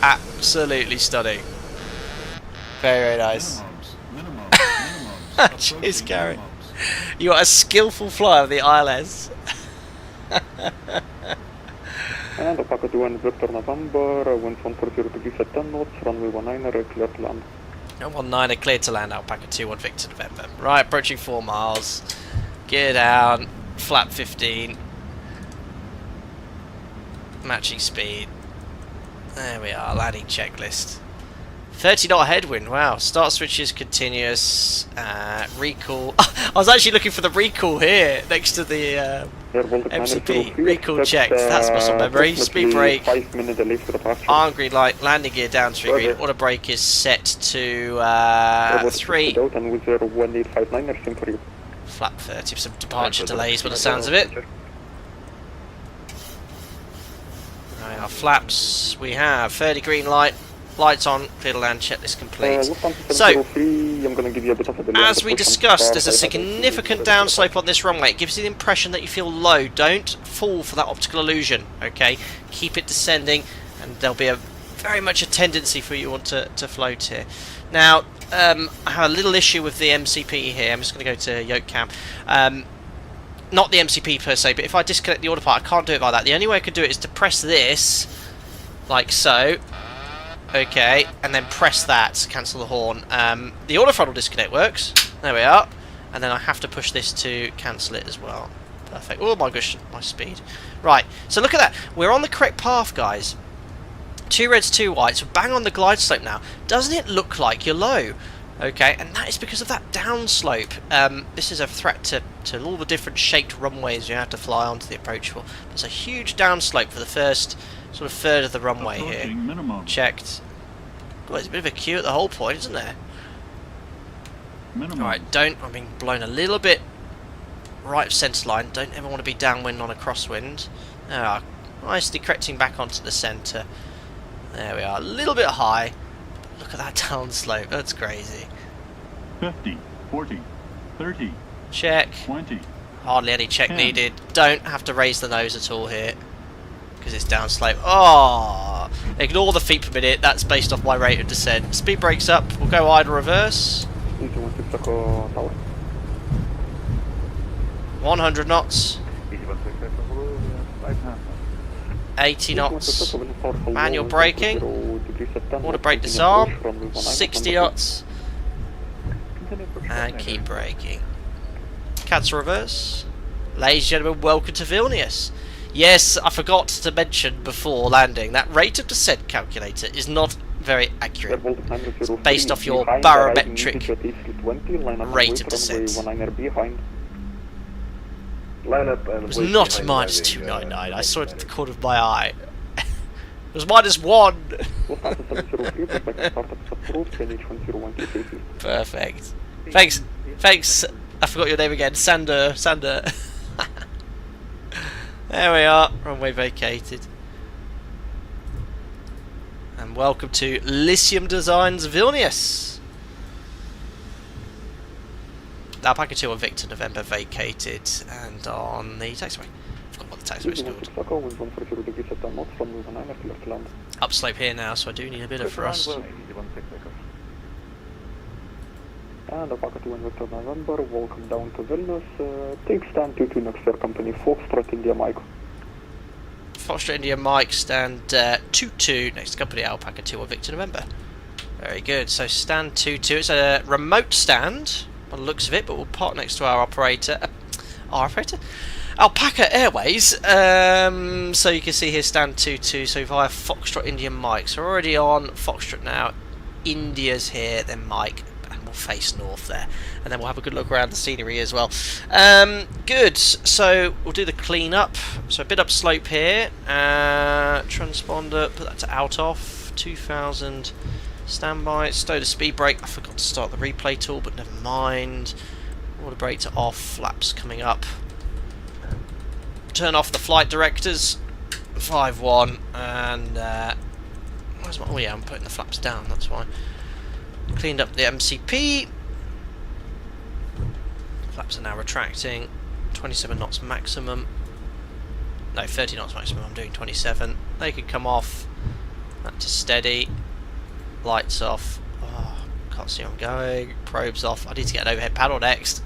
absolutely stunning. Very, very nice. Cheers, Gary. You are a skillful flyer of the ILS. And Alpaca 2 1 Victor November, wind 140 degrees at 10 knots, runway 19er, clear to land. 19er cleared to land. Alpaca 2, 1 Victor November. Right, approaching 4 miles. Gear down. Flap 15. Matching speed. There we are. Landing checklist. 30 knot headwind. Wow. Start switch is continuous. Recall. I was actually looking for the recall here next to the MCP. Recall checked. That's muscle memory. Speed brake. 5 minute delay for departure. Arm green light. Landing gear down 3 green. Auto brake is set to 3. And with 1859er, sim for you. Flap 30. Some departure delays by the sounds of it. Our flaps, we have 30 green light, lights on, clear to land, checklist complete. So, I'm gonna give you a bit of a delay. as we discussed, there's a significant downslope on this runway. It gives you the impression that you feel low. Don't fall for that optical illusion, okay? Keep it descending, and there'll be very much a tendency for you want to float here. Now, I have a little issue with the MCP here. I'm just going to go to yoke cam. Not the MCP per se, but if I disconnect the autopilot, I can't do it like that. The only way I can do it is to press this, like so. Okay, and then press that to cancel the horn. The auto throttle disconnect works. There we are. And then I have to push this to cancel it as well. Perfect. Oh my gosh, my speed. Right, so look at that. We're on the correct path, guys. 2 reds, 2 whites. We're bang on the glide slope now. Doesn't it look like you're low? Okay, and that is because of that downslope. This is a threat to all the different shaped runways you have to fly onto the approach for. There's a huge downslope for the first sort of third of the runway here. Minimum. Checked. Well, there's a bit of a queue at the whole point, isn't there? Minimum. Alright, I'm being blown a little bit right of centre line. Don't ever want to be downwind on a crosswind. Nicely correcting back onto the centre. There we are, a little bit high. Look at that downslope, that's crazy. 50, 40, 30, Check. 20. Hardly any check 10. needed. Don't have to raise the nose at all here, because it's downslope. Oh, ignore the feet per minute. That's based off my rate of descent. Speed brakes up. We'll go idle reverse. 100 knots. 80 knots. Manual braking. Water brake disarm. 60 knots. And keep braking. Cancel reverse. Ladies and gentlemen, welcome to Vilnius. Yes, I forgot to mention before landing that rate of descent calculator is not very accurate. It's based off your barometric rate of descent. It was not minus 299. I saw it at the corner of my eye. It was -1. Perfect. Thanks. I forgot your name again. Sander. There we are. Runway vacated. And welcome to Lisium Design Vilnius. Alpaca 2 on Victor November vacated, and on the taxiway. I forgot what the taxiway is called. Upslope here now, so I do need a bit of thrust. And Alpaca 2 and Victor November, welcome down to Vilnius. Take stand 22 next to your company, Foxtrot India Mike. Foxtrot India Mike, stand 22 next to company Alpaca 2 on Victor November. Very good, so stand 22, it's a remote stand by the looks of it, but we'll park next to our operator. Alpaca Airways. So you can see here stand 22. So via Foxtrot India Mike. So we're already on Foxtrot now. India's here, then Mike, and we'll face north there, and then we'll have a good look around the scenery as well. Good. So we'll do the clean up. So a bit up slope here. Transponder. Put that to out off. 2000. Standby, stow the speed brake. I forgot to start the replay tool, but never mind. Water brake to off, flaps coming up. Turn off the flight directors. 5-1, and where's my? Oh yeah, I'm putting the flaps down. That's why. Cleaned up the MCP. Flaps are now retracting. 27 knots maximum. No, 30 knots maximum. I'm doing 27. They could come off. That to steady. Lights off. Oh, can't see where I'm going. Probes off. I need to get an overhead panel next.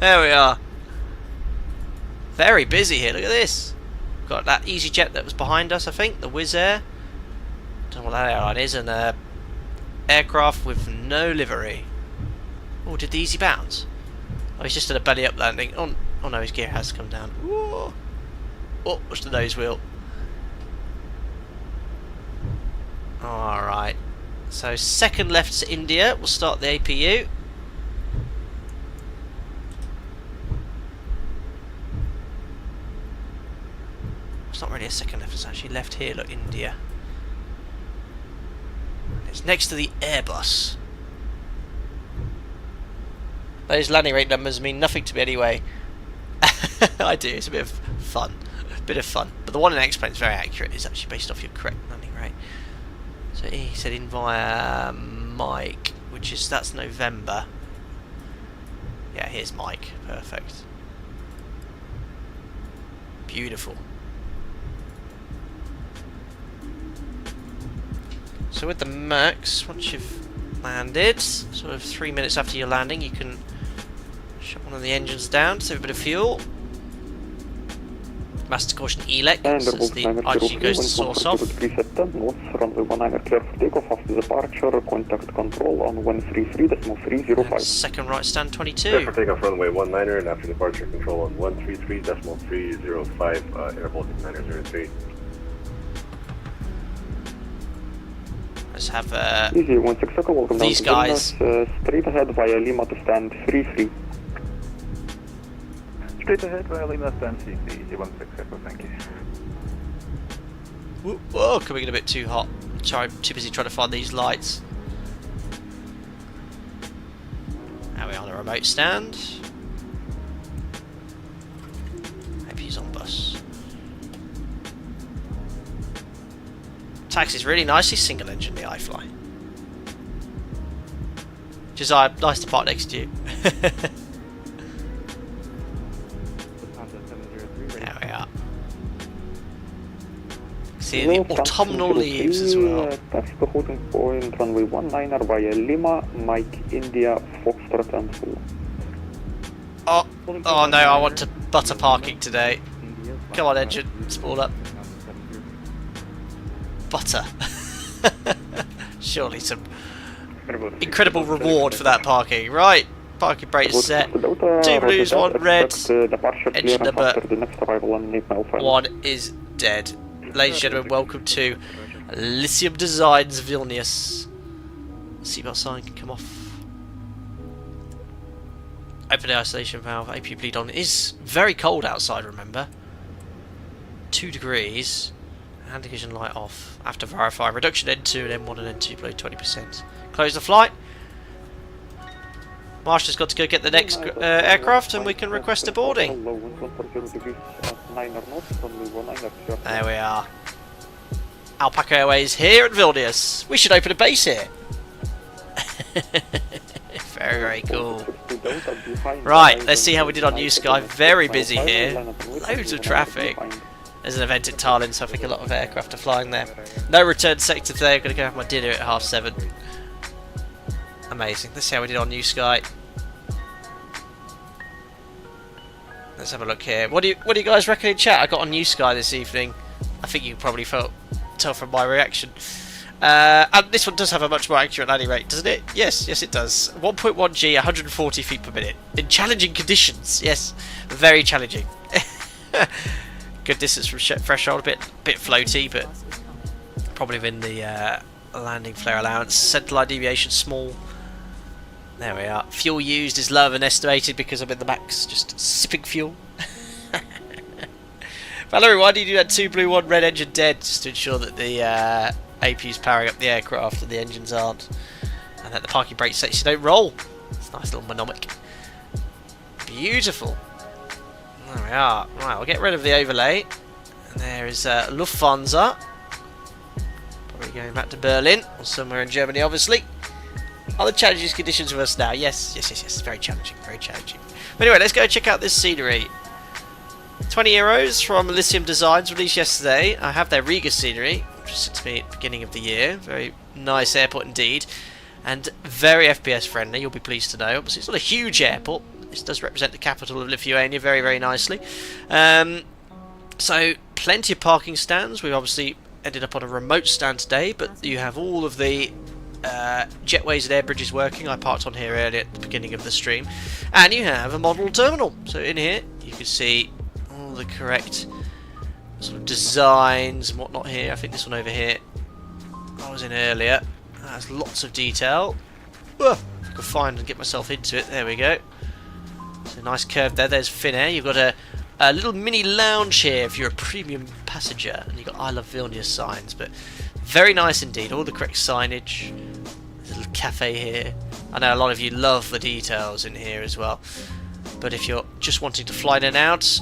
There we are. Very busy here. Look at this. Got that EasyJet that was behind us, I think. The Wizz Air. Don't know what that airline is. And aircraft with no livery. Oh, did the Easy bounce? Oh, he's just done a belly up landing. Oh no, his gear has come down. Whoa. Oh, what's the nose wheel? Alright, so second left to India, we'll start the APU. It's not really a second left, it's actually left here, look, India. It's next to the Airbus. Those landing rate numbers mean nothing to me anyway. I do, it's a bit of fun bit of fun. But the one in X-Plane is very accurate. It's actually based off your correct landing rate. So he said in via Mike, which is, that's November. Yeah, here's Mike. Perfect. Beautiful. So with the Max, once you've landed, sort of 3 minutes after your landing, you can shut one of the engines down, save a bit of fuel. Master caution ELEC, as the RG goes to source off. Runway 19 clear for takeoff after departure, contact control on 133.305. And second right stand 22. Clear for takeoff runway 19 and after departure control on 133.305, Air Baltic 903. Let's have Easy, 16 Echo, welcome these down to guys. Vilnius, straight ahead via Lima to stand 33. Straight ahead via Lima stand CC, 16 Echo, thank you. Whoa, coming in a bit too hot. Sorry, I'm too busy trying to find these lights. Now we're on a remote stand. AP's on bus. Taxis really nicely single engine, the iFly. Josiah, nice to park next to you. There we are. See the autumnal leaves as well. Taxi to holding point runway 19 via Lima, Mike, India, Foxtrot and Zulu. Oh no, I want to butter parking today. Come on, engine, spool up. Butter. Surely some incredible reward for that parking. Right, parking brake set. 2 blues, 1 red. Engine number 1 is dead. Ladies and gentlemen, welcome to Lisium Design Vilnius. Seatbelt sign can come off. Open the isolation valve. APU bleed on. It is very cold outside, remember. 2 degrees. Hand ignition light off. After verify, reduction N2 and M1 and N2 below 20%. Close the flight. Marshal's got to go get the next aircraft and we can request a boarding. There we are. Alpaca Airways here at Vilnius. We should open a base here. Very, very cool. Right, let's see how we did on New Sky. Very busy here. Loads of traffic. There's an event in Tallinn, so I think a lot of aircraft are flying there. No return sector today. I'm going to go have my dinner at 7:30. Amazing. Let's see how we did on New Sky. Let's have a look here. What do you guys reckon in chat? I got on New Sky this evening. I think you can probably tell from my reaction. And this one does have a much more accurate landing rate, doesn't it? Yes, yes it does. 1.1 G, 140 feet per minute. In challenging conditions. Yes, very challenging. Good distance from threshold, a bit floaty, but probably within the landing flare allowance. Central deviation small. There we are. Fuel used is lower than estimated because I'm in the max, just sipping fuel. Valerie, why do you do that 2 blue 1 red engine dead? Just to ensure that the APU's powering up the aircraft and the engines aren't, and that the parking brake sets you don't roll. It's a nice little mnemonic. Beautiful. There we are. Right, I'll get rid of the overlay. And there is Lufthansa. Probably going back to Berlin or somewhere in Germany, obviously. Are the challenging conditions with us now? Yes, yes, yes, yes. Very challenging, very challenging. But anyway, let's go check out this scenery. 20 euros from Lisium Designs, released yesterday. I have their Riga scenery, which was sent to me at the beginning of the year. Very nice airport indeed. And very FPS friendly, you'll be pleased to know. Obviously, it's not a huge airport. This does represent the capital of Lithuania very, very nicely. So, plenty of parking stands. We've obviously ended up on a remote stand today, but you have all of the jetways and air bridges working. I parked on here earlier at the beginning of the stream. And you have a model terminal. So in here, you can see all the correct sort of designs and whatnot here. I think this one over here I was in earlier. Has lots of detail. If I can find and get myself into it. There we go. So nice curve there. There's Finnair. You've got a little mini lounge here if you're a premium passenger, and you've got I Love Vilnius signs. But very nice indeed. All the correct signage. There's a little cafe here. I know a lot of you love the details in here as well. But if you're just wanting to fly in and out,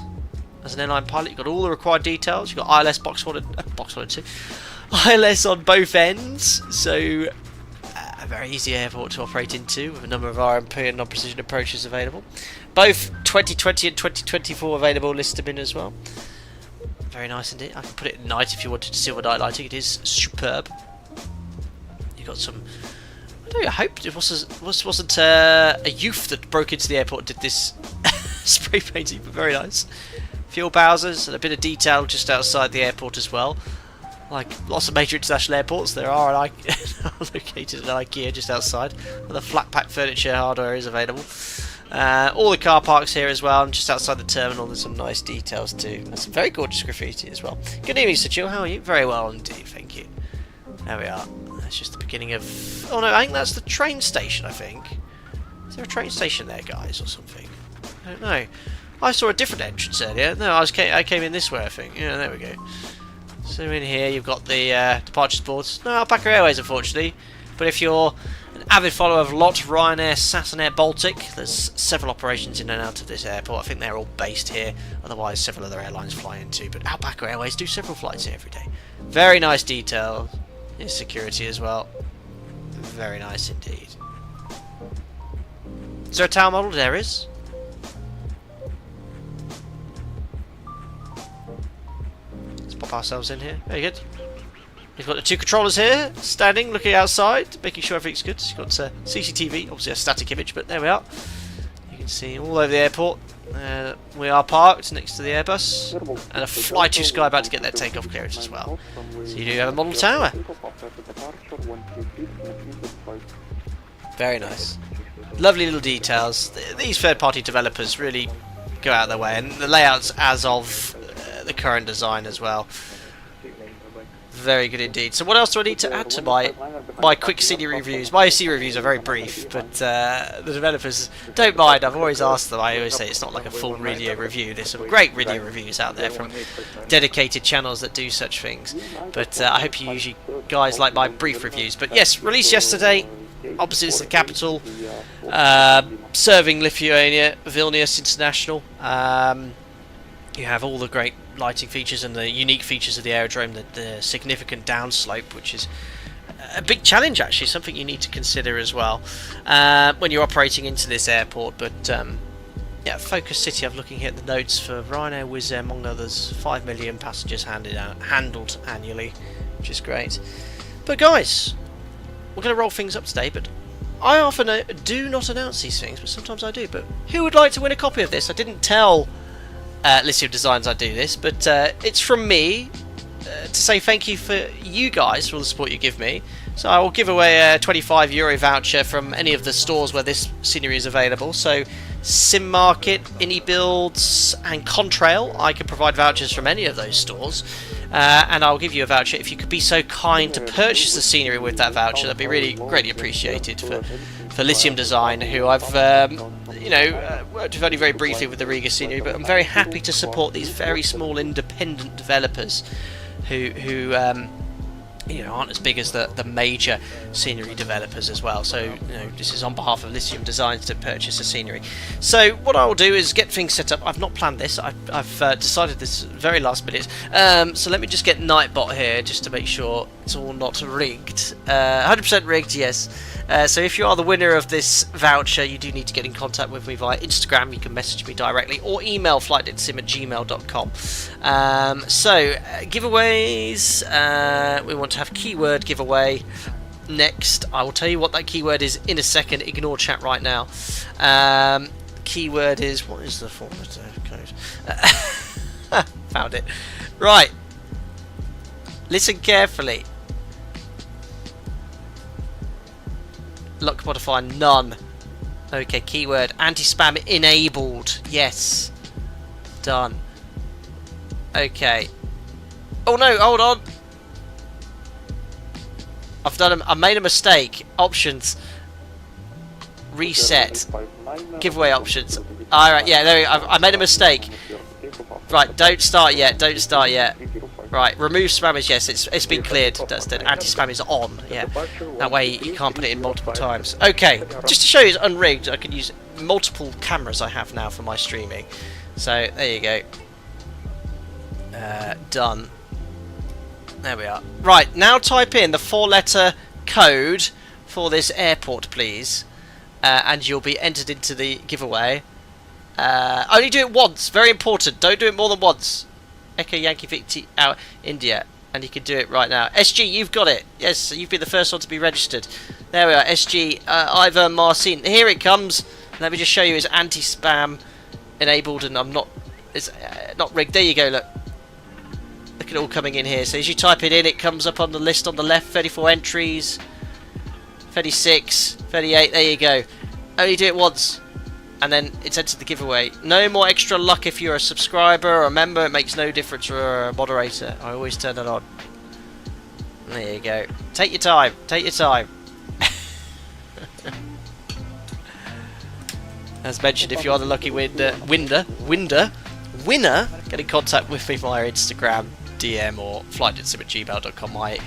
as an airline pilot. You've got all the required details. You've got ILS box 1 and 2. ILS on both ends, so a very easy airport to operate into with a number of RMP and non-precision approaches available. Both 2020 and 2024 available, list them in as well. Very nice indeed. I can put it at night if you wanted to silver night lighting. It is superb. You've got some... I hope it wasn't a youth that broke into the airport and did this spray painting, but very nice. Fuel bowsers and a bit of detail just outside the airport as well. Like lots of major international airports, there are located at IKEA just outside. And the flat pack furniture hardware is available. All the car parks here as well, and just outside the terminal there's some nice details too. There's some very gorgeous graffiti as well. Good evening, Sir Jill, how are you? Very well indeed, thank you. There we are. That's just the beginning of... Oh no, I think that's the train station, I think. Is there a train station there, guys, or something? I don't know. I saw a different entrance earlier. No, I came in this way, I think. Yeah, there we go. So in here you've got the departures boards. No Alpaca Airways, unfortunately. But if you're an avid follower of LOT, Ryanair, Saturn Air Baltic, there's several operations in and out of this airport. I think they're all based here. Otherwise, several other airlines fly into. But Alpaca Airways do several flights here every day. Very nice detail. Here's security as well. Very nice indeed. Is there a tower model? There is. Let's pop ourselves in here. Very good. We've got the two controllers here, standing, looking outside, making sure everything's good. You've got CCTV, obviously a static image, but there we are. You can see all over the airport. We are parked next to the Airbus, and a Fly 2 Sky about to get their takeoff clearance as well. So you do have a model tower. Very nice. Lovely little details. These third-party developers really go out of their way, and the layouts as of the current design as well. Very good indeed. So what else do I need to add to my quick scenery reviews? My scenery reviews are very brief, but the developers don't mind. I've always asked them. I always say it's not like a full radio review. There's some great radio reviews out there from dedicated channels that do such things. But I hope you usually guys like my brief reviews. But yes, released yesterday. Obviously, it's the capital, serving Lithuania, Vilnius International. You have all the great lighting features and the unique features of the aerodrome, the significant downslope, which is a big challenge actually, something you need to consider as well when you're operating into this airport. But yeah, Focus City, I'm looking here at the notes for Ryanair, Wizz Air, among others, 5 million passengers handled annually, which is great. But guys, we're going to roll things up today, but I often do not announce these things, but sometimes I do. But who would like to win a copy of this? I didn't tell Lisium Designs I do this, but it's from me to say thank you for you guys for all the support you give me. So I will give away a €25 voucher from any of the stores where this scenery is available. So Sim Market, Innie Builds and Contrail, I can provide vouchers from any of those stores. And I'll give you a voucher if you could be so kind to purchase the scenery with that voucher. That'd be really greatly appreciated for Lisium Design, who I've worked with only very briefly with the Riga scenery, but I'm very happy to support these very small independent developers who aren't as big as the major scenery developers as well. So this is on behalf of Lisium Designs to purchase the scenery. So what I will do is get things set up. I've not planned this. I've decided this very last minute. So let me just get Nightbot here just to make sure it's all not rigged. 100% rigged, yes. So if you are the winner of this voucher, you do need to get in contact with me via Instagram. You can message me directly or email flightsim@gmail.com. So giveaways, we want to have keyword giveaway next. I will tell you what that keyword is in a second. Ignore chat right now. Keyword is, what is the format code? Found it. Right. Listen carefully. Lock modifier none. Okay, keyword anti-spam enabled. Yes. Done. Okay. Oh no, hold on. I made a mistake. Options. Reset. Giveaway options. Alright, yeah, there we go. I made a mistake. Right, don't start yet. Don't start yet. Right, remove spammers. Yes, it's been cleared. That's the anti-spam is on. Yeah, that way you can't put it in multiple times. Okay, just to show you it's unrigged, I can use multiple cameras I have now for my streaming. So there you go. done. There we are. Right, now type in the 4-letter code for this airport, please. And you'll be entered into the giveaway. Only do it once. Very important. Don't do it more than once. Echo Yankee Victor out India. And you can do it right now. SG, you've got it. Yes, you've been the first one to be registered. There we are. SG, Ivan Marcin. Here it comes. Let me just show you it's anti-spam enabled, and I'm not. It's not rigged. There you go. Look. Look at it all coming in here. So as you type it in, it comes up on the list on the left. 34 entries. 36, 38. There you go. Only do it once, and then it's entered the giveaway. No more extra luck if you're a subscriber or a member. It makes no difference for a moderator. I always turn it on. There you go. Take your time. Take your time. As mentioned, if you are the lucky winner, get in contact with me via Instagram, DM, or flightsim@gmail.com. My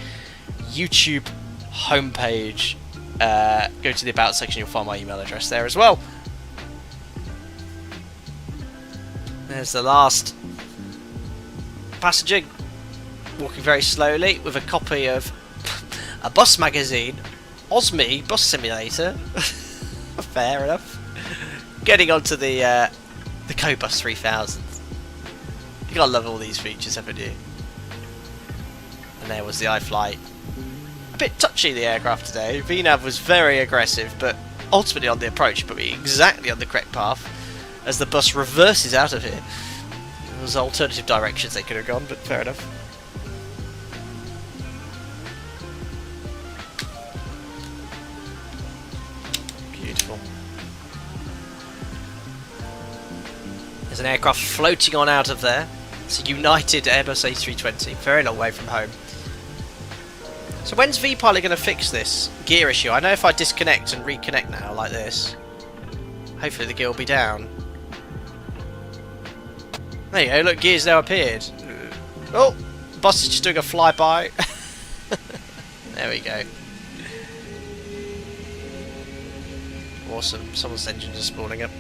YouTube homepage. Go to the About section, you'll find my email address there as well. There's the last passenger, walking very slowly with a copy of a bus magazine, Osmi Bus Simulator. Fair enough. Getting onto the Cobus 3000. You gotta love all these features, haven't you? And there was the iFly. A bit touchy, the aircraft today. VNAV was very aggressive, but ultimately on the approach, but exactly on the correct path as the bus reverses out of here. There was alternative directions they could have gone, but fair enough. Beautiful. There's an aircraft floating on out of there. It's a United Airbus A320, very long way from home. So when's vPilot going to fix this gear issue? I know if I disconnect and reconnect now like this, hopefully the gear will be down. There you go, look, gears now appeared. Oh, the bus is just doing a flyby. There we go. Awesome, someone's engines are spawning up.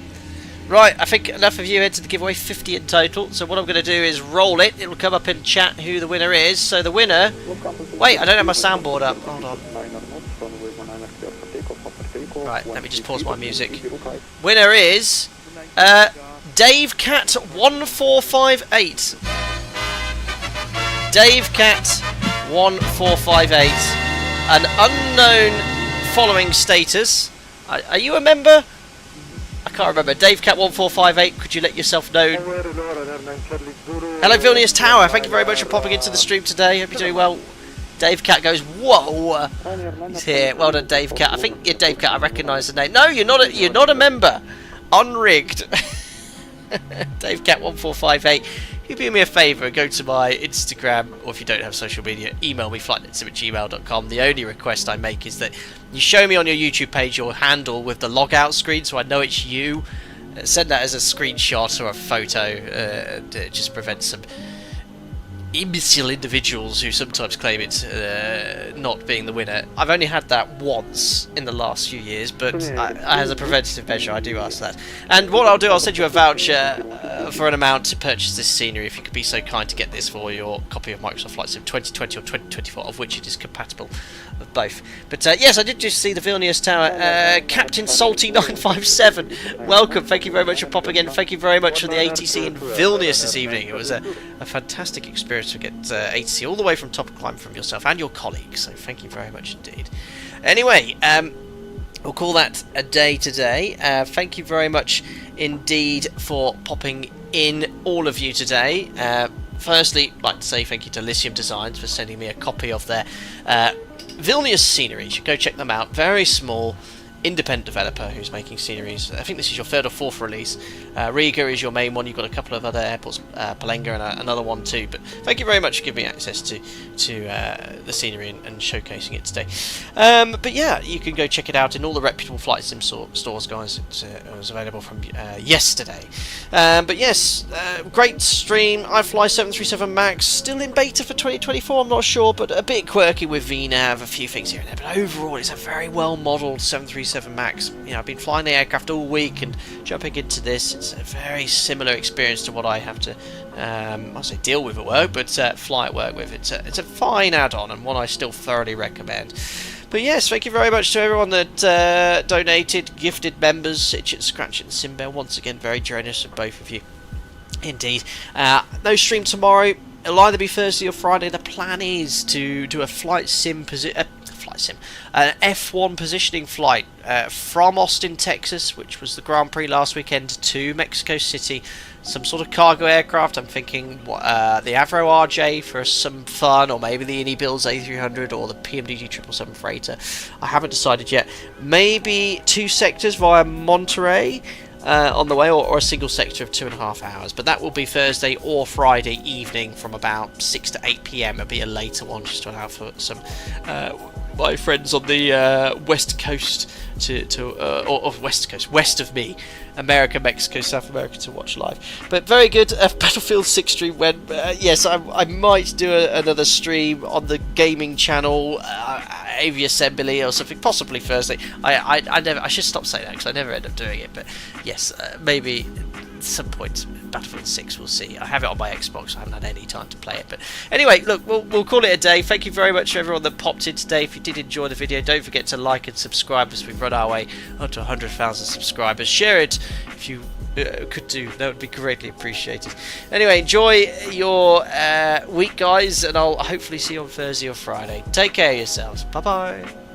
Right, I think enough of you entered the giveaway, 50 in total. So what I'm going to do is roll it. It'll come up in chat who the winner is. So the winner... Wait, I don't have my soundboard up. Hold on. Right, let me just pause my music. Winner is... Dave Cat 1458. Dave Cat 1458. An unknown following status. Are you a member? I can't remember. Dave Cat 1458, could you let yourself know? Hello Vilnius Tower, thank you very much for popping into the stream today. Hope you're doing well. Dave Cat goes, whoa! He's here. Well done, Dave Cat. I think you're Dave Cat. I recognise the name. No, you're not a member. Unrigged. Dave Cat 1458. You do me a favour, go to my Instagram, or if you don't have social media, email me flightsim@gmail.com. The only request I make is that you show me on your YouTube page your handle with the logout screen so I know it's you. Send that as a screenshot or a photo. It just prevents some imbecile individuals who sometimes claim it's not being the winner. I've only had that once in the last few years, but as a preventative measure I do ask that. And what I'll do, I'll send you a voucher for an amount to purchase this scenery, if you could be so kind to get this for your copy of Microsoft Flight Sim 2020 or 2024, of which it is compatible with both. But yes, I did just see the Vilnius Tower. Captain Salty 957, welcome, thank you very much for popping in. Thank you very much for the ATC in Vilnius this evening. It was a fantastic experience to get ATC all the way from Top Climb from yourself and your colleagues, so thank you very much indeed. Anyway, we'll call that a day today. Thank you very much indeed for popping in, all of you, today. Firstly, I'd like to say thank you to Lisium Designs for sending me a copy of their Vilnius scenery. You should go check them out. Very small independent developer who's making sceneries. I think this is your third or fourth release. Riga is your main one. You've got a couple of other airports, Palenga and another one too. But thank you very much for giving me access to the scenery and showcasing it today. But yeah, you can go check it out in all the reputable flight sim stores, guys. It was available from yesterday. But yes, great stream. iFly 737 Max still in beta for 2024. I'm not sure, but a bit quirky with VNAV, a few things here and there. But overall, it's a very well modelled 737 737 MAX. You know, I've been flying the aircraft all week, and jumping into this, it's a very similar experience to what I have to, I'll say deal with at work, but fly at work with. It's a fine add-on, and one I still thoroughly recommend. But yes, thank you very much to everyone that donated, gifted members, Itch It, Scratch It and Simbel. Once again, very generous of both of you. Indeed. No stream tomorrow. It'll either be Thursday or Friday. The plan is to do a flight sim, an F1 positioning flight from Austin, Texas, which was the Grand Prix last weekend, to Mexico City. Some sort of cargo aircraft. I'm thinking the Avro RJ for some fun, or maybe the Inny-Bills A300 or the PMDG 777 freighter. I haven't decided yet. Maybe 2 sectors via Monterey on the way, or a single sector of 2.5 hours. But that will be Thursday or Friday evening from about 6 to 8 p.m. It'll be a later one, just to allow for some my friends on the west coast or west coast, west of me, America, Mexico, South America, to watch live. But very good. Battlefield 6 stream went. Yes, I might do another stream on the gaming channel, EYVI Assembly or something, possibly Thursday. I should stop saying that because I never end up doing it. But yes, maybe at some point Battlefield 6, we'll see. I have it on my Xbox. I haven't had any time to play it. But anyway, look, we'll call it a day. Thank you very much to everyone that popped in today. If you did enjoy the video, don't forget to like and subscribe as we run our way up to 100,000 subscribers. Share it if you could do. That would be greatly appreciated. Anyway, enjoy your week, guys, and I'll hopefully see you on Thursday or Friday. Take care of yourselves. Bye-bye.